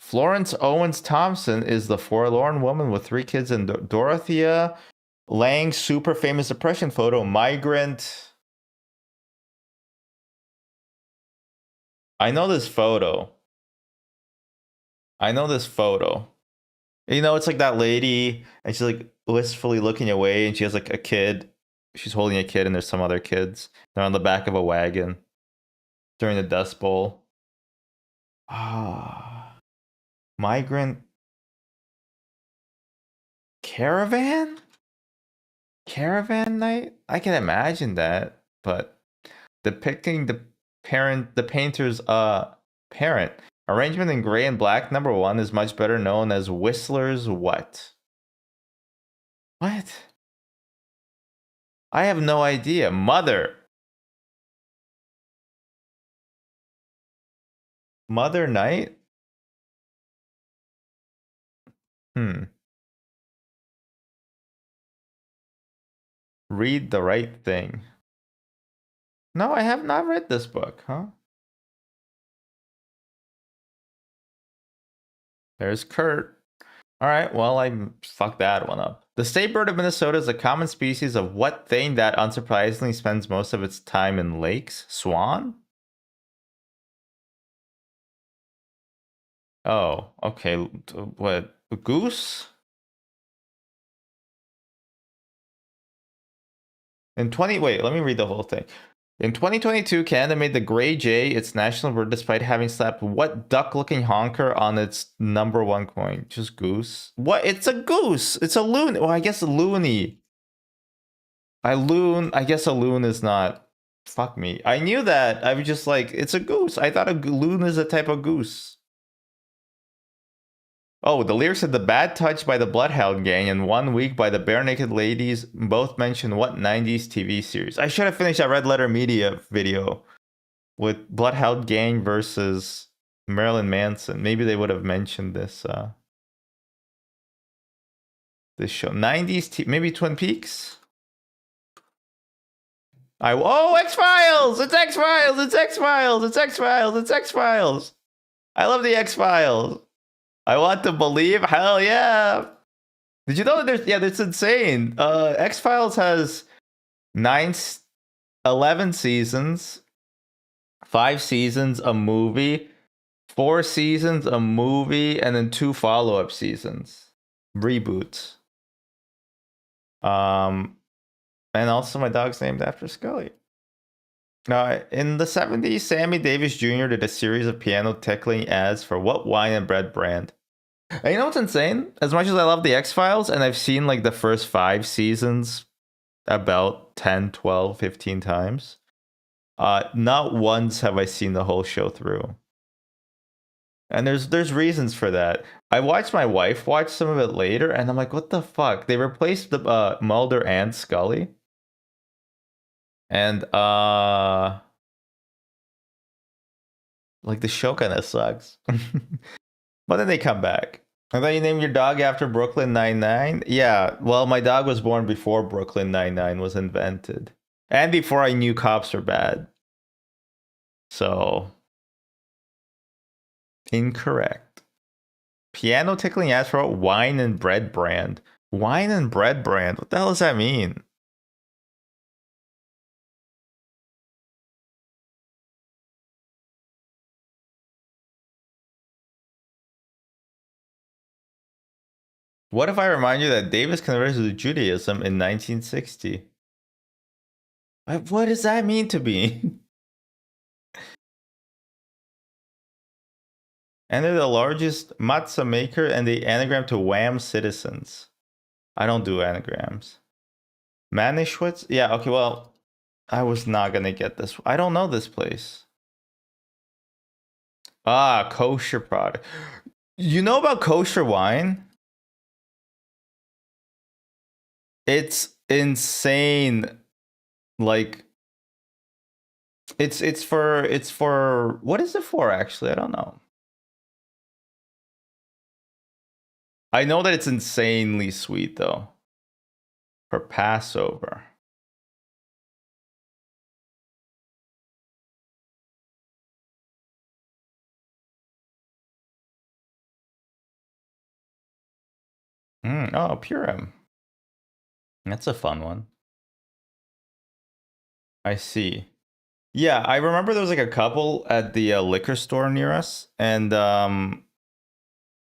A: Florence Owens Thompson is the forlorn woman with 3 kids and Dorothea Lange's super famous depression photo, Migrant. I know this photo. I know this photo. You know, it's like that lady, and she's like wistfully looking away, and she has like a kid. She's holding a kid, and there's some other kids. They're on the back of a wagon during the Dust Bowl. Ah, Migrant Caravan? Caravan Night? I can imagine that, but depicting the painter's parent. Arrangement in gray and black, number 1, is much better known as Whistler's what? What? I have no idea. Mother. Mother Night? Read the Right Thing. No, I have not read this book, huh? There's Kurt. All right, well, I fucked that one up. The state bird of Minnesota is a common species of what thing that unsurprisingly spends most of its time in lakes? Swan? Oh, okay. What? A goose? Wait, let me read the whole thing. In 2022, Canada made the gray jay its national bird despite having slapped what duck-looking honker on its number 1 coin? Just goose? What? It's a goose! It's a loon! Well, I guess a loony. I guess a loon is not... Fuck me. I knew that. I was just like, it's a goose. I thought a loon is a type of goose. Oh, the lyrics of The Bad Touch by the Bloodhound Gang and 1 Week by the Bare Naked Ladies both mention what 90s TV series? I should have finished that Red Letter Media video with Bloodhound Gang versus Marilyn Manson. Maybe they would have mentioned this this show. 90s maybe Twin Peaks? X-Files! It's X-Files! It's X-Files! It's X-Files! It's X-Files! I love the X-Files! I want to believe. Hell yeah! Did you know that that's insane. X-Files has 11 seasons, 5 seasons, a movie, 4 seasons, a movie, and then 2 follow-up seasons, reboots. And also my dog's named after Scully. In the 70s, Sammy Davis Jr. did a series of piano tickling ads for what wine and bread brand? And you know what's insane? As much as I love the X-Files, and I've seen like the first 5 seasons about 10, 12, 15 times, not once have I seen the whole show through. And there's reasons for that. I watched my wife watch some of it later, and I'm like, what the fuck? They replaced the Mulder and Scully. And like the show kind of sucks. But then they come back. I thought you named your dog after Brooklyn Nine-Nine? Yeah, well, my dog was born before Brooklyn Nine-Nine was invented. And before I knew cops were bad. So, incorrect. Piano tickling ads for wine and bread brand. Wine and bread brand? What the hell does that mean? What if I remind you that Davis converted to Judaism in 1960? What does that mean to me? And they're the largest matzah maker and the anagram to Wham citizens. I don't do anagrams. Manischwitz? Yeah, okay, well, I was not gonna get this. I don't know this place. Ah, kosher product. You know about kosher wine? It's insane. Like it's for what is it for actually? I don't know. I know that it's insanely sweet though. For Passover. Oh, Purim. That's a fun one. I see. Yeah, I remember there was like a couple at the liquor store near us, and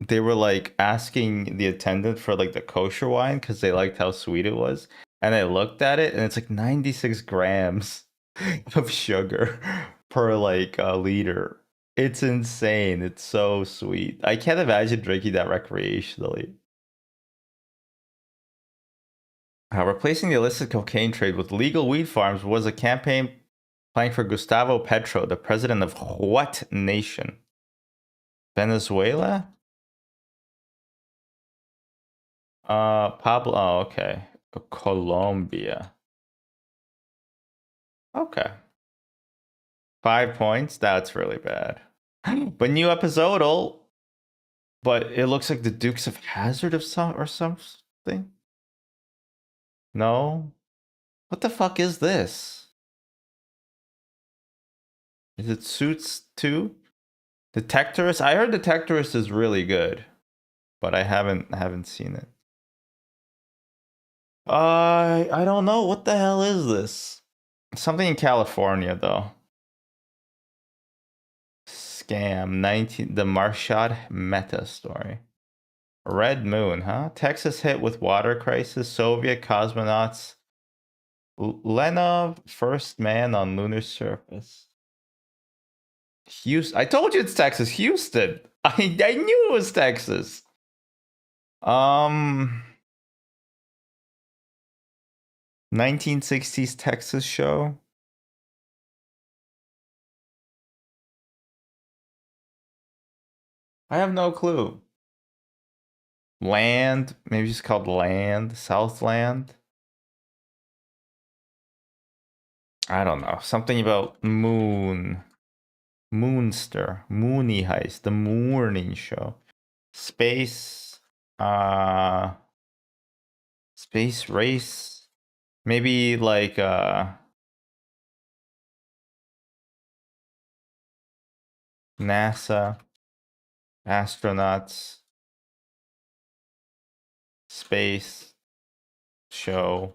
A: they were like asking the attendant for like the kosher wine because they liked how sweet it was. And I looked at it, and it's like 96 grams of sugar per like a liter. It's insane. It's so sweet. I can't imagine drinking that recreationally. Replacing the illicit cocaine trade with legal weed farms was a campaign playing for Gustavo Petro, the president of what nation? Venezuela? Pablo. Oh, okay. Colombia. Okay. 5 points. That's really bad. But new episodal. But it looks like the Dukes of Hazard of some or something. No. What the fuck is this? Is it Suits 2? Detectorist? I heard Detectorist is really good, but I haven't seen it. I don't know. What the hell is this? Something in California though. Scam 19 the Marshad Meta story. Red Moon, huh? Texas hit with water crisis. Soviet cosmonauts. Lenov, first man on lunar surface. Houston. I told you it's Texas. Houston. I knew it was Texas. 1960s Texas show. I have no clue. Land, maybe it's called Land, Southland. I don't know. Something about moon. Moonster, Mooney Heist, the morning show. Space, uh, space race. Maybe like NASA, astronauts, space show,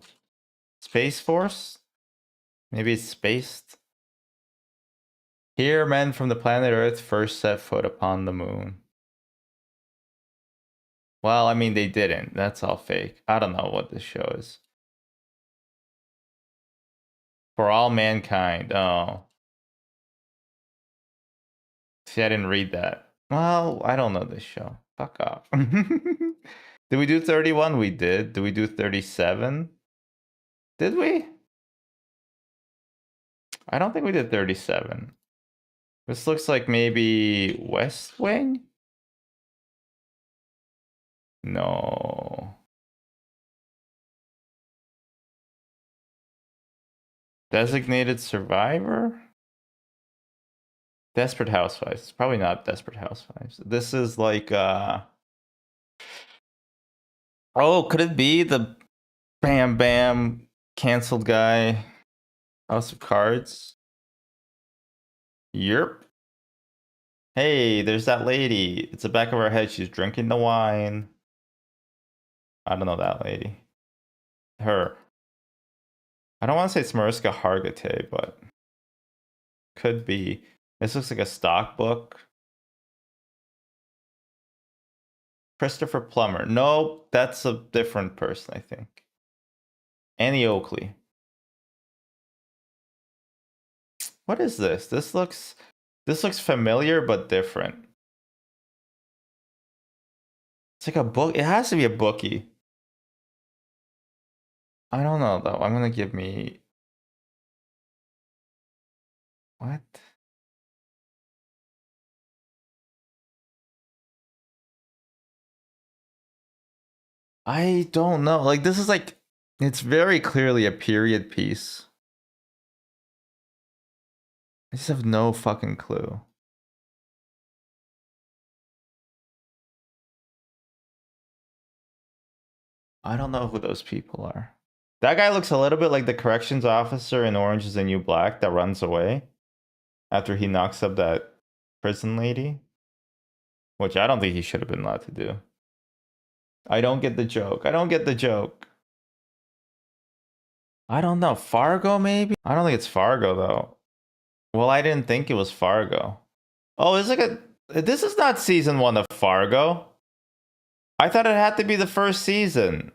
A: Space Force. Maybe it's spaced. Here, men from the planet Earth first set foot upon the moon. Well, I mean, they didn't. That's all fake. I don't know what this show is. For all mankind. Oh. See, I didn't read that. Well, I don't know this show. Fuck off. Did we do 31? We did. Did we do 37? Did we? I don't think we did 37. This looks like maybe West Wing? No. Designated Survivor? Desperate Housewives. It's probably not Desperate Housewives. This is like oh, could it be the Bam Bam canceled guy? House of Cards? Yep. Hey, there's that lady. It's the back of her head. She's drinking the wine. I don't know that lady. Her. I don't want to say it's Mariska Hargitay, but could be. This looks like a stock book. Christopher Plummer. Nope, that's a different person, I think. Annie Oakley. What is this? This looks familiar but different. It's like a book. It has to be a bookie. I don't know though. I'm gonna give me what? I don't know. Like, this is like, it's very clearly a period piece. I just have no fucking clue. I don't know who those people are. That guy looks a little bit like the corrections officer in Orange is the New Black that runs away after he knocks up that prison lady, which I don't think he should have been allowed to do. I don't get the joke. I don't get the joke. I don't know. Fargo, maybe? I don't think it's Fargo, though. Well, I didn't think it was Fargo. Oh, it's like a. This is not season 1 of Fargo. I thought it had to be the first season.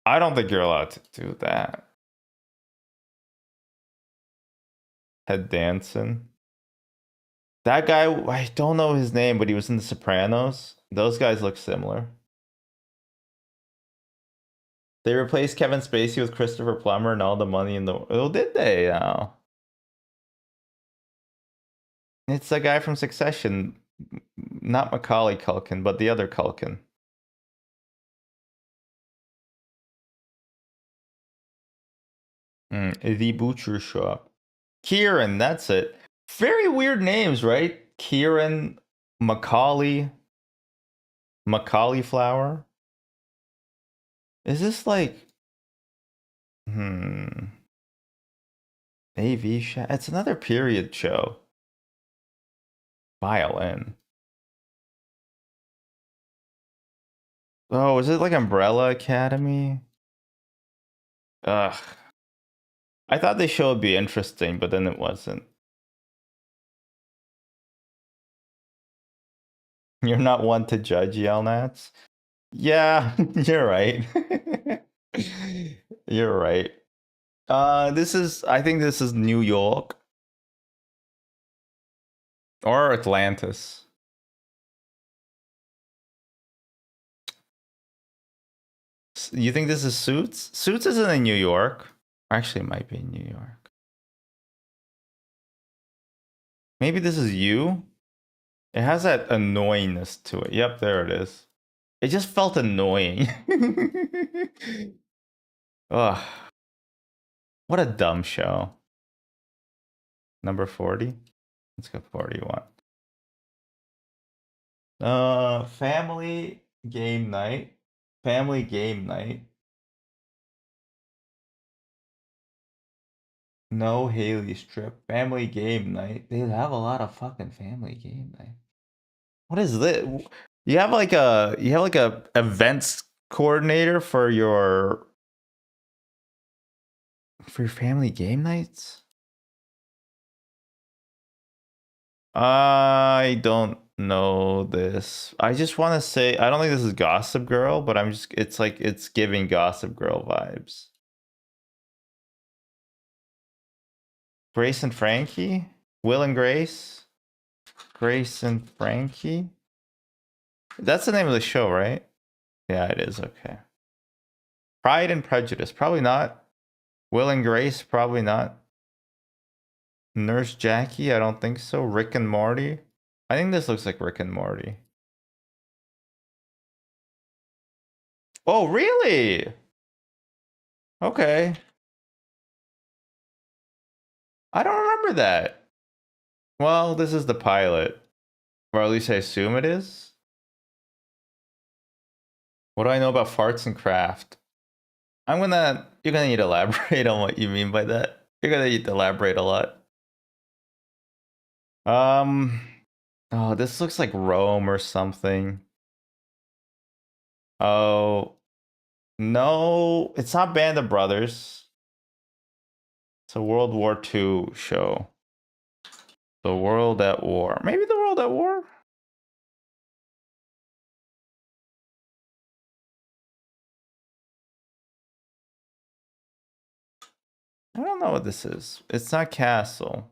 A: I don't think you're allowed to do that. Ted Danson. That guy, I don't know his name, but he was in The Sopranos. Those guys look similar. They replaced Kevin Spacey with Christopher Plummer and all the money in the world. Oh, did they? Oh. It's the guy from Succession. Not Macaulay Culkin, but the other Culkin. The Butcher Shop. Kieran, that's it. Very weird names, right? Kieran, Macaulay, Macaulay Flower. Is this like AV show? It's another period show. Violin. Oh, is it like Umbrella Academy? Ugh. I thought the show would be interesting, but then it wasn't. You're not one to judge, Yelnats? Yeah, you're right. You're right. I think this is New York. Or Atlantis. You think this is Suits? Suits isn't in New York. Actually, it might be in New York. Maybe this is You? It has that annoyingness to it. Yep, there it is. It just felt annoying. Ugh. What a dumb show. Number 40? Let's go 41. Family game night. Family game night. No Haley strip. Family game night. They have a lot of fucking family game night. What is this? You have like a events coordinator for your family game nights? I don't know this. I just want to say I don't think this is Gossip Girl, but it's like it's giving Gossip Girl vibes. Grace and Frankie? Will and Grace? Grace and Frankie? That's the name of the show, right? Yeah, it is. Okay. Pride and Prejudice? Probably not. Will and Grace? Probably not. Nurse Jackie? I don't think so. Rick and Morty? I think this looks like Rick and Morty. Oh, really? Okay. I don't remember that. Well, this is the pilot. Or at least I assume it is. What do I know about farts and craft? You're gonna need to elaborate on what you mean by that. You're gonna need to elaborate a lot. Oh, this looks like Rome or something. Oh, no, it's not Band of Brothers. It's a World War II show. The World at War. Maybe The World at War? I don't know what this is. It's not Castle.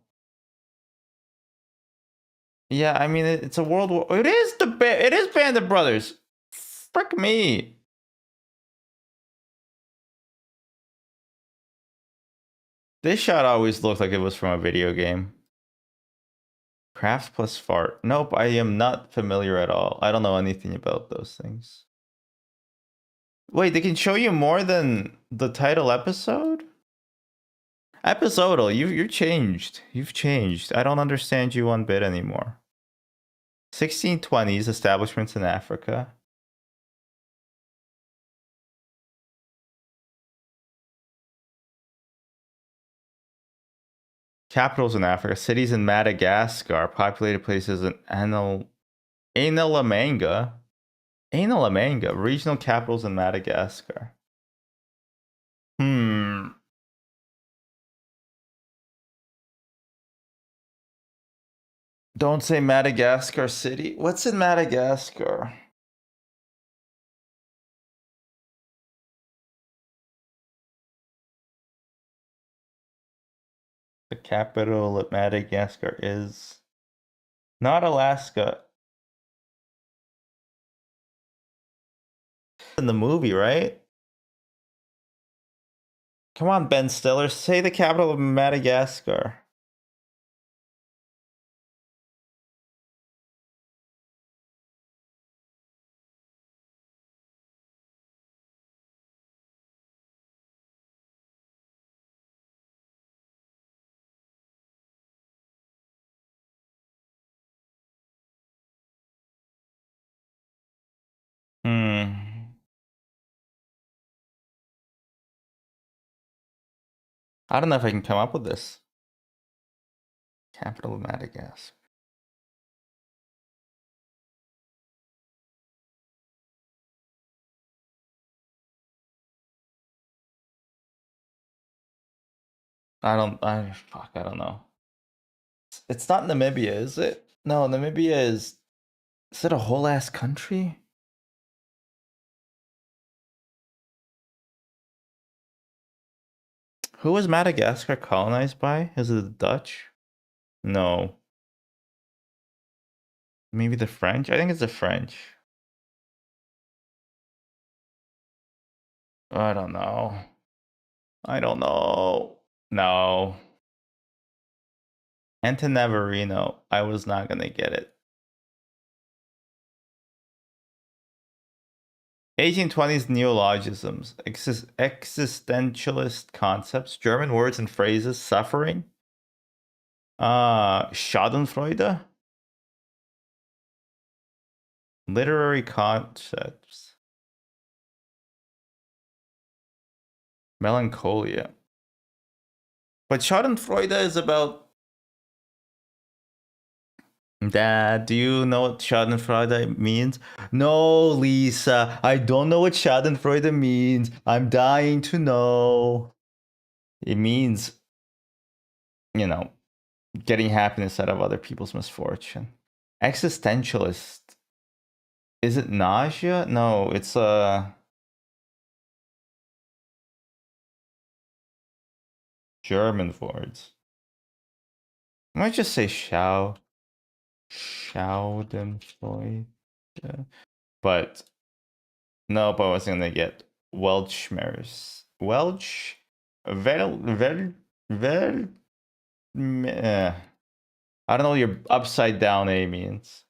A: Yeah, I mean it's a World War. It is Band of Brothers. Frick me. This shot always looked like it was from a video game. Craft plus fart. Nope, I am not familiar at all. I don't know anything about those things. Wait, they can show you more than the title episode? Episodal, you're changed. You've changed. I don't understand you one bit anymore. 1620s establishments in Africa. Capitals in Africa. Cities in Madagascar. Populated places in Analamanga. Analamanga. Regional capitals in Madagascar. Don't say Madagascar City. What's in Madagascar? The capital of Madagascar is not Alaska. In the movie, right? Come on, Ben Stiller. Say the capital of Madagascar. Hmm. I don't know if I can come up with this. Capital of Madagascar. I don't know. It's not Namibia, is it? No, Namibia is it a whole ass country? Who was Madagascar colonized by? Is it the Dutch? No. Maybe the French? I think it's the French. I don't know. I don't know. No. Antananarivo. I was not gonna get it. 1820s neologisms, existentialist concepts, German words and phrases, suffering. Schadenfreude. Literary concepts. Melancholia. But Schadenfreude is about. Dad, do you know what Schadenfreude means? No, Lisa, I don't know what Schadenfreude means. I'm dying to know. It means, getting happiness out of other people's misfortune. Existentialist. Is it nausea? No, it's German words. I might just say Schadenfreude. But nope, I wasn't gonna get Welchmers. Welch Vel I don't know what your upside down A means.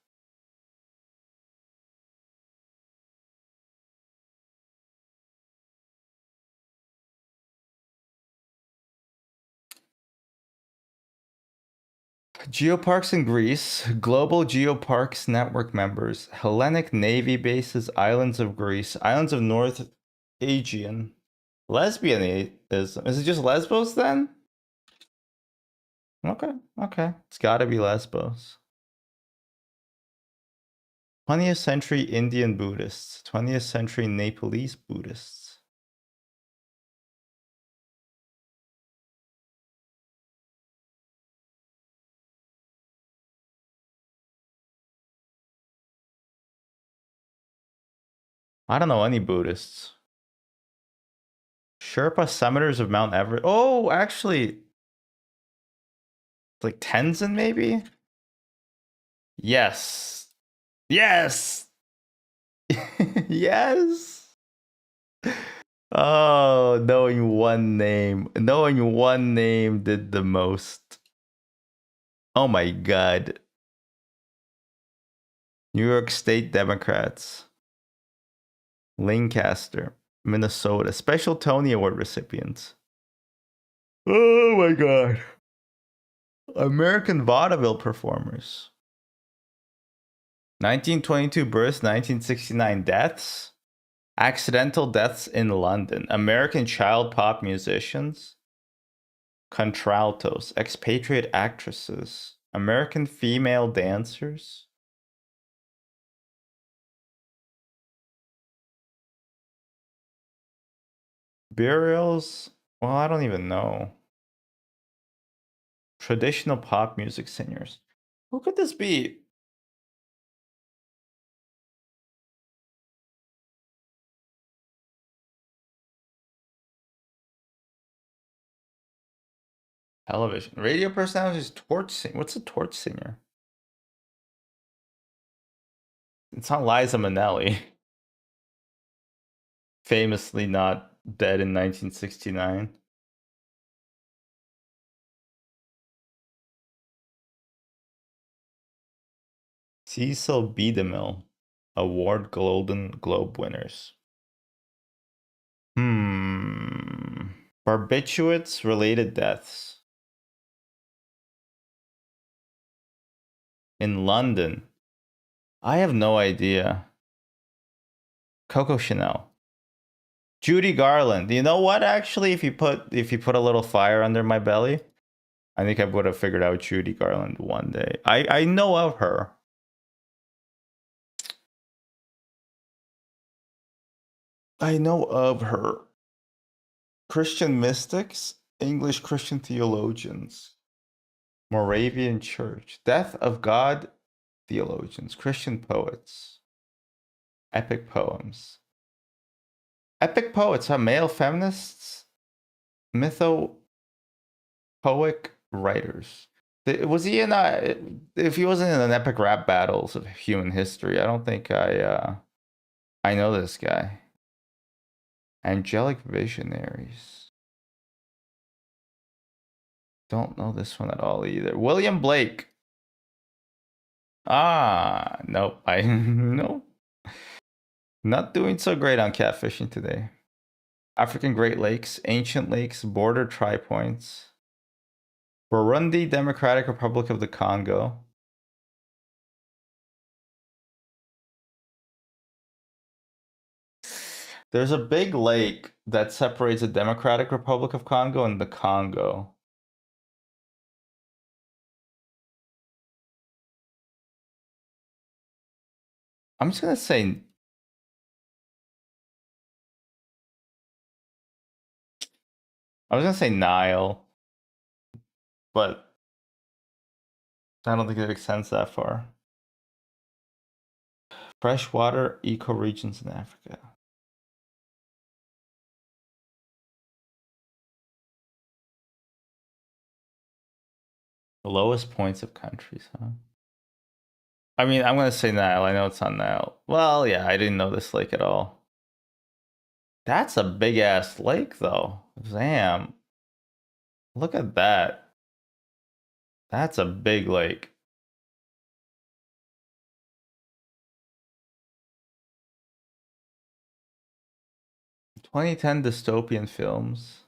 A: Geoparks in Greece, Global Geoparks Network members, Hellenic Navy bases, islands of Greece, islands of North Aegean, lesbianism. Is it just Lesbos then? Okay. It's gotta be Lesbos. 20th century Indian Buddhists, 20th century Nepalese Buddhists. I don't know any Buddhists. Sherpa summiters of Mount Everest. Oh, actually, like Tenzin maybe? Yes. Yes. Yes. Oh, knowing one name. Knowing one name did the most. Oh my god. New York State Democrats. Lancaster. Minnesota. Special Tony Award recipients. Oh my god. American vaudeville performers. 1922 births, 1969 deaths. Accidental deaths in London. American child pop musicians. Contraltos. Expatriate actresses. American female dancers. Burials. Well, I don't even know. Traditional pop music singers. Who could this be? Television. Radio personalities. Torch singer. What's a torch singer? It's not Liza Minnelli. Famously not dead in 1969. Cecil B. DeMille. Award Golden Globe winners. Barbiturates related deaths. In London. I have no idea. Coco Chanel. Judy Garland. You know what? Actually, if you put a little fire under my belly, I think I would have figured out Judy Garland one day. I know of her. I know of her. Christian mystics, English Christian theologians, Moravian Church, Death of God theologians, Christian poets, epic poems. Epic poets, huh? Male feminists, mytho-poetic writers. Was he in if he wasn't in an epic rap battles of human history, I don't think I know this guy. Angelic visionaries. Don't know this one at all either. William Blake. Ah, nope. Nope. Not doing so great on catfishing today. African Great Lakes, ancient lakes, border tri-points. Burundi, Democratic Republic of the Congo. There's a big lake that separates the Democratic Republic of Congo and the Congo. I'm just gonna say Nile, but I don't think it extends that far. Freshwater ecoregions in Africa. The lowest points of countries, huh? I mean, I'm gonna say Nile. I know it's on Nile. Well, yeah, I didn't know this lake at all. That's a big ass lake, though. Damn. Look at that. That's a big lake. "2010 dystopian films.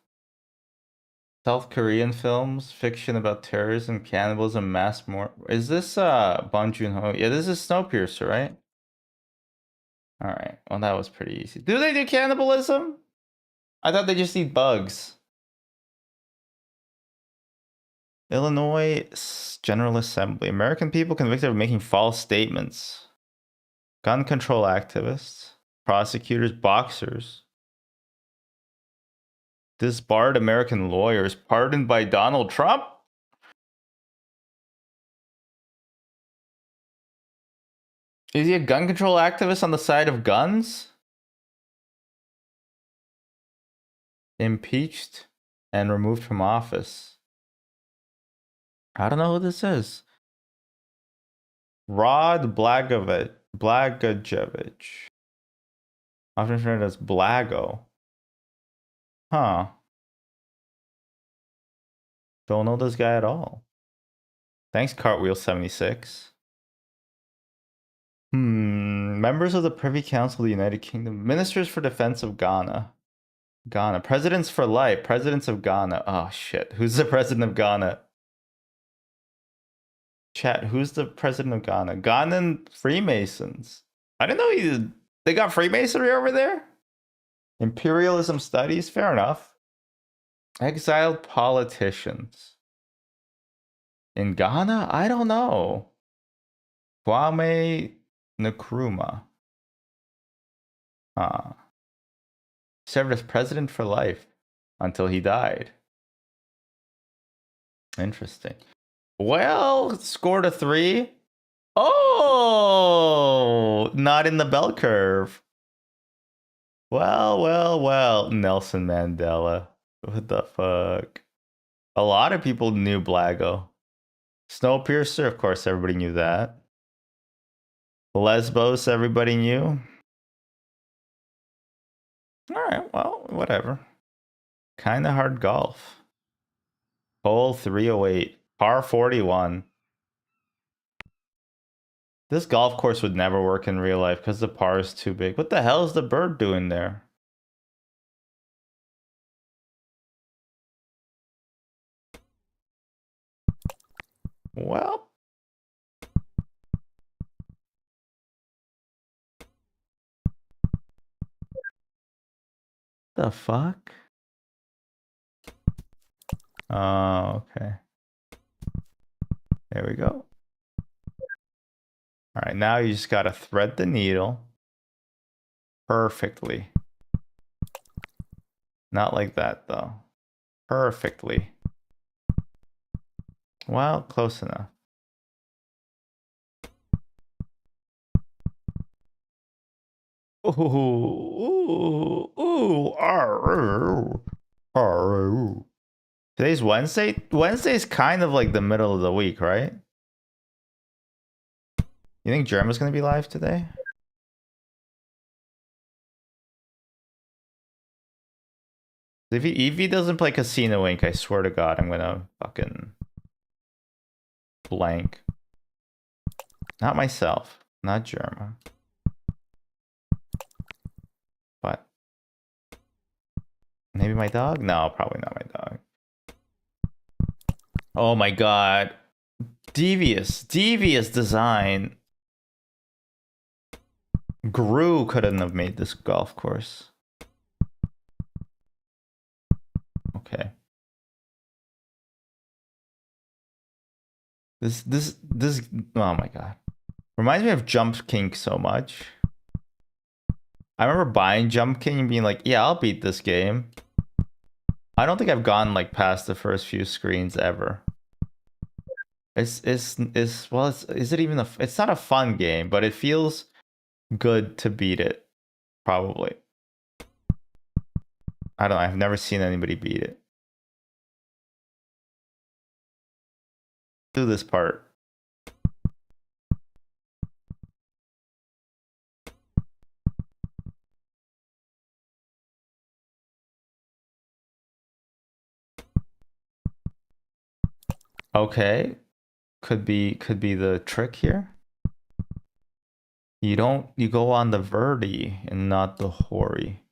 A: South Korean films, fiction about terrorism, cannibalism, mass mort. Is this Bong Joon-ho? Yeah, this is Snowpiercer, right? All right. Well, that was pretty easy. Do they do cannibalism? I thought they just eat bugs. Illinois General Assembly. American people convicted of making false statements. Gun control activists, prosecutors, boxers. Disbarred American lawyers pardoned by Donald Trump? Is he a gun control activist on the side of guns? Impeached and removed from office. I don't know who this is. Rod Blagojevich. Often referred as Blago. Huh. Don't know this guy at all. Thanks, Cartwheel76. Members of the Privy Council of the United Kingdom. Ministers for Defense of Ghana. Ghana. Presidents for life. Presidents of Ghana. Oh, shit. Who's the president of Ghana? Chat, who's the president of Ghana? Ghanan Freemasons. I didn't know they got Freemasonry over there? Imperialism studies? Fair enough. Exiled politicians. In Ghana? I don't know. Kwame Nkrumah. Served as president for life until he died. Interesting. Well, scored a 3. Oh, not in the bell curve. Well. Nelson Mandela. What the fuck? A lot of people knew Blago. Snowpiercer, of course, everybody knew that. Lesbos, everybody knew. All right, well, whatever. Kind of hard golf. Hole 308. Par 41. This golf course would never work in real life because the par is too big. What the hell is the bird doing there? Well. The fuck? Oh, okay. There we go. All right, now you just gotta thread the needle perfectly. Not like that, though. Perfectly. Well, close enough. Today's Wednesday. Wednesday's kind of like the middle of the week, right? You think Germa's gonna be live today? If he doesn't play Casino Inc., I swear to God, I'm gonna fucking blank. Not myself, not Germa. But maybe my dog? No, probably not my dog. Oh my God. Devious design. Gru couldn't have made this golf course. Okay. This oh my God. Reminds me of Jump King so much. I remember buying Jump King and being like, yeah, I'll beat this game. I don't think I've gone like past the first few screens ever. Is it even it's not a fun game, but it feels good to beat it. Probably. I don't know. I've never seen anybody beat it. Do this part. Okay. Could be the trick here. You go on the verdi and not the hori.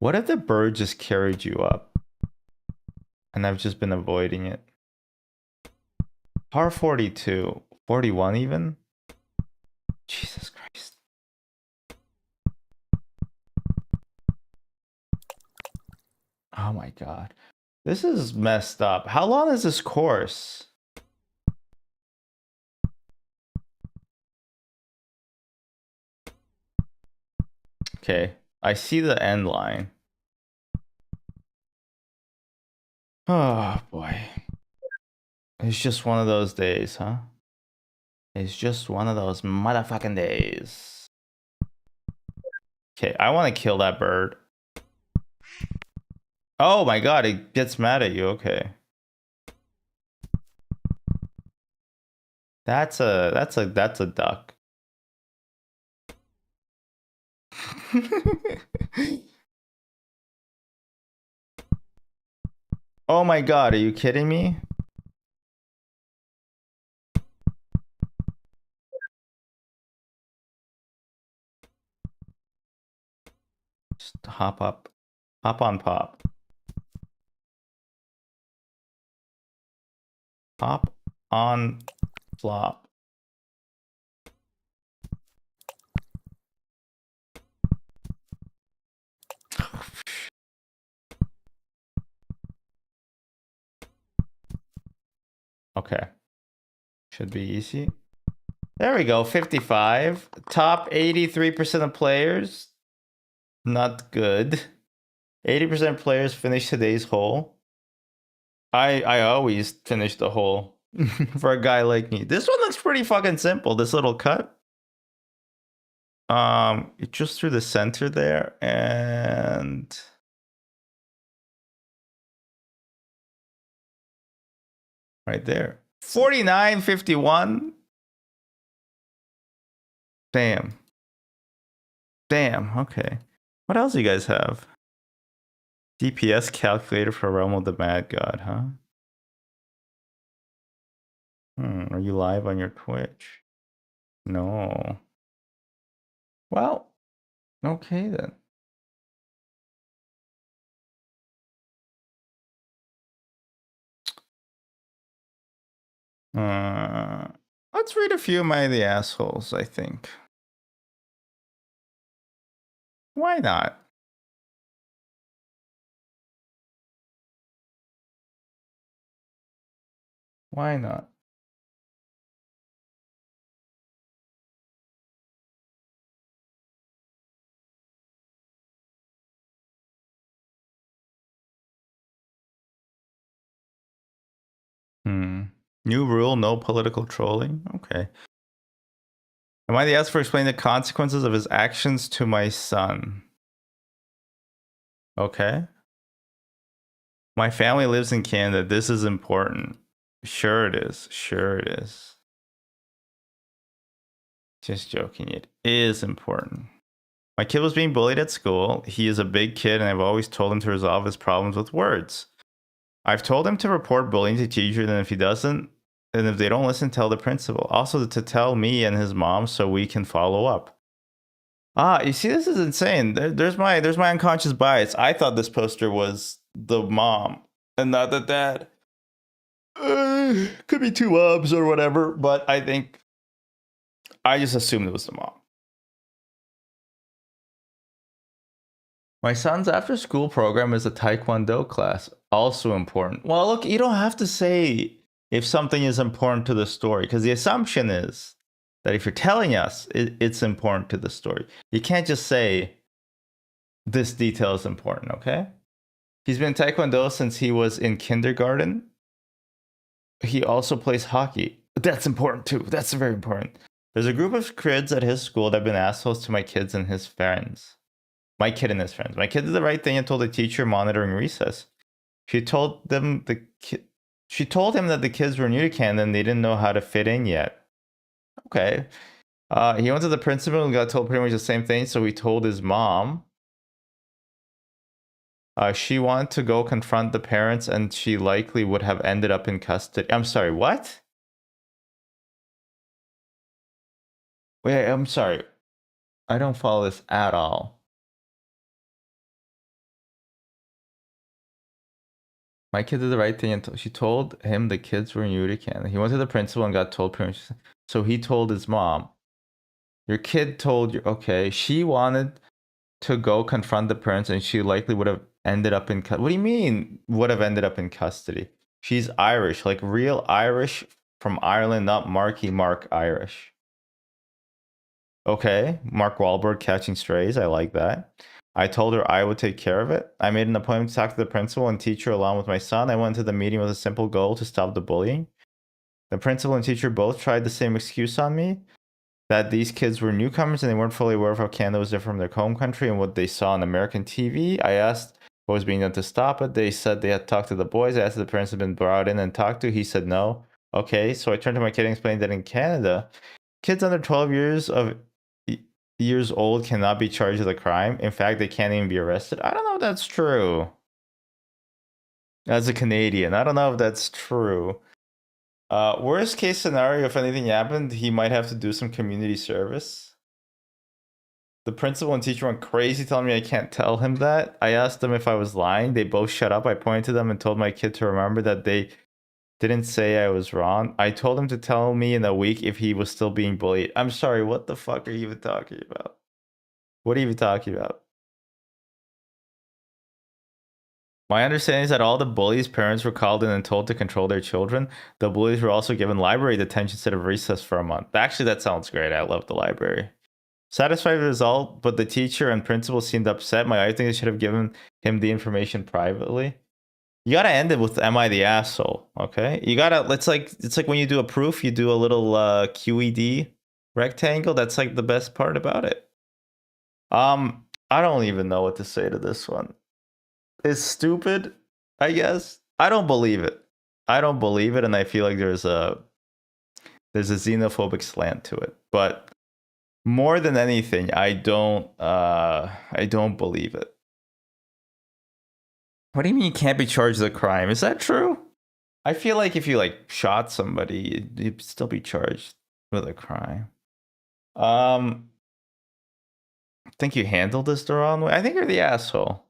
A: What if the bird just carried you up? And I've just been avoiding it. Par 42. 41 even? Jesus Christ. Oh my God. This is messed up. How long is this course? Okay. I see the end line. Oh boy. It's just one of those days, huh? It's just one of those motherfucking days. Okay, I want to kill that bird. Oh my God, it gets mad at you. Okay. That's a duck. Oh my god, are you kidding me? Just hop up. Hop on pop. Hop on flop. Okay. Should be easy. There we go. 55. Top 83% of players. Not good. 80% of players finish today's hole. I always finish the hole for a guy like me. This one looks pretty fucking simple. This little cut. Just through the center there and right there. 49.51. Damn. Damn. Okay. What else do you guys have? DPS calculator for Realm of the Mad God, huh? Are you live on your Twitch? No. Well, okay then. Let's read a few of my the assholes, I think. Why not? Why not? New rule, no political trolling. Okay. Am I the asked for explaining the consequences of his actions to my son? Okay. My family lives in Canada. This is important. Sure it is. Sure it is. Just joking. It is important. My kid was being bullied at school. He is a big kid, and I've always told him to resolve his problems with words. I've told him to report bullying to teacher, and if he doesn't, and if they don't listen, tell the principal. Also to tell me and his mom so we can follow up. You see, this is insane. There's my unconscious bias. I thought this poster was the mom and not the dad. Could be two ubs or whatever, but I think I just assumed it was the mom. My son's after school program is a Taekwondo class. Also important. Well, look, you don't have to say if something is important to the story, because the assumption is that if you're telling us it's important to the story, you can't just say this detail is important, okay? He's been Taekwondo since he was in kindergarten. He also plays hockey. That's important too. That's very important. There's a group of kids at his school that have been assholes to my kids and his friends. My kid and his friends. My kid did the right thing and told the teacher monitoring recess. She told him that the kids were new to Canada and they didn't know how to fit in yet. Okay. He went to the principal and got told pretty much the same thing, so he told his mom. She wanted to go confront the parents and she likely would have ended up in custody. I'm sorry, what? Wait, I'm sorry. I don't follow this at all. My kid did the right thing and she told him the kids were new to Canada. He went to the principal and got told parents. So he told his mom. Your kid told you, okay, she wanted to go confront the parents and she likely would have ended up in what do you mean would have ended up in custody? She's Irish, like real Irish from Ireland, not Marky Mark Irish. Okay, Mark Wahlberg catching strays, I like that. I told her I would take care of it. I made an appointment to talk to the principal and teacher along with my son. I went to the meeting with a simple goal to stop the bullying. The principal and teacher both tried the same excuse on me, that these kids were newcomers and they weren't fully aware of how Canada was different from their home country and what they saw on American TV. I asked what was being done to stop it. They said they had talked to the boys. I asked if the parents had been brought in and talked to. He said no. Okay, so I turned to my kid and explained that in Canada, kids under 12 years of years old cannot be charged with a crime. In fact, they can't even be arrested. I don't know if that's true. As a Canadian, I don't know if that's true. Worst case scenario, if anything happened, he might have to do some community service. The principal and teacher went crazy telling me I can't tell him that. I asked them if I was lying. They both shut up. I pointed to them and told my kid to remember that they didn't say I was wrong. I told him to tell me in a week if he was still being bullied. I'm sorry, what the fuck are you even talking about? What are you even talking about? My understanding is that all the bullies' parents were called in and told to control their children. The bullies were also given library detention instead of recess for a month. Actually, that sounds great. I love the library. Satisfied with the result, but the teacher and principal seemed upset. I think they should have given him the information privately. You gotta end it with "Am I the asshole?" Okay, you gotta. It's like when you do a proof, you do a little QED rectangle. That's like the best part about it. I don't even know what to say to this one. It's stupid, I guess. I don't believe it. I don't believe it, and I feel like there's a xenophobic slant to it. But more than anything, I don't believe it. What do you mean you can't be charged with a crime? Is that true? I feel like if you like shot somebody, you'd still be charged with a crime. I think you handled this the wrong way. I think you're the asshole.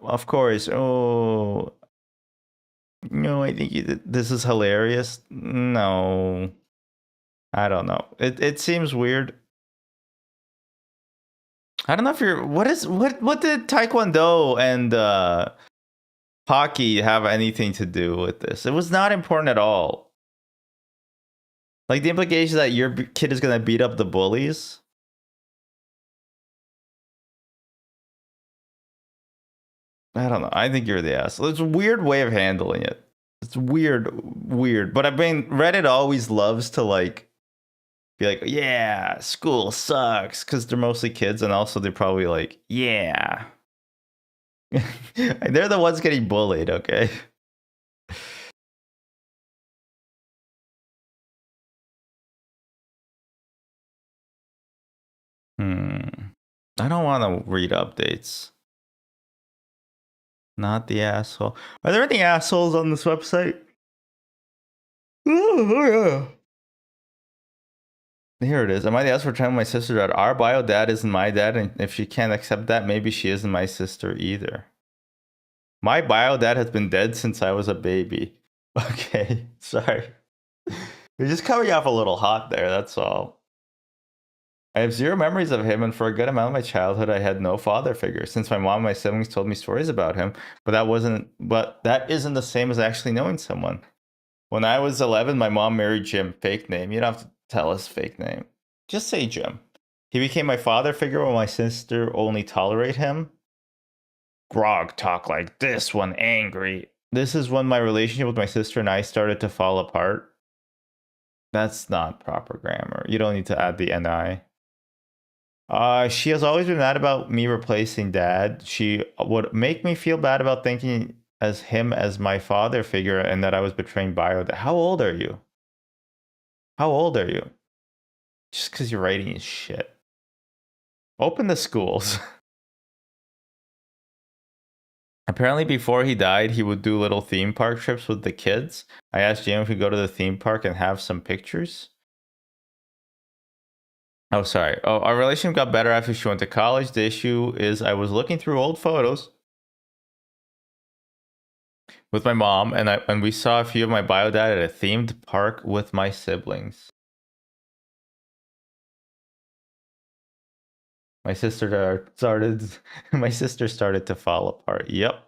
A: Of course. Oh, no, I think this is hilarious. No, I don't know. It seems weird. I don't know if you're. What did Taekwondo and hockey have anything to do with this? It was not important at all. Like the implication that your kid is gonna beat up the bullies. I don't know. I think you're the asshole. It's a weird way of handling it. It's weird. But I mean, Reddit always loves to like be like, yeah, school sucks, because they're mostly kids, and also they're probably like, yeah. They're the ones getting bullied, okay? I don't want to read updates. Not the asshole. Are there any assholes on this website? Oh, yeah. Here it is. Am I the asshole for telling my sister that our bio dad isn't my dad? And if she can't accept that, maybe she isn't my sister either. My bio dad has been dead since I was a baby. Okay, sorry. You're just coming off a little hot there, that's all. I have zero memories of him, and for a good amount of my childhood, I had no father figure. Since my mom and my siblings told me stories about him, but that isn't the same as actually knowing someone. When I was 11, my mom married Jim, fake name. You don't have to tell us fake name. Just say Jim. He became my father figure when my sister only tolerate him. Grog talk like this when angry. This is when my relationship with my sister and I started to fall apart. That's not proper grammar. You don't need to add the NI. She has always been mad about me replacing dad. She would make me feel bad about thinking as him as my father figure and that I was betraying bio. How old are you? How old are you? Just because you're writing is shit. Open the schools. Apparently, before he died, he would do little theme park trips with the kids. I asked Jim if we go to the theme park and have some pictures. Oh, sorry. Oh, our relationship got better after she went to college. The issue is I was looking through old photos with my mom, and we saw a few of my bio dad at a themed park with my siblings. My sister started to fall apart. Yep.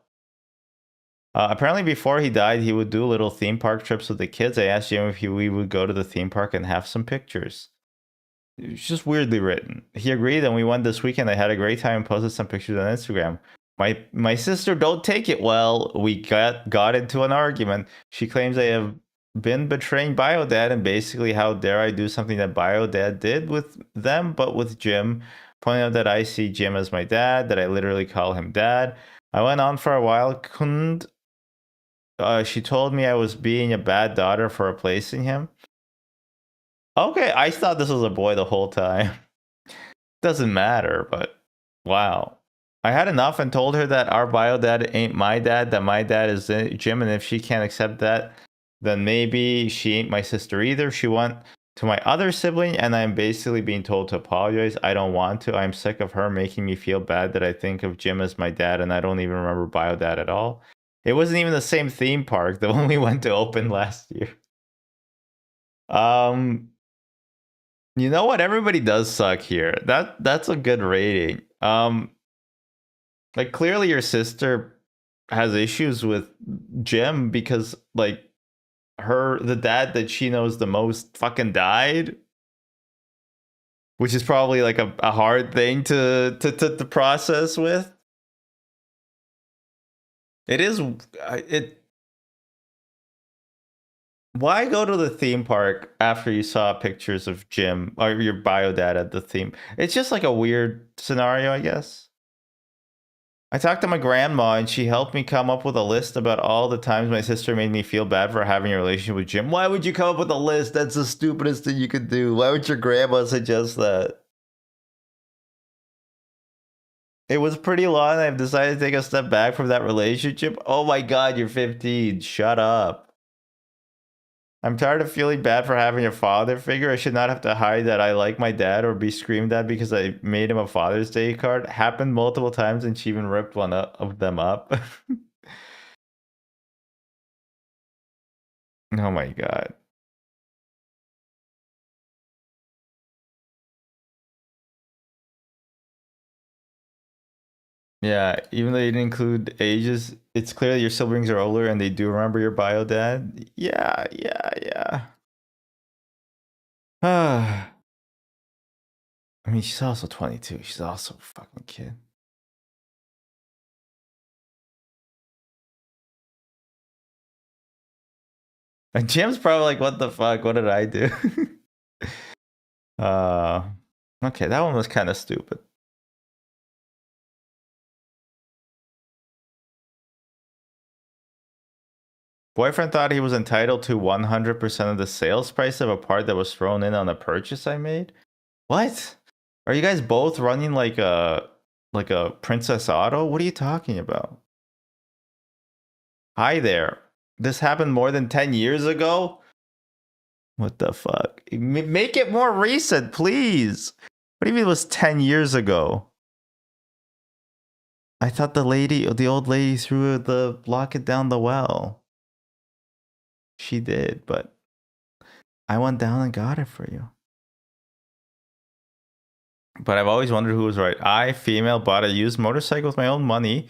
A: Apparently, before he died, he would do little theme park trips with the kids. I asked Jim if we would go to the theme park and have some pictures. It's just weirdly written. He agreed, and we went this weekend. I had a great time and posted some pictures on Instagram. My sister don't take it well. We got into an argument. She claims I have been betraying Biodad, and basically, how dare I do something that Biodad did with them, but with Jim. Pointing out that I see Jim as my dad, that I literally call him dad. I went on for a while, couldn't. She told me I was being a bad daughter for replacing him. Okay, I thought this was a boy the whole time. Doesn't matter, but wow. I had enough and told her that our bio dad ain't my dad, that my dad is Jim, and if she can't accept that, then maybe she ain't my sister either. She went to my other sibling, and I'm basically being told to apologize. I don't want to. I'm sick of her making me feel bad that I think of Jim as my dad, and I don't even remember bio dad at all. It wasn't even the same theme park, the one we went to open last year. You know what? Everybody does suck here. That's a good rating. Like clearly your sister has issues with Jim because like the dad that she knows the most fucking died, which is probably like a hard thing to process with. It is it Why go to the theme park after you saw pictures of Jim or your bio dad at the theme? It's just like a weird scenario, I guess. I talked to my grandma and she helped me come up with a list about all the times my sister made me feel bad for having a relationship with Jim. Why would you come up with a list? That's the stupidest thing you could do. Why would your grandma suggest that? It was pretty long. I've decided to take a step back from that relationship. Oh my god, you're 15. Shut up. I'm tired of feeling bad for having a father figure. I should not have to hide that I like my dad or be screamed at because I made him a Father's Day card. Happened multiple times and she even ripped one of them up. Oh my god. Yeah, even though you didn't include ages, it's clear that your siblings are older and they do remember your bio dad. Yeah, yeah, yeah. I mean, she's also 22. She's also a fucking kid. And Jim's probably like, what the fuck? What did I do? Okay, that one was kind of stupid. Boyfriend thought he was entitled to 100% of the sales price of a part that was thrown in on a purchase I made. What? Are you guys both running like a Princess Auto? What are you talking about? Hi there. This happened more than 10 years ago? What the fuck? Make it more recent, please. What do you mean it was 10 years ago? I thought the old lady threw the locket down the well. She did, but I went down and got it for you. But I've always wondered who was right. I, female, bought a used motorcycle with my own money,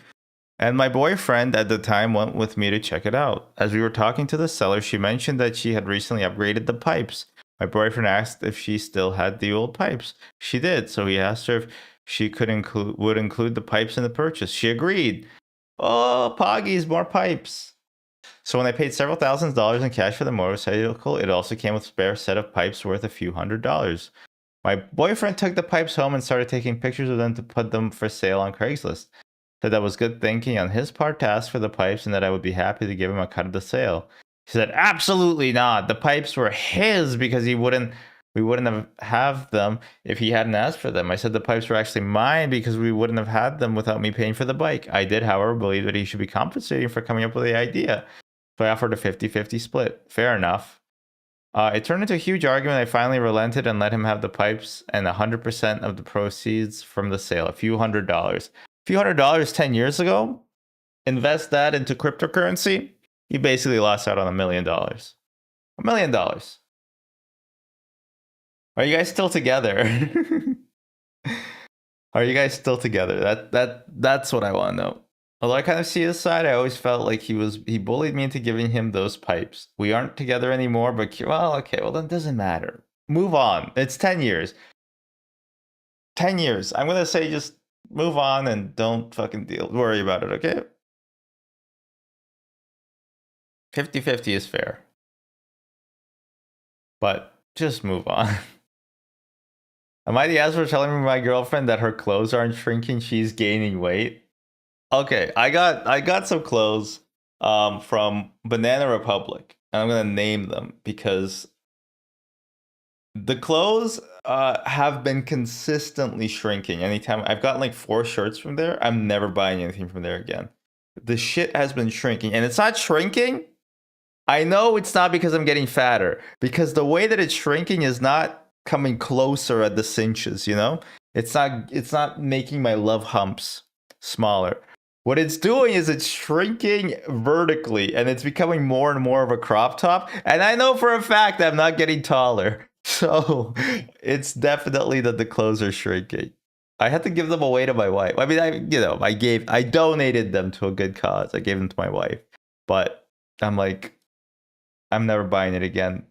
A: and my boyfriend at the time went with me to check it out. As we were talking to the seller, she mentioned that she had recently upgraded the pipes. My boyfriend asked if she still had the old pipes. She did, so he asked her if she would include the pipes in the purchase. She agreed. Oh, Poggies, more pipes. So when I paid several $1000s in cash for the motorcycle, it also came with a spare set of pipes worth a few $100s. My boyfriend took the pipes home and started taking pictures of them to put them for sale on Craigslist. Said that was good thinking on his part to ask for the pipes and that I would be happy to give him a cut of the sale. He said, absolutely not. The pipes were his because we wouldn't have them if he hadn't asked for them. I said the pipes were actually mine because we wouldn't have had them without me paying for the bike. I did, however, believe that he should be compensating for coming up with the idea. So I offered a 50-50 split. Fair enough. It turned into a huge argument. I finally relented and let him have the pipes and 100% of the proceeds from the sale. A few $100s. Few $100 10 years ago, invest that into cryptocurrency, you basically lost out on $1 million. $1 million. Are you guys still together? Are you guys still together? That's what I want to know. Although I kind of see his side, I always felt like he bullied me into giving him those pipes. We aren't together anymore, but well, okay, well then it doesn't matter. Move on. It's 10 years. 10 years. I'm gonna say just move on and don't fucking worry about it, okay? 50-50 is fair. But just move on. Am I the asshole for telling my girlfriend that her clothes aren't shrinking, she's gaining weight? Okay, I got some clothes from Banana Republic. And I'm gonna name them because The clothes have been consistently shrinking. Anytime I've gotten like 4 shirts from there, I'm never buying anything from there again. The shit has been shrinking, and it's not shrinking. I know it's not because I'm getting fatter, because the way that it's shrinking is not coming closer at the cinches, you know? It's not making my love humps smaller. What it's doing is it's shrinking vertically and it's becoming more and more of a crop top. And I know for a fact that I'm not getting taller. So it's definitely that the clothes are shrinking. I had to give them away to my wife. I mean, I donated them to a good cause. I gave them to my wife. But I'm like, I'm never buying it again.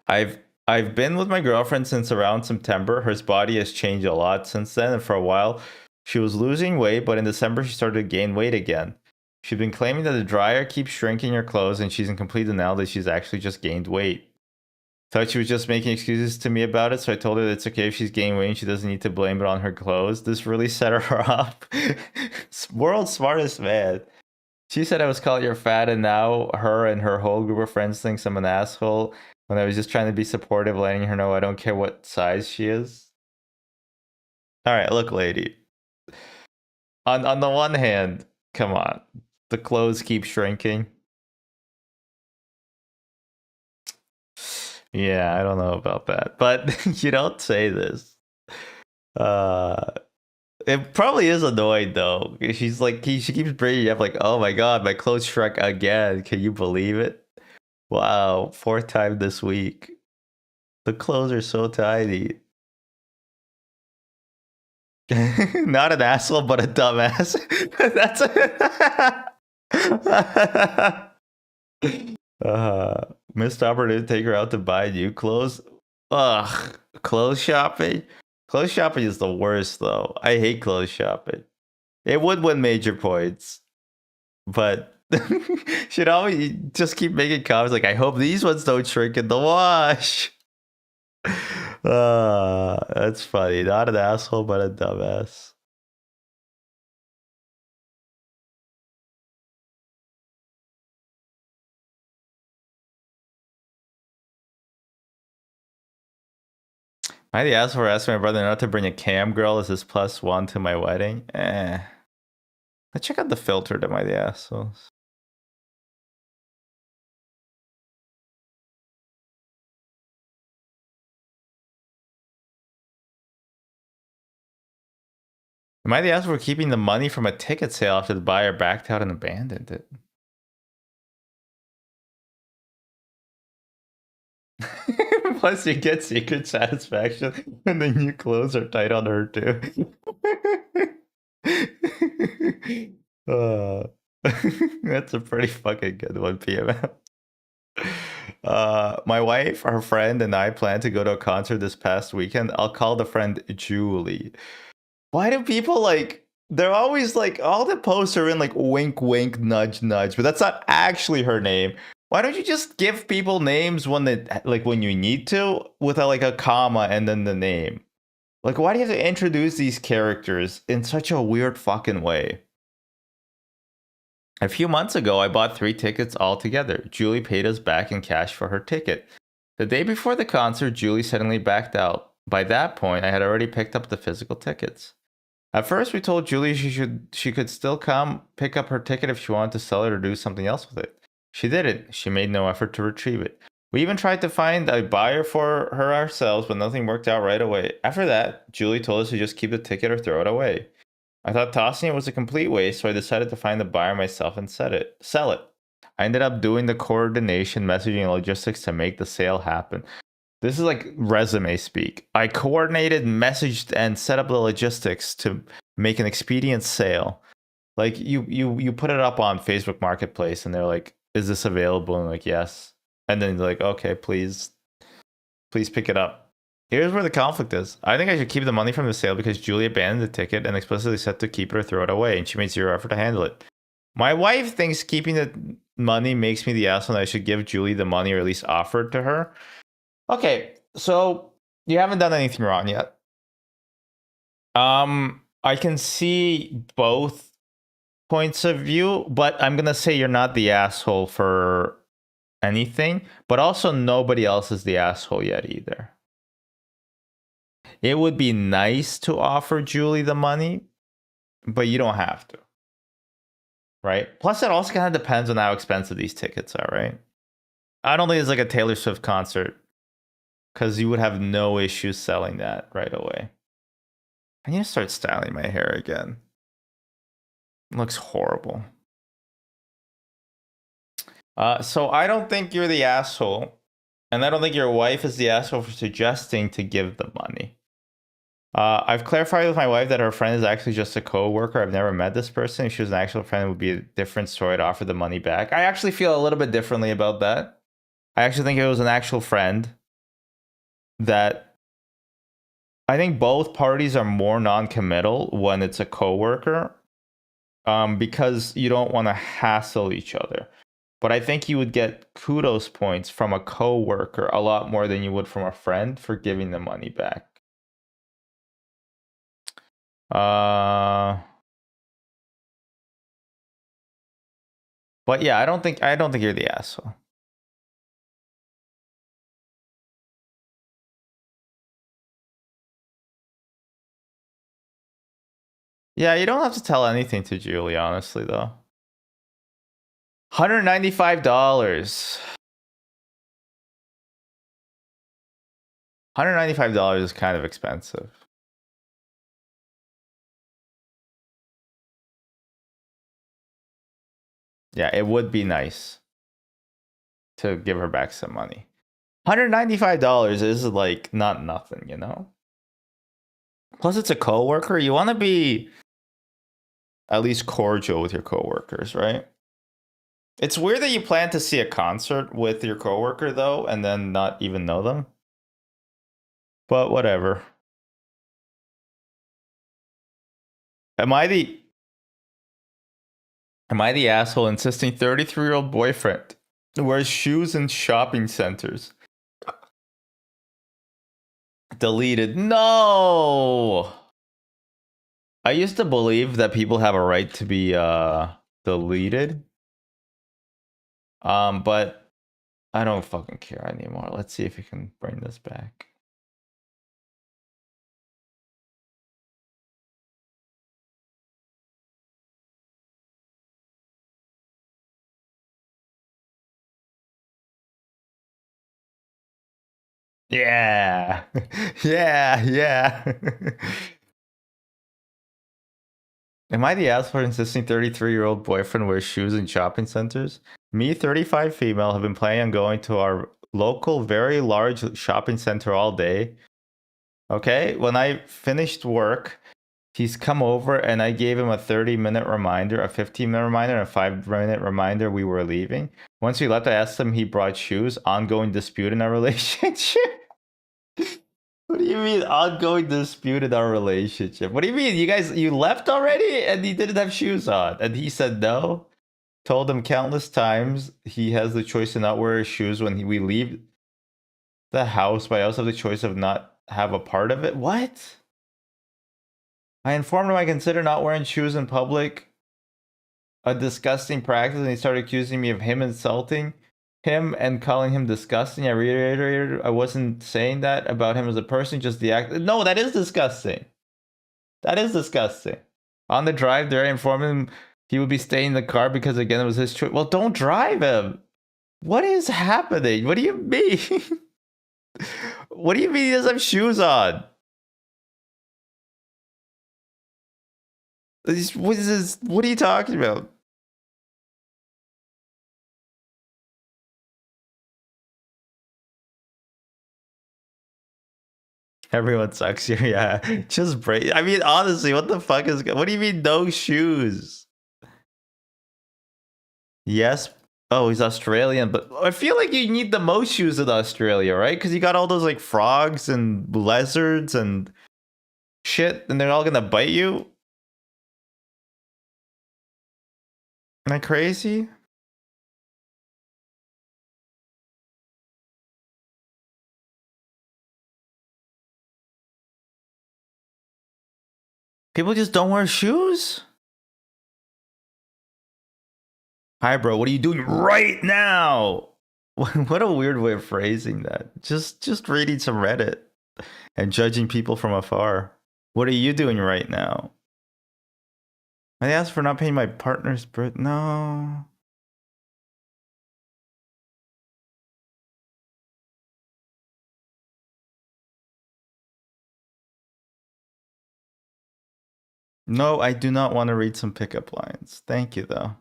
A: I've been with my girlfriend since around September. Her body has changed a lot since then, and for a while she was losing weight, but in December she started to gain weight again. She's been claiming that the dryer keeps shrinking her clothes, and she's in complete denial that she's actually just gained weight. Thought she was just making excuses to me about it, so I told her that it's okay if she's gained weight and she doesn't need to blame it on her clothes. This really set her off. World's smartest man. She said I was calling her fat, and now her and her whole group of friends thinks I'm an asshole when I was just trying to be supportive, letting her know I don't care what size she is. All right, look, lady. On the one hand, come on, the clothes keep shrinking. Yeah, I don't know about that, but you don't say this. Uh, it probably is annoying though. She's like, she keeps bringing up like, oh my god, my clothes shrunk again. Can you believe it? Wow, 4th time this week. The clothes are so tiny. Not an asshole, but a dumbass. That's missed opportunity to take her out to buy new clothes. Ugh, clothes shopping. Clothes shopping is the worst, though. I hate clothes shopping. It would win major points, but should always just keep making comments like, "I hope these ones don't shrink in the wash." That's funny. Not an asshole, but a dumbass. Am I the asshole for asking my brother not to bring a cam girl as his +1 to my wedding? I check out the filter. Am I the assholes? Am I the asshole for keeping the money from a ticket sale after the buyer backed out and abandoned it? Plus, you get secret satisfaction when the new clothes are tight on her too. That's a pretty fucking good one, PMM. My wife, her friend, and I plan to go to a concert this past weekend. I'll call the friend Julie. Why do people like? They're always like, all the posts are in like wink, wink, nudge, nudge, but that's not actually her name. Why don't you just give people names when they like when you need to without like a comma and then the name? Like, why do you have to introduce these characters in such a weird fucking way? A few months ago, I bought 3 tickets all together. Julie paid us back in cash for her ticket. The day before the concert, Julie suddenly backed out. By that point, I had already picked up the physical tickets. At first, we told Julie she could still come pick up her ticket if she wanted to sell it or do something else with it. She didn't. She made no effort to retrieve it. We even tried to find a buyer for her ourselves, but nothing worked out right away. After that, Julie told us to just keep the ticket or throw it away. I thought tossing it was a complete waste, so I decided to find the buyer myself and sell it. I ended up doing the coordination, messaging, and logistics to make the sale happen. This is like resume speak. I coordinated, messaged, and set up the logistics to make an expedient sale. Like you put it up on Facebook Marketplace, and they're like, "Is this available?" And I'm like, "Yes." And then they're like, "Okay, please pick it up." Here's where the conflict is. I think I should keep the money from the sale because Julie abandoned the ticket and explicitly said to keep it or throw it away, and she made zero effort to handle it. My wife thinks keeping the money makes me the asshole and I should give Julie the money or at least offer it to her. Okay, so you haven't done anything wrong yet. I can see both points of view, but I'm gonna say you're not the asshole for anything, but also nobody else is the asshole yet either. It would be nice to offer Julie the money, but you don't have to. Right? Plus, it also kind of depends on how expensive these tickets are, right? I don't think it's like a Taylor Swift concert because you would have no issues selling that right away. I need to start styling my hair again. It looks horrible. So I don't think you're the asshole, and I don't think your wife is the asshole for suggesting to give the money. I've clarified with my wife that her friend is actually just a co-worker. I've never met this person. If she was an actual friend, it would be a different story to offer the money back. I actually feel a little bit differently about that. I actually think it was an actual friend that I think both parties are more non-committal when it's a co-worker, because you don't want to hassle each other. But I think you would get kudos points from a co-worker a lot more than you would from a friend for giving the money back. But yeah, I don't think you're the asshole. Yeah, you don't have to tell anything to Julie, honestly, though. $195. $195 is kind of expensive. Yeah, it would be nice to give her back some money. $195 is like not nothing, you know? Plus, it's a coworker. You want to be at least cordial with your coworkers, right? It's weird that you plan to see a concert with your coworker, though, and then not even know them. But whatever. Am I the asshole insisting 33-year-old boyfriend wears shoes in shopping centers? Deleted. No. I used to believe that people have a right to be deleted. But I don't fucking care anymore. Let's see if we can bring this back. Yeah. Yeah. Am I the asshole for insisting 33-year-old boyfriend wears shoes in shopping centers? Me, 35 female, have been planning on going to our local, very large shopping center all day. Okay, when I finished work, he's come over and I gave him a 30-minute reminder, a 15-minute reminder, and a 5-minute reminder we were leaving. Once we left, I asked him he brought shoes. Ongoing dispute in our relationship. What do you mean ongoing dispute in our relationship? What do you mean? You left already and he didn't have shoes on? And he said no? Told him countless times he has the choice to not wear his shoes when we leave the house, but I also have the choice of not have a part of it? What? I informed him I consider not wearing shoes in public a disgusting practice, and he started accusing me of him insulting him and calling him disgusting. I reiterated I wasn't saying that about him as a person, just the act. No, that is disgusting. That is disgusting. On the drive there, I informed him he would be staying in the car because, again, it was his choice. Well, don't drive him. What is happening? What do you mean? What do you mean he doesn't have shoes on? What is this? What are you talking about? Everyone sucks here, yeah. Just break. I mean, honestly, what the fuck is? What do you mean no shoes? Yes. Oh, he's Australian, but I feel like you need the most shoes in Australia, right? Because you got all those like frogs and lizards and shit, and they're all gonna bite you. Am I crazy? People just don't wear shoes? Hi, bro. What are you doing right now? What a weird way of phrasing that. Just reading some Reddit and judging people from afar. What are you doing right now? I asked for not paying my partner's birth. No. No, I do not want to read some pickup lines. Thank you, though.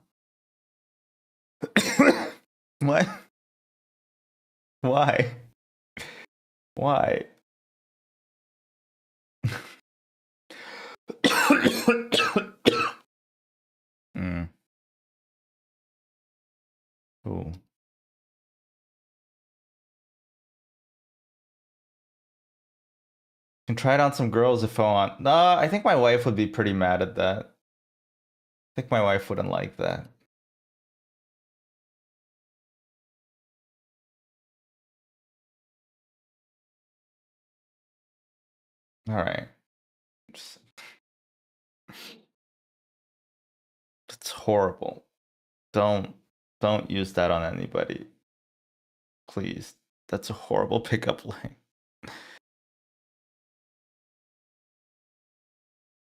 A: What? Why? Why? mm. Ooh. Can try it on some girls if I want. No, I think my wife would be pretty mad at that. I think my wife wouldn't like that. All right. It's horrible. Don't use that on anybody. Please. That's a horrible pickup line.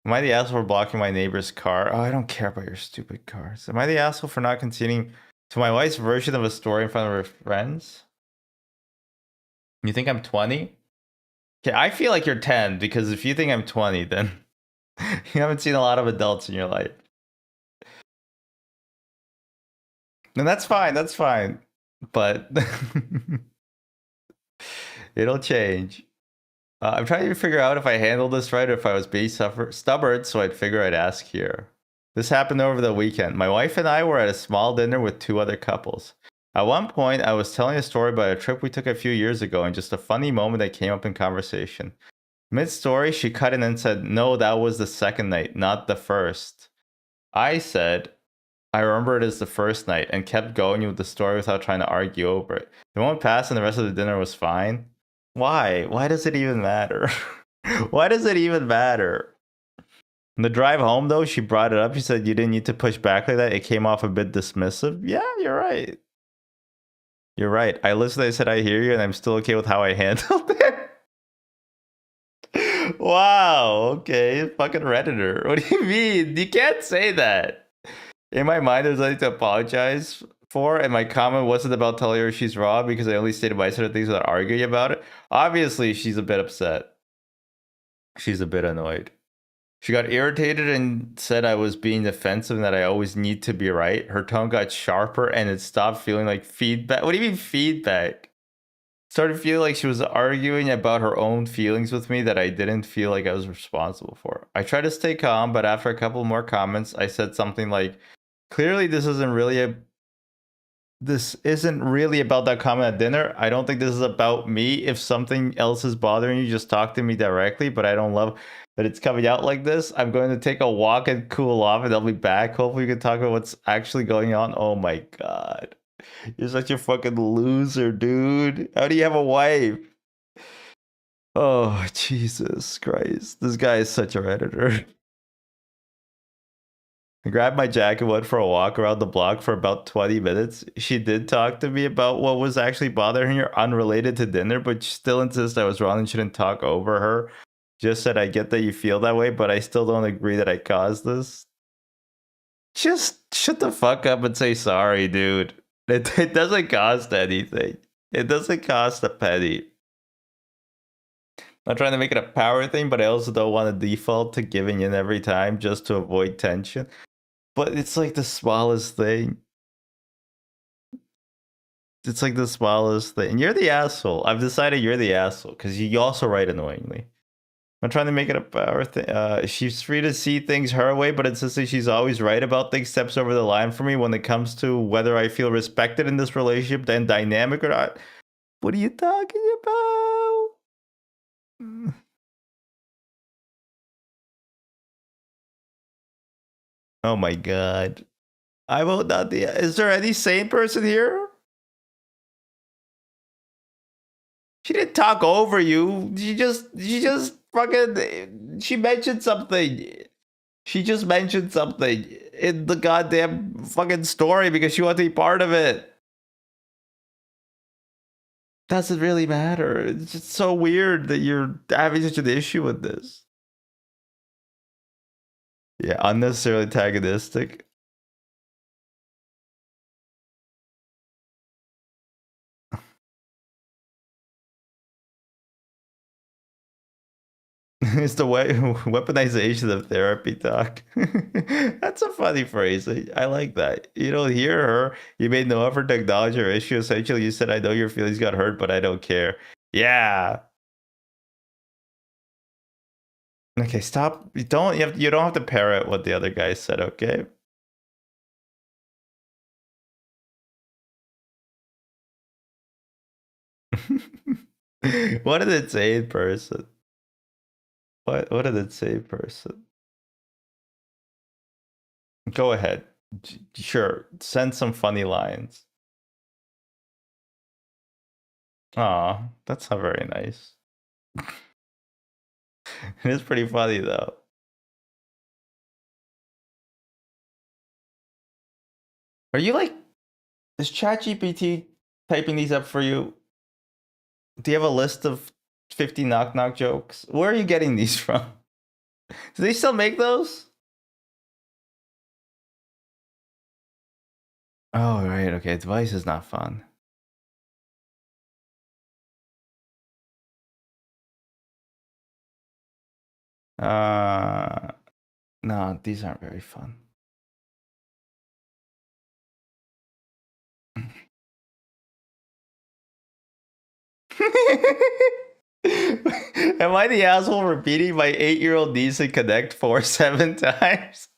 A: Am I the asshole for blocking my neighbor's car? Oh, I don't care about your stupid cars. Am I the asshole for not conceding to my wife's version of a story in front of her friends? You think I'm 20? Okay, I feel like you're 10 because if you think I'm 20, then you haven't seen a lot of adults in your life. And that's fine, that's fine. But it'll change. I'm trying to figure out if I handled this right or if I was being stubborn, so I'd figure I'd ask here. This happened over the weekend. My wife and I were at a small dinner with 2 other couples. At one point, I was telling a story about a trip we took a few years ago and just a funny moment that came up in conversation. Mid-story, she cut in and said, "No, that was the second night, not the first." I said, "I remember it as the first night," and kept going with the story without trying to argue over it. The moment passed and the rest of the dinner was fine. Why? Why does it even matter? Why does it even matter? On the drive home, though, she brought it up. She said, "You didn't need to push back like that. It came off a bit dismissive." Yeah, you're right. You're right. I listened, I said, "I hear you," and I'm still okay with how I handled it. Wow, okay. Fucking Redditor. What do you mean? You can't say that. In my mind, there's nothing to apologize for, and my comment wasn't about telling her she's wrong because I only stated my side of things without arguing about it. Obviously, she's a bit upset. She's a bit annoyed. She got irritated and said I was being defensive and that I always need to be right. Her tone got sharper and it stopped feeling like feedback. What do you mean feedback? Started feeling like she was arguing about her own feelings with me that I didn't feel like I was responsible for. I tried to stay calm, but after a couple more comments, I said something like, "Clearly this isn't really about that comment at dinner. I don't think this is about me. If something else is bothering you, just talk to me directly, but I don't love that it's coming out like this. I'm going to take a walk and cool off and I'll be back. Hopefully we can talk about what's actually going on." Oh my god. You're such a fucking loser, dude. How do you have a wife? Oh, Jesus Christ. This guy is such a Redditor. I grabbed my jacket and went for a walk around the block for about 20 minutes. She did talk to me about what was actually bothering her unrelated to dinner, but she still insists I was wrong and shouldn't talk over her. Just said, "I get that you feel that way, but I still don't agree that I caused this." Just shut the fuck up and say sorry, dude. It doesn't cost anything. It doesn't cost a penny. Not trying to make it a power thing, but I also don't want to default to giving in every time just to avoid tension. But it's like the smallest thing. It's like the smallest thing. And you're the asshole. I've decided you're the asshole because you also write annoyingly. I'm trying to make it a power thing. She's free to see things her way, but insisting she's always right about things steps over the line for me when it comes to whether I feel respected in this relationship and dynamic or not. What are you talking about? Oh my god. I vote not the. Is there any sane person here? She didn't talk over you. She just fucking. She mentioned something. She just mentioned something in the goddamn fucking story because she wanted to be part of it. Does it really matter? It's just so weird that you're having such an issue with this. Yeah, unnecessarily antagonistic. It's the way weaponization of therapy talk. That's a funny phrase. I like that. You don't hear her. You made no effort to acknowledge her issue. Essentially, you said, "I know your feelings got hurt, but I don't care." Yeah. Okay, stop. You don't have to parrot what the other guy said, okay? What did it say in person? What did it say in person? Go ahead. Sure. Send some funny lines. Aw, that's not very nice. It is pretty funny though. Are you like, is ChatGPT typing these up for you? Do you have a list of 50 knock knock jokes? Where are you getting these from? Do they still make those? Oh, right. Okay. Device is not fun. No, these aren't very fun. Am I the asshole repeating my 8-year-old niece in Connect 4 7 times?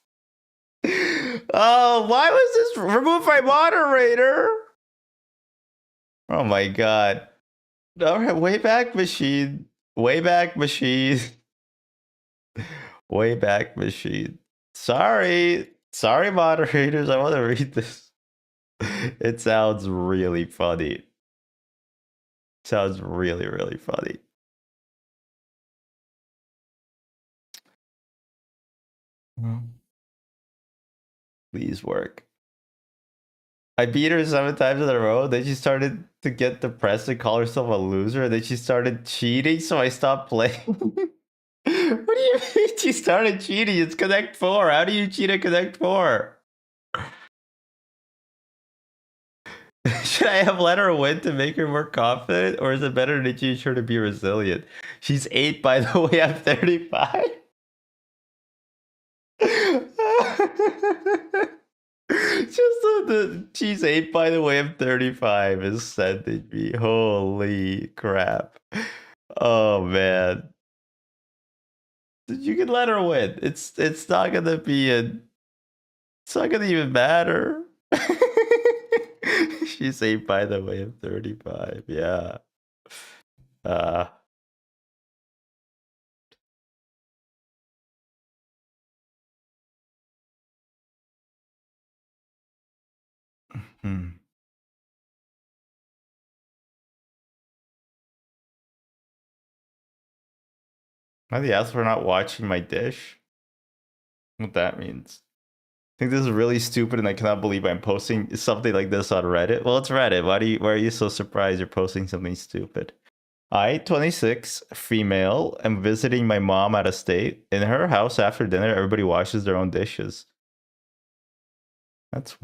A: Oh, why was this remove my moderator? Oh my god. All right, Wayback Machine. Wayback Machine. Wayback Machine. Sorry. Sorry, moderators. I want to read this. It sounds really funny. Sounds really, really funny. Please work. I beat her 7 times in a row. Then she started to get depressed and call herself a loser. And then she started cheating, so I stopped playing. What do you mean she started cheating? It's Connect 4. How do you cheat at Connect 4? Should I have let her win to make her more confident? Or is it better to teach her to be resilient? She's 8, by the way. I'm 35. Just the she's 8, by the way, I'm 35 is sending me. Holy crap. Oh man. You can let her win. It's not gonna be it's not gonna even matter. She's 8, by the way, I'm 35. Yeah. Uh hmm. Am I the asshole for not watching my dish? What that means. I think this is really stupid and I cannot believe I'm posting something like this on Reddit. Well, it's Reddit. Why are you so surprised you're posting something stupid? I, 26, female, am visiting my mom out of state. In her house after dinner, everybody washes their own dishes. That's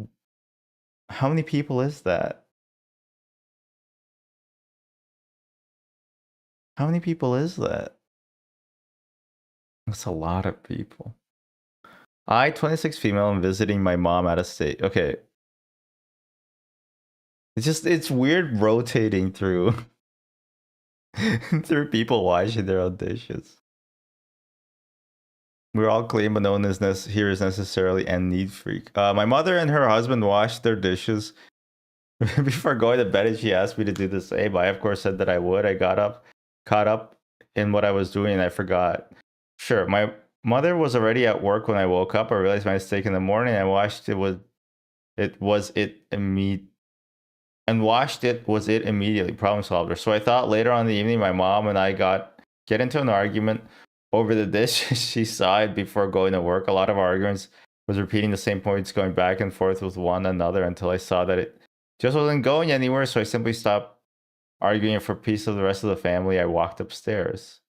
A: how many people is that? How many people is that? That's a lot of people. I, 26, female, am visiting my mom out of state. Okay. It's weird rotating through through people washing their own dishes. We're all clean, but no one is here is necessarily and need freak. My mother and her husband washed their dishes before going to bed, and she asked me to do the same. I, of course, said that I would. I caught up in what I was doing, and I forgot. Sure, my mother was already at work when I woke up. I realized my mistake in the morning. I washed it immediately. Problem solver. So I thought later on in the evening, my mom and I get into an argument over the dish. She sighed before going to work. A lot of arguments was repeating the same points, going back and forth with one another until I saw that it just wasn't going anywhere. So I simply stopped Arguing for peace of the rest of the family, I walked upstairs.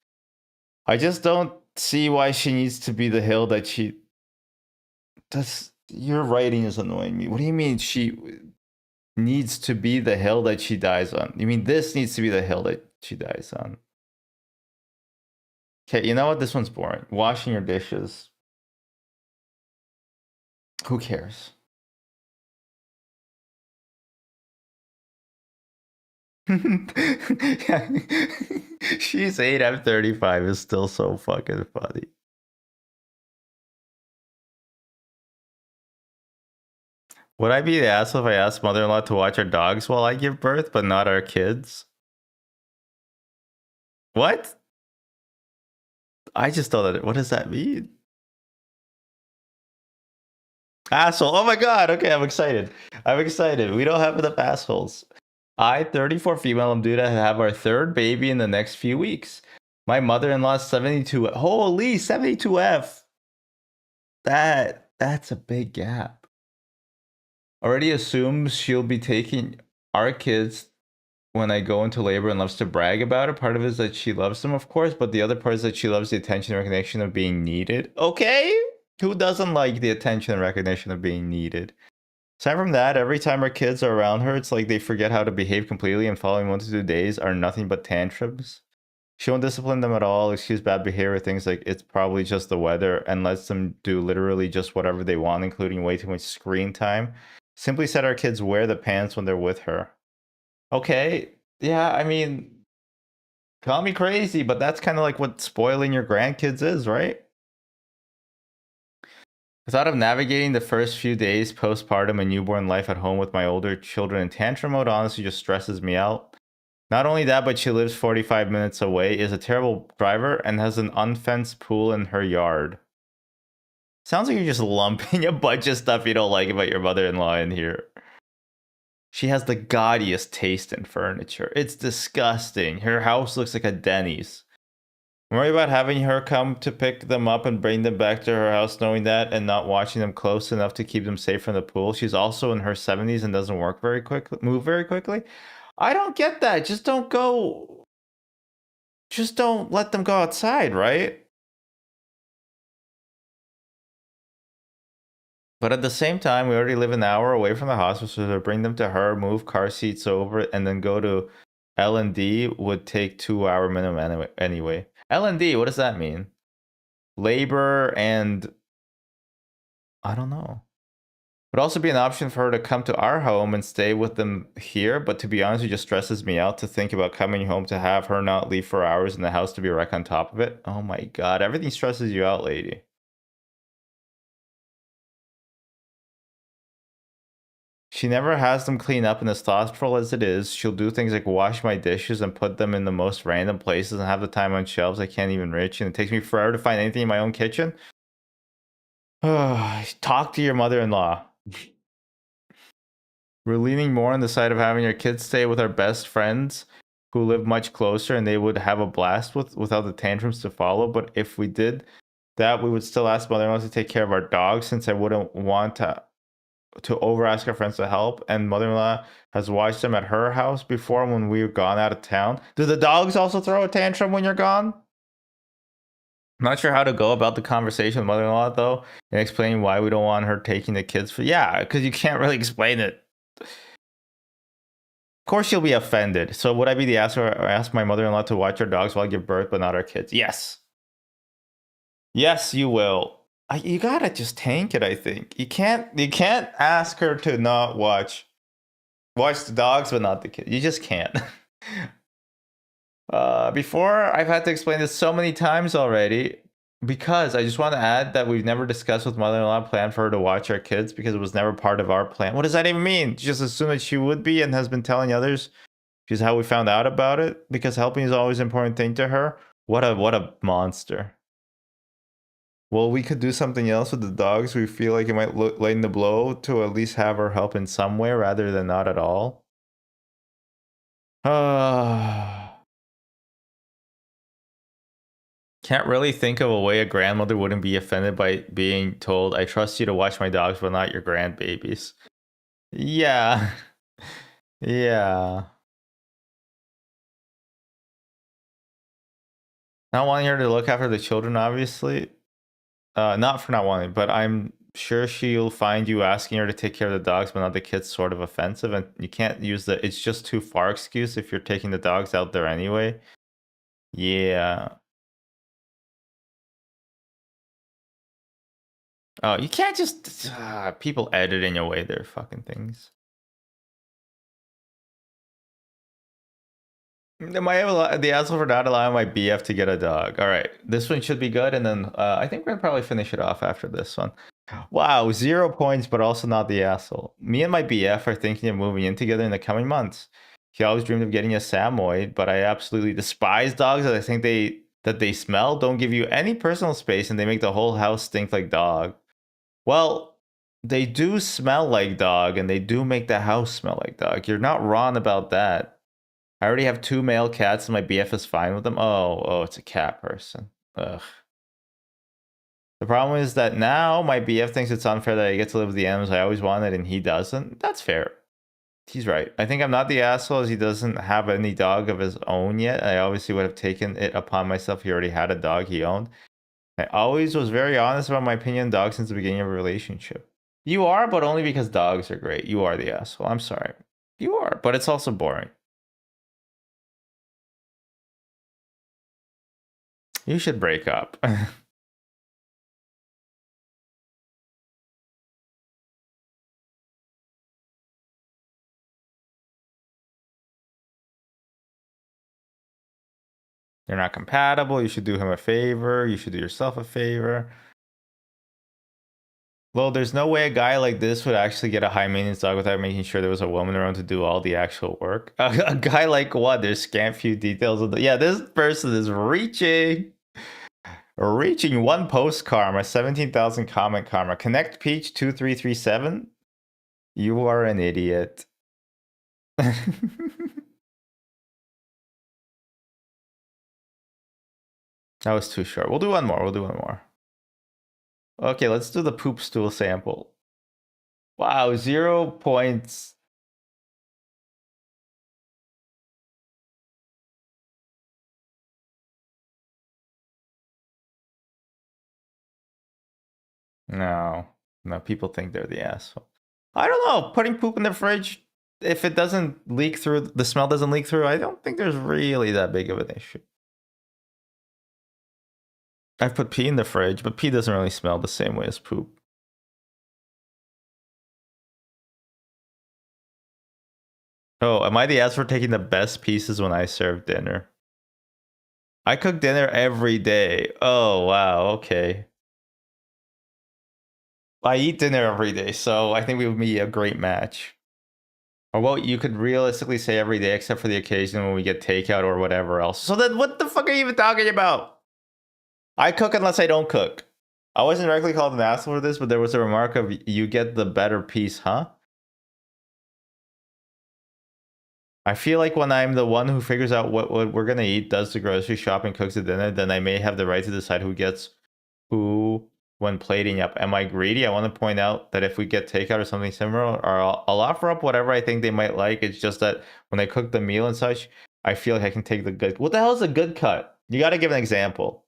A: I just don't see why she needs to be the hill that she. That's your writing is annoying me. What do you mean she needs to be the hill that she dies on? You mean this needs to be the hill that she dies on? Okay, you know what? This one's boring. Washing your dishes. Who cares? She's 8, I'm 35 is still so fucking funny. Would I be the asshole if I asked mother-in-law to watch our dogs while I give birth, but not our kids? What? I just thought that. What does that mean? Asshole. Oh my god. Okay, I'm excited. I'm excited. We don't have enough assholes. I, 34 female, am due to have our third baby in the next few weeks. My mother-in-law, 72. Holy 72F. That's a big gap. Already assumes she'll be taking our kids when I go into labor and loves to brag about it. Part of it is that she loves them, of course, but the other part is that she loves the attention and recognition of being needed. Okay? Who doesn't like the attention and recognition of being needed? Aside from that, every time our kids are around her, it's like they forget how to behave completely, and following 1 to 2 days are nothing but tantrums. She won't discipline them at all, excuse bad behavior, things like it's probably just the weather, and lets them do literally just whatever they want, including way too much screen time. Simply said our kids wear the pants when they're with her. Okay, yeah, I mean, call me crazy, but that's kind of like what spoiling your grandkids is, right? The thought of navigating the first few days postpartum and newborn life at home with my older children in tantrum mode honestly just stresses me out. Not only that, but she lives 45 minutes away, is a terrible driver, and has an unfenced pool in her yard. Sounds like you're just lumping a bunch of stuff you don't like about your mother-in-law in here. She has the gaudiest taste in furniture. It's disgusting. Her house looks like a Denny's. I'm worried about having her come to pick them up and bring them back to her house knowing that and not watching them close enough to keep them safe from the pool. She's also in her 70s and doesn't move very quickly. I don't get that. Just don't go. Just don't let them go outside, right? But at the same time, we already live an hour away from the hospital, so to bring them to her, move car seats over, and then go to L&D would take 2 hour minimum anyway. L&D, what does that mean? Labor and I don't know. Would also be an option for her to come to our home and stay with them here, but to be honest, it just stresses me out to think about coming home to have her not leave for hours in the house to be a wreck on top of it. Oh my god, everything stresses you out, lady. She never has them clean up, and as thoughtful as it is, she'll do things like wash my dishes and put them in the most random places and have the time on shelves I can't even reach, and it takes me forever to find anything in my own kitchen. Talk to your mother-in-law. We're leaning more on the side of having our kids stay with our best friends who live much closer, and they would have a blast without the tantrums to follow. But if we did that, we would still ask mother-in-law to take care of our dogs, since I wouldn't want to over ask our friends to help, and mother-in-law has watched them at her house before when we've gone out of town. Do the dogs also throw a tantrum when you're gone? I'm not sure how to go about the conversation with mother-in-law though, and explaining why we don't want her taking the kids for because you can't really explain it. Of course she'll be offended. So would I be the asshole or ask my mother-in-law to watch our dogs while I give birth but not our kids? Yes. Yes, you will. You gotta just tank it, I think. You can't ask her to not watch the dogs but not the kids. You just can't. Before, I've had to explain this so many times already, because I just want to add that we've never discussed with mother-in-law plan for her to watch our kids because it was never part of our plan. What does that even mean? She just assumed that she would be and has been telling others. She's how we found out about it because helping is always an important thing to her. What a monster. Well, we could do something else with the dogs. We feel like it might lighten the blow to at least have her help in some way rather than not at all. Can't really think of a way a grandmother wouldn't be offended by being told, I trust you to watch my dogs, but not your grandbabies. Yeah. Yeah. Not wanting her to look after the children, obviously. Not for not wanting, but I'm sure she'll find you asking her to take care of the dogs, but not the kids, sort of offensive. And you can't use the "it's just too far" excuse if you're taking the dogs out there anyway. Yeah. Oh, you can't just people editing away their fucking things. Am I the asshole for not allowing my BF to get a dog? All right, this one should be good, and then I think we're gonna probably finish it off after this one. Wow, 0 points, but also not the asshole. Me and my BF are thinking of moving in together in the coming months. He always dreamed of getting a Samoyed, but I absolutely despise dogs. That I think they smell, don't give you any personal space, and they make the whole house stink like dog. Well, they do smell like dog, and they do make the house smell like dog. You're not wrong about that. I already have 2 male cats, and my BF is fine with them. Oh, it's a cat person. Ugh. The problem is that now my BF thinks it's unfair that I get to live with the animals I always wanted, and he doesn't. That's fair. He's right. I think I'm not the asshole, as he doesn't have any dog of his own yet. I obviously would have taken it upon myself. He already had a dog he owned. I always was very honest about my opinion on dogs since the beginning of a relationship. You are, but only because dogs are great. You are the asshole. I'm sorry. You are, but it's also boring. You should break up. You're not compatible. You should do him a favor. You should do yourself a favor. Well, there's no way a guy like this would actually get a high maintenance dog without making sure there was a woman around to do all the actual work. A guy like what? There's scant few details of the. Yeah, this person is reaching one post karma, 17,000 comment karma. Connect Peach 2337. You are an idiot. That was too short. We'll do one more. We'll do one more. Okay, let's do the poop stool sample. Wow, 0 points. No, people think they're the asshole. I don't know. Putting poop in the fridge, if it doesn't leak through, the smell doesn't leak through, I don't think there's really that big of an issue. I've put pee in the fridge, but pee doesn't really smell the same way as poop. Oh, am I the ass for taking the best pieces when I serve dinner? I cook dinner every day. Oh, wow. Okay. I eat dinner every day, so I think we would be a great match. Or what you could realistically say every day, except for the occasion when we get takeout or whatever else. So then what the fuck are you even talking about? I cook unless I don't cook. I wasn't directly called an asshole for this, but there was a remark of you get the better piece, huh? I feel like when I'm the one who figures out what we're gonna eat, does the grocery shopping, cooks the dinner, then I may have the right to decide who gets who when plating up. Am I greedy? I want to point out that if we get takeout or something similar, or I'll offer up whatever I think they might like. It's just that when I cook the meal and such, I feel like I can take the good. What the hell is a good cut? You got to give an example.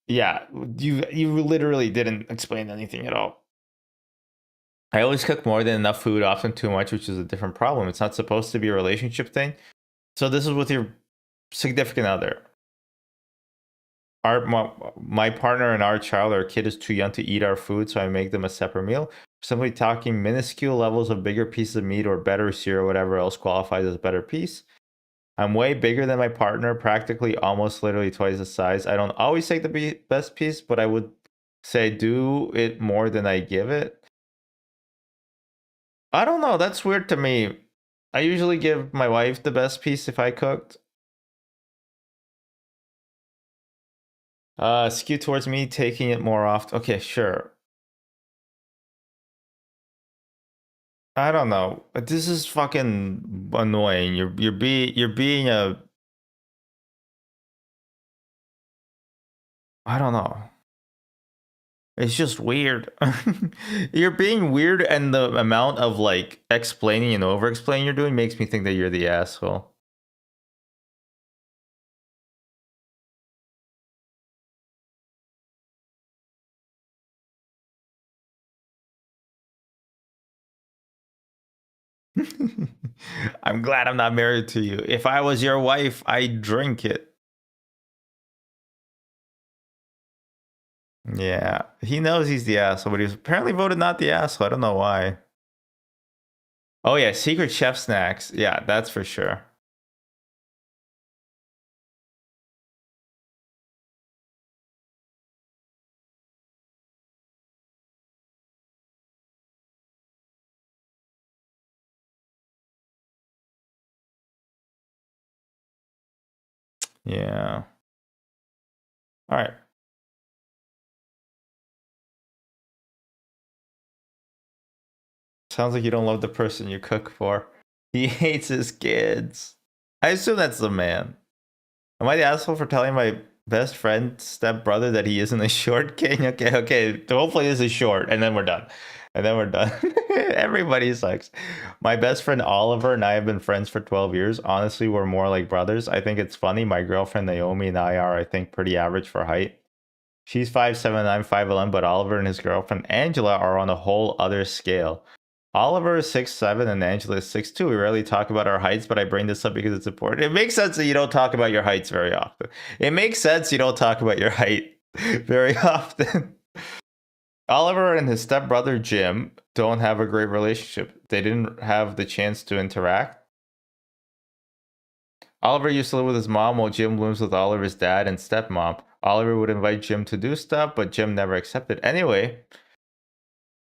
A: Yeah, you literally didn't explain anything at all. I always cook more than enough food, often too much, which is a different problem. It's not supposed to be a relationship thing. So this is with your significant other. My partner and our child, our kid is too young to eat our food, so I make them a separate meal. Simply talking minuscule levels of bigger pieces of meat or better cereal, whatever else qualifies as a better piece. I'm way bigger than my partner, practically almost literally twice the size. I don't always take the best piece, but I would say do it more than I give it. I don't know. That's weird to me. I usually give my wife the best piece if I cooked. Skew towards me taking it more often. Okay, sure. I don't know. But this is fucking annoying. You're being a I don't know. It's just weird. You're being weird, and the amount of like explaining and over explaining you're doing makes me think that you're the asshole. I'm glad I'm not married to you. If I was your wife, I'd drink it. Yeah, he knows he's the asshole, but he was apparently voted not the asshole. I don't know why. Oh yeah, secret chef snacks. Yeah, that's for sure. Yeah. All right. Sounds like you don't love the person you cook for. He hates his kids. I assume that's the man. Am I the asshole for telling my best friend stepbrother that he isn't a short king? Okay, okay. Hopefully this is short, and then we're done. And then we're done. Everybody sucks. My best friend Oliver and I have been friends for 12 years. Honestly, we're more like brothers. I think it's funny. My girlfriend Naomi and I are, I think, pretty average for height. She's 5'7", I'm 5'11", but Oliver and his girlfriend Angela are on a whole other scale. Oliver is 6'7" and Angela is 6'2". We rarely talk about our heights, but I bring this up because it's important. It makes sense that you don't talk about your heights very often. It makes sense you don't talk about your height very often. Oliver and his stepbrother Jim don't have a great relationship. They didn't have the chance to interact. Oliver used to live with his mom while Jim lives with Oliver's dad and stepmom. Oliver would invite Jim to do stuff, but Jim never accepted. Anyway,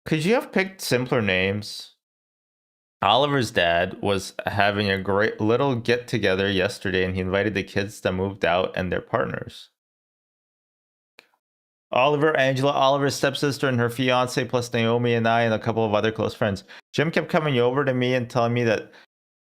A: could you have picked simpler names? Oliver's dad was having a great little get together yesterday and he invited the kids that moved out and their partners. Oliver, Angela, Oliver's stepsister, and her fiance, plus Naomi and I, and a couple of other close friends. Jim kept coming over to me and telling me that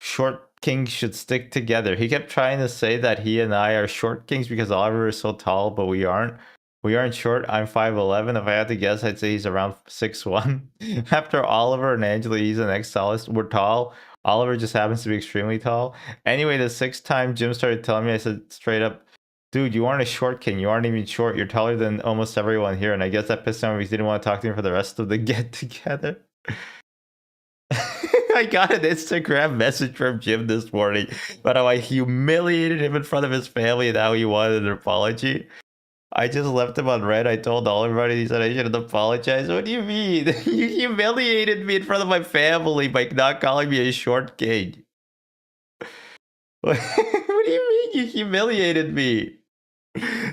A: short kings should stick together. He kept trying to say that he and I are short kings because Oliver is so tall, but we aren't. We aren't short. I'm 5'11". If I had to guess, I'd say he's around 6'1". After Oliver and Angela, he's the next tallest. We're tall. Oliver just happens to be extremely tall. Anyway, the sixth time Jim started telling me, I said straight up, dude, you aren't a short king. You aren't even short. You're taller than almost everyone here. And I guess that pissed him off. He didn't want to talk to me for the rest of the get together. I got an Instagram message from Jim this morning about how I humiliated him in front of his family and how he wanted an apology. I just left him on red. I told all everybody, he said I shouldn't apologize. What do you mean? You humiliated me in front of my family by not calling me a short king. What do you mean you humiliated me?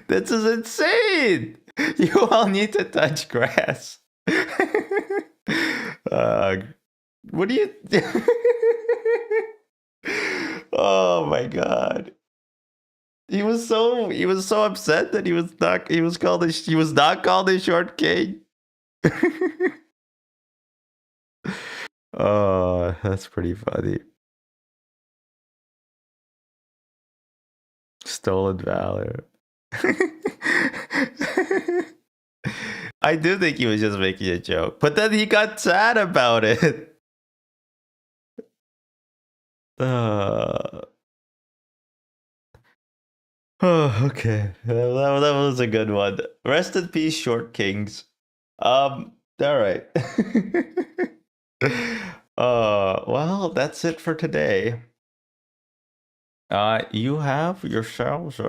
A: This is insane. You all need to touch grass. What do you? Oh my god. He was so upset that he was not called a short king. Oh, that's pretty funny. Stolen valor. I do think he was just making a joke, but then he got sad about it. Oh, okay. That was a good one. Rest in peace, short kings. All right. Well, that's it for today. You have yourselves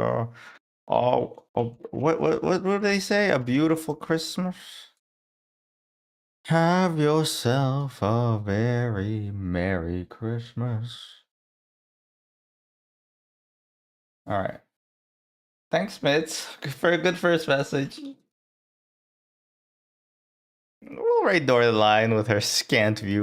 A: what do they say? A beautiful Christmas. Have yourself a very Merry Christmas. All right. Thanks, Mitz, for a good first message. We'll right door the line with her scant viewer.